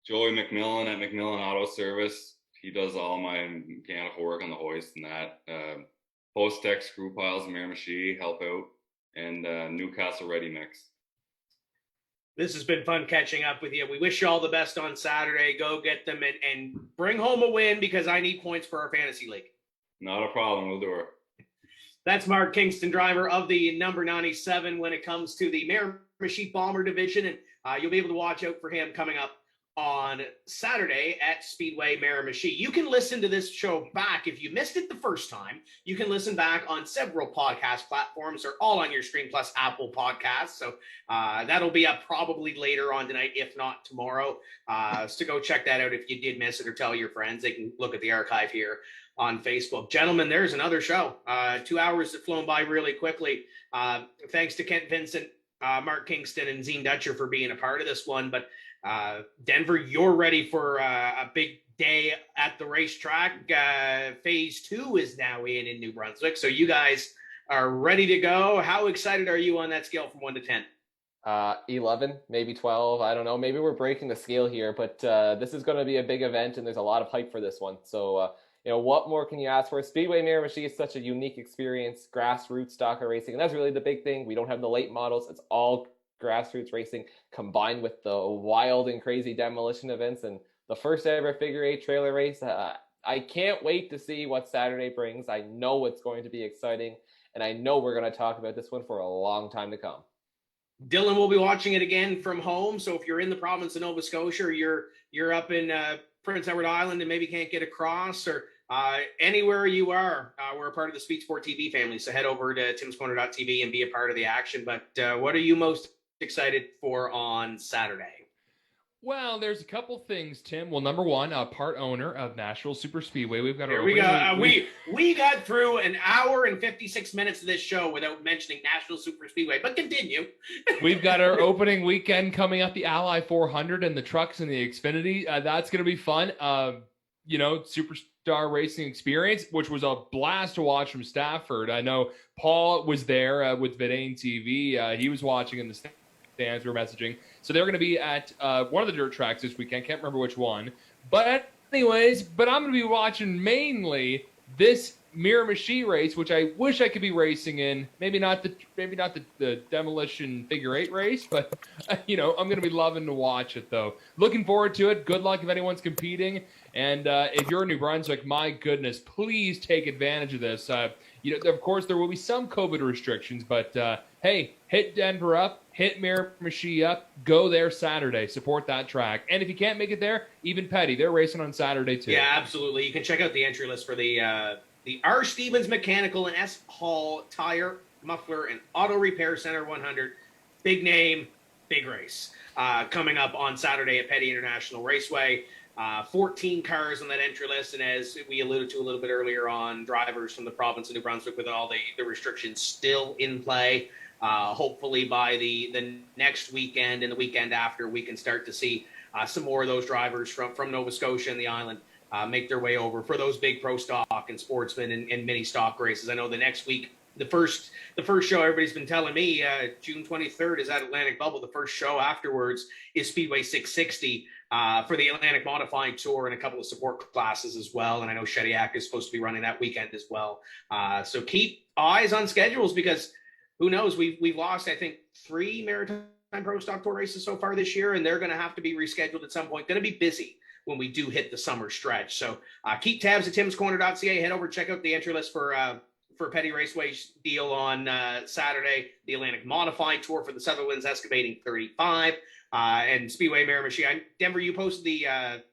Joey McMillan at McMillan Auto Service, he does all my mechanical work on the hoist and that. Post-Tech Screw Piles and Miramichi help out, and Newcastle Ready Mix. This has been fun catching up with you. We wish you all the best on Saturday. Go get them and bring home a win, because I need points for our fantasy league. Not a problem. We'll do it. That's Mark Kingston, driver of the number 97 when it comes to the Miramichi Bomber division. And you'll be able to watch out for him coming up on Saturday at Speedway Miramichi. You can listen to this show back if you missed it the first time. You can listen back on several podcast platforms. They're all on your Stream Plus Apple Podcasts. So that'll be up probably later on tonight, if not tomorrow. So go check that out if you did miss it, or tell your friends. They can look at the archive here on Facebook. Gentlemen, there's another show. 2 hours have flown by really quickly. Thanks to Kent Vincent, Mark Kingston, and Zean Dutcher for being a part of this one. But Denver, you're ready for a big day at the racetrack. Phase 2 is now in New Brunswick. So you guys are ready to go. How excited are you on that scale from 1 to 10? 11, maybe 12. I don't know. Maybe we're breaking the scale here, but this is going to be a big event, and there's a lot of hype for this one. So, what more can you ask for? Speedway Miramichi is such a unique experience, grassroots stocker racing, and that's really the big thing. We don't have the late models. It's all grassroots racing combined with the wild and crazy demolition events and the first ever figure 8 trailer race. I can't wait to see what Saturday brings. I know it's going to be exciting, and I know we're going to talk about this one for a long time to come. Dylan will be watching it again from home. So if you're in the province of Nova Scotia, or you're up in Prince Edward Island and maybe can't get across, or anywhere you are, we're a part of the Speed Sport TV family. So head over to timscorner.tv and be a part of the action. But what are you most excited for on Saturday? Well, there's a couple things, Tim. Well, number one, part owner of Nashville Super Speedway. We've got our we got through an hour and 56 minutes of this show without mentioning Nashville Super Speedway, but continue. We've got our opening weekend coming up, the Ally 400 and the trucks and the Xfinity. That's going to be fun. Superstar racing experience, which was a blast to watch from Stafford. I know Paul was there with Vidane TV. He was watching in the stands. We were messaging. So they're going to be at one of the dirt tracks this weekend. Can't remember which one. But I'm going to be watching mainly this Miramichi race, which I wish I could be racing in. Maybe not the demolition figure 8 race, but I'm going to be loving to watch it though. Looking forward to it. Good luck if anyone's competing. And if you're in New Brunswick, my goodness, please take advantage of this. Of course, there will be some COVID restrictions, but hey, hit Denver up, hit Miramichi up, go there Saturday, support that track. And if you can't make it there, even Petty, they're racing on Saturday too. Yeah, absolutely. You can check out the entry list for the R. Stevens Mechanical and S. Hall Tire, Muffler, and Auto Repair Center 100. Big name, big race. Coming up on Saturday at Petty International Raceway. 14 cars on that entry list, and as we alluded to a little bit earlier on, drivers from the province of New Brunswick with all the restrictions still in play. Hopefully by the next weekend and the weekend after, we can start to see some more of those drivers from Nova Scotia and the island make their way over for those big pro stock and sportsman and mini stock races. I know the next week, the first show everybody's been telling me, June 23rd is at Atlantic Bubble. The first show afterwards is Speedway 660 for the Atlantic Modified Tour and a couple of support classes as well. And I know Shediac is supposed to be running that weekend as well. So keep eyes on schedules, because who knows? We've lost, I think, 3 Maritime Pro Stock Tour races so far this year, and they're going to have to be rescheduled at some point. Going to be busy when we do hit the summer stretch. So keep tabs at timscorner.ca. Head over, check out the entry list for Petty Raceway's deal on Saturday, the Atlantic Modified Tour for the Sutherland's Excavating 35, and Speedway Miramichi. Denver, you posted the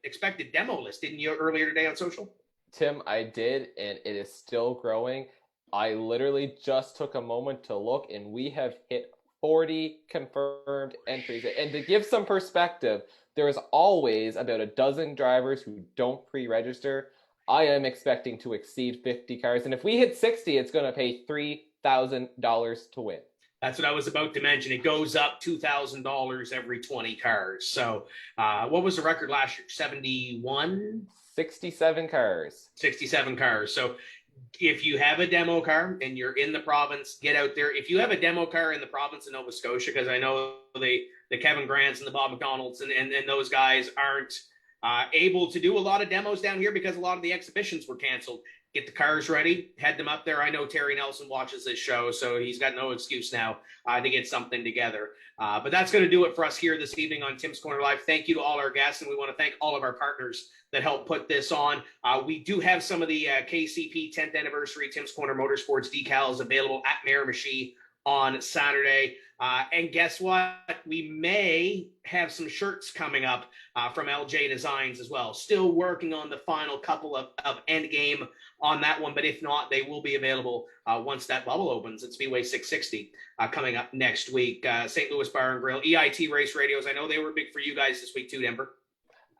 expected demo list, didn't you, earlier today on social? Tim, I did, and it is still growing. I literally just took a moment to look, and we have hit 40 confirmed entries. And to give some perspective, there is always about a dozen drivers who don't pre-register. I am expecting to exceed 50 cars. And if we hit 60, it's going to pay $3,000 to win. That's what I was about to mention. It goes up $2,000 every 20 cars. So what was the record last year? 71? 67 cars. 67 cars. So if you have a demo car and you're in the province, get out there. If you have a demo car in the province of Nova Scotia, because I know the Kevin Grants and the Bob McDonalds and those guys aren't able to do a lot of demos down here because a lot of the exhibitions were canceled. Get the cars ready, head them up there. I know Terry Nelson watches this show, so he's got no excuse now to get something together. But that's going to do it for us here this evening on Tim's Corner Live. Thank you to all our guests, and we want to thank all of our partners that helped put this on. We do have some of the KCP 10th anniversary Tim's Corner Motorsports decals available at Miramichi on Saturday. And guess what? We may have some shirts coming up from LJ Designs as well. Still working on the final couple of end game on that one, but if not, they will be available once that bubble opens at Speedway 660 coming up next week. St. Louis Bar and Grill, EIT Race Radios. I know they were big for you guys this week too, Denver.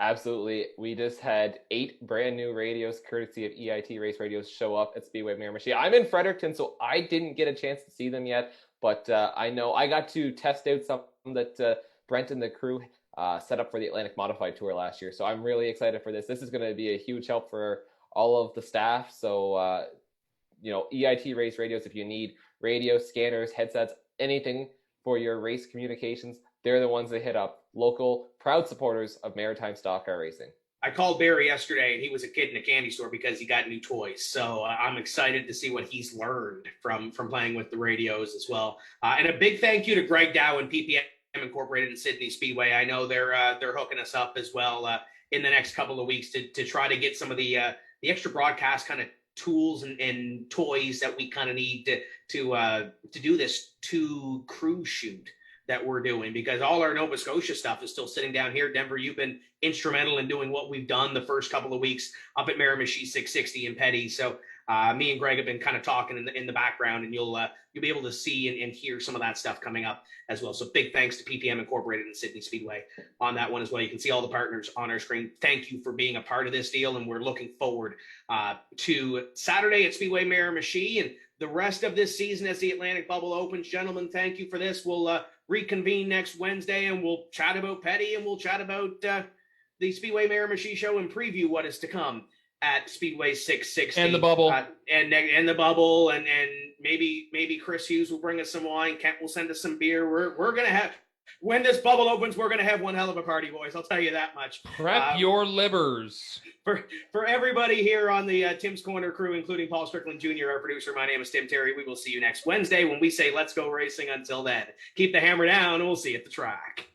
Absolutely. We just had 8 brand new radios courtesy of EIT Race Radios show up at Speedway Miramichi. I'm in Fredericton, so I didn't get a chance to see them yet, but I know I got to test out some that Brent and the crew set up for the Atlantic Modified Tour last year. So I'm really excited for this. This is going to be a huge help for all of the staff. So, EIT Race Radios, if you need radio, scanners, headsets, anything for your race communications, they're the ones that hit up. Local, proud supporters of maritime stock car racing. I called Barry yesterday, and he was a kid in a candy store because he got new toys. So I'm excited to see what he's learned from playing with the radios as well. And a big thank you to Greg Dow and PPM Incorporated in Sydney Speedway. I know they're hooking us up as well in the next couple of weeks to try to get some of the extra broadcast kind of tools and toys that we kind of need to do this 2 cruise shoot that we're doing, because all our Nova Scotia stuff is still sitting down here. Denver, you've been instrumental in doing what we've done the first couple of weeks up at Miramichi 660 and Petty. So me and Greg have been kind of talking in the background, and you'll be able to see and hear some of that stuff coming up as well. So big thanks to PPM Incorporated and Sydney Speedway on that one as well. You can see all the partners on our screen. Thank you for being a part of this deal, and we're looking forward to Saturday at Speedway Miramichi and the rest of this season as the Atlantic Bubble opens. Gentlemen, thank you for this. We'll reconvene next Wednesday, and we'll chat about Petty, and we'll chat about the Speedway Miramichi show and preview what is to come at Speedway 660 and the bubble and the bubble, and maybe Chris Hughes will bring us some wine. Kent will send us some beer. We're gonna have, when this bubble opens, we're gonna have one hell of a party, boys. I'll tell you that much. Prep your livers. For everybody here on the Tim's Corner crew, including Paul Strickland Jr., our producer, my name is Tim Terry. We will see you next Wednesday when we say let's go racing. Until then, keep the hammer down, and we'll see you at the track.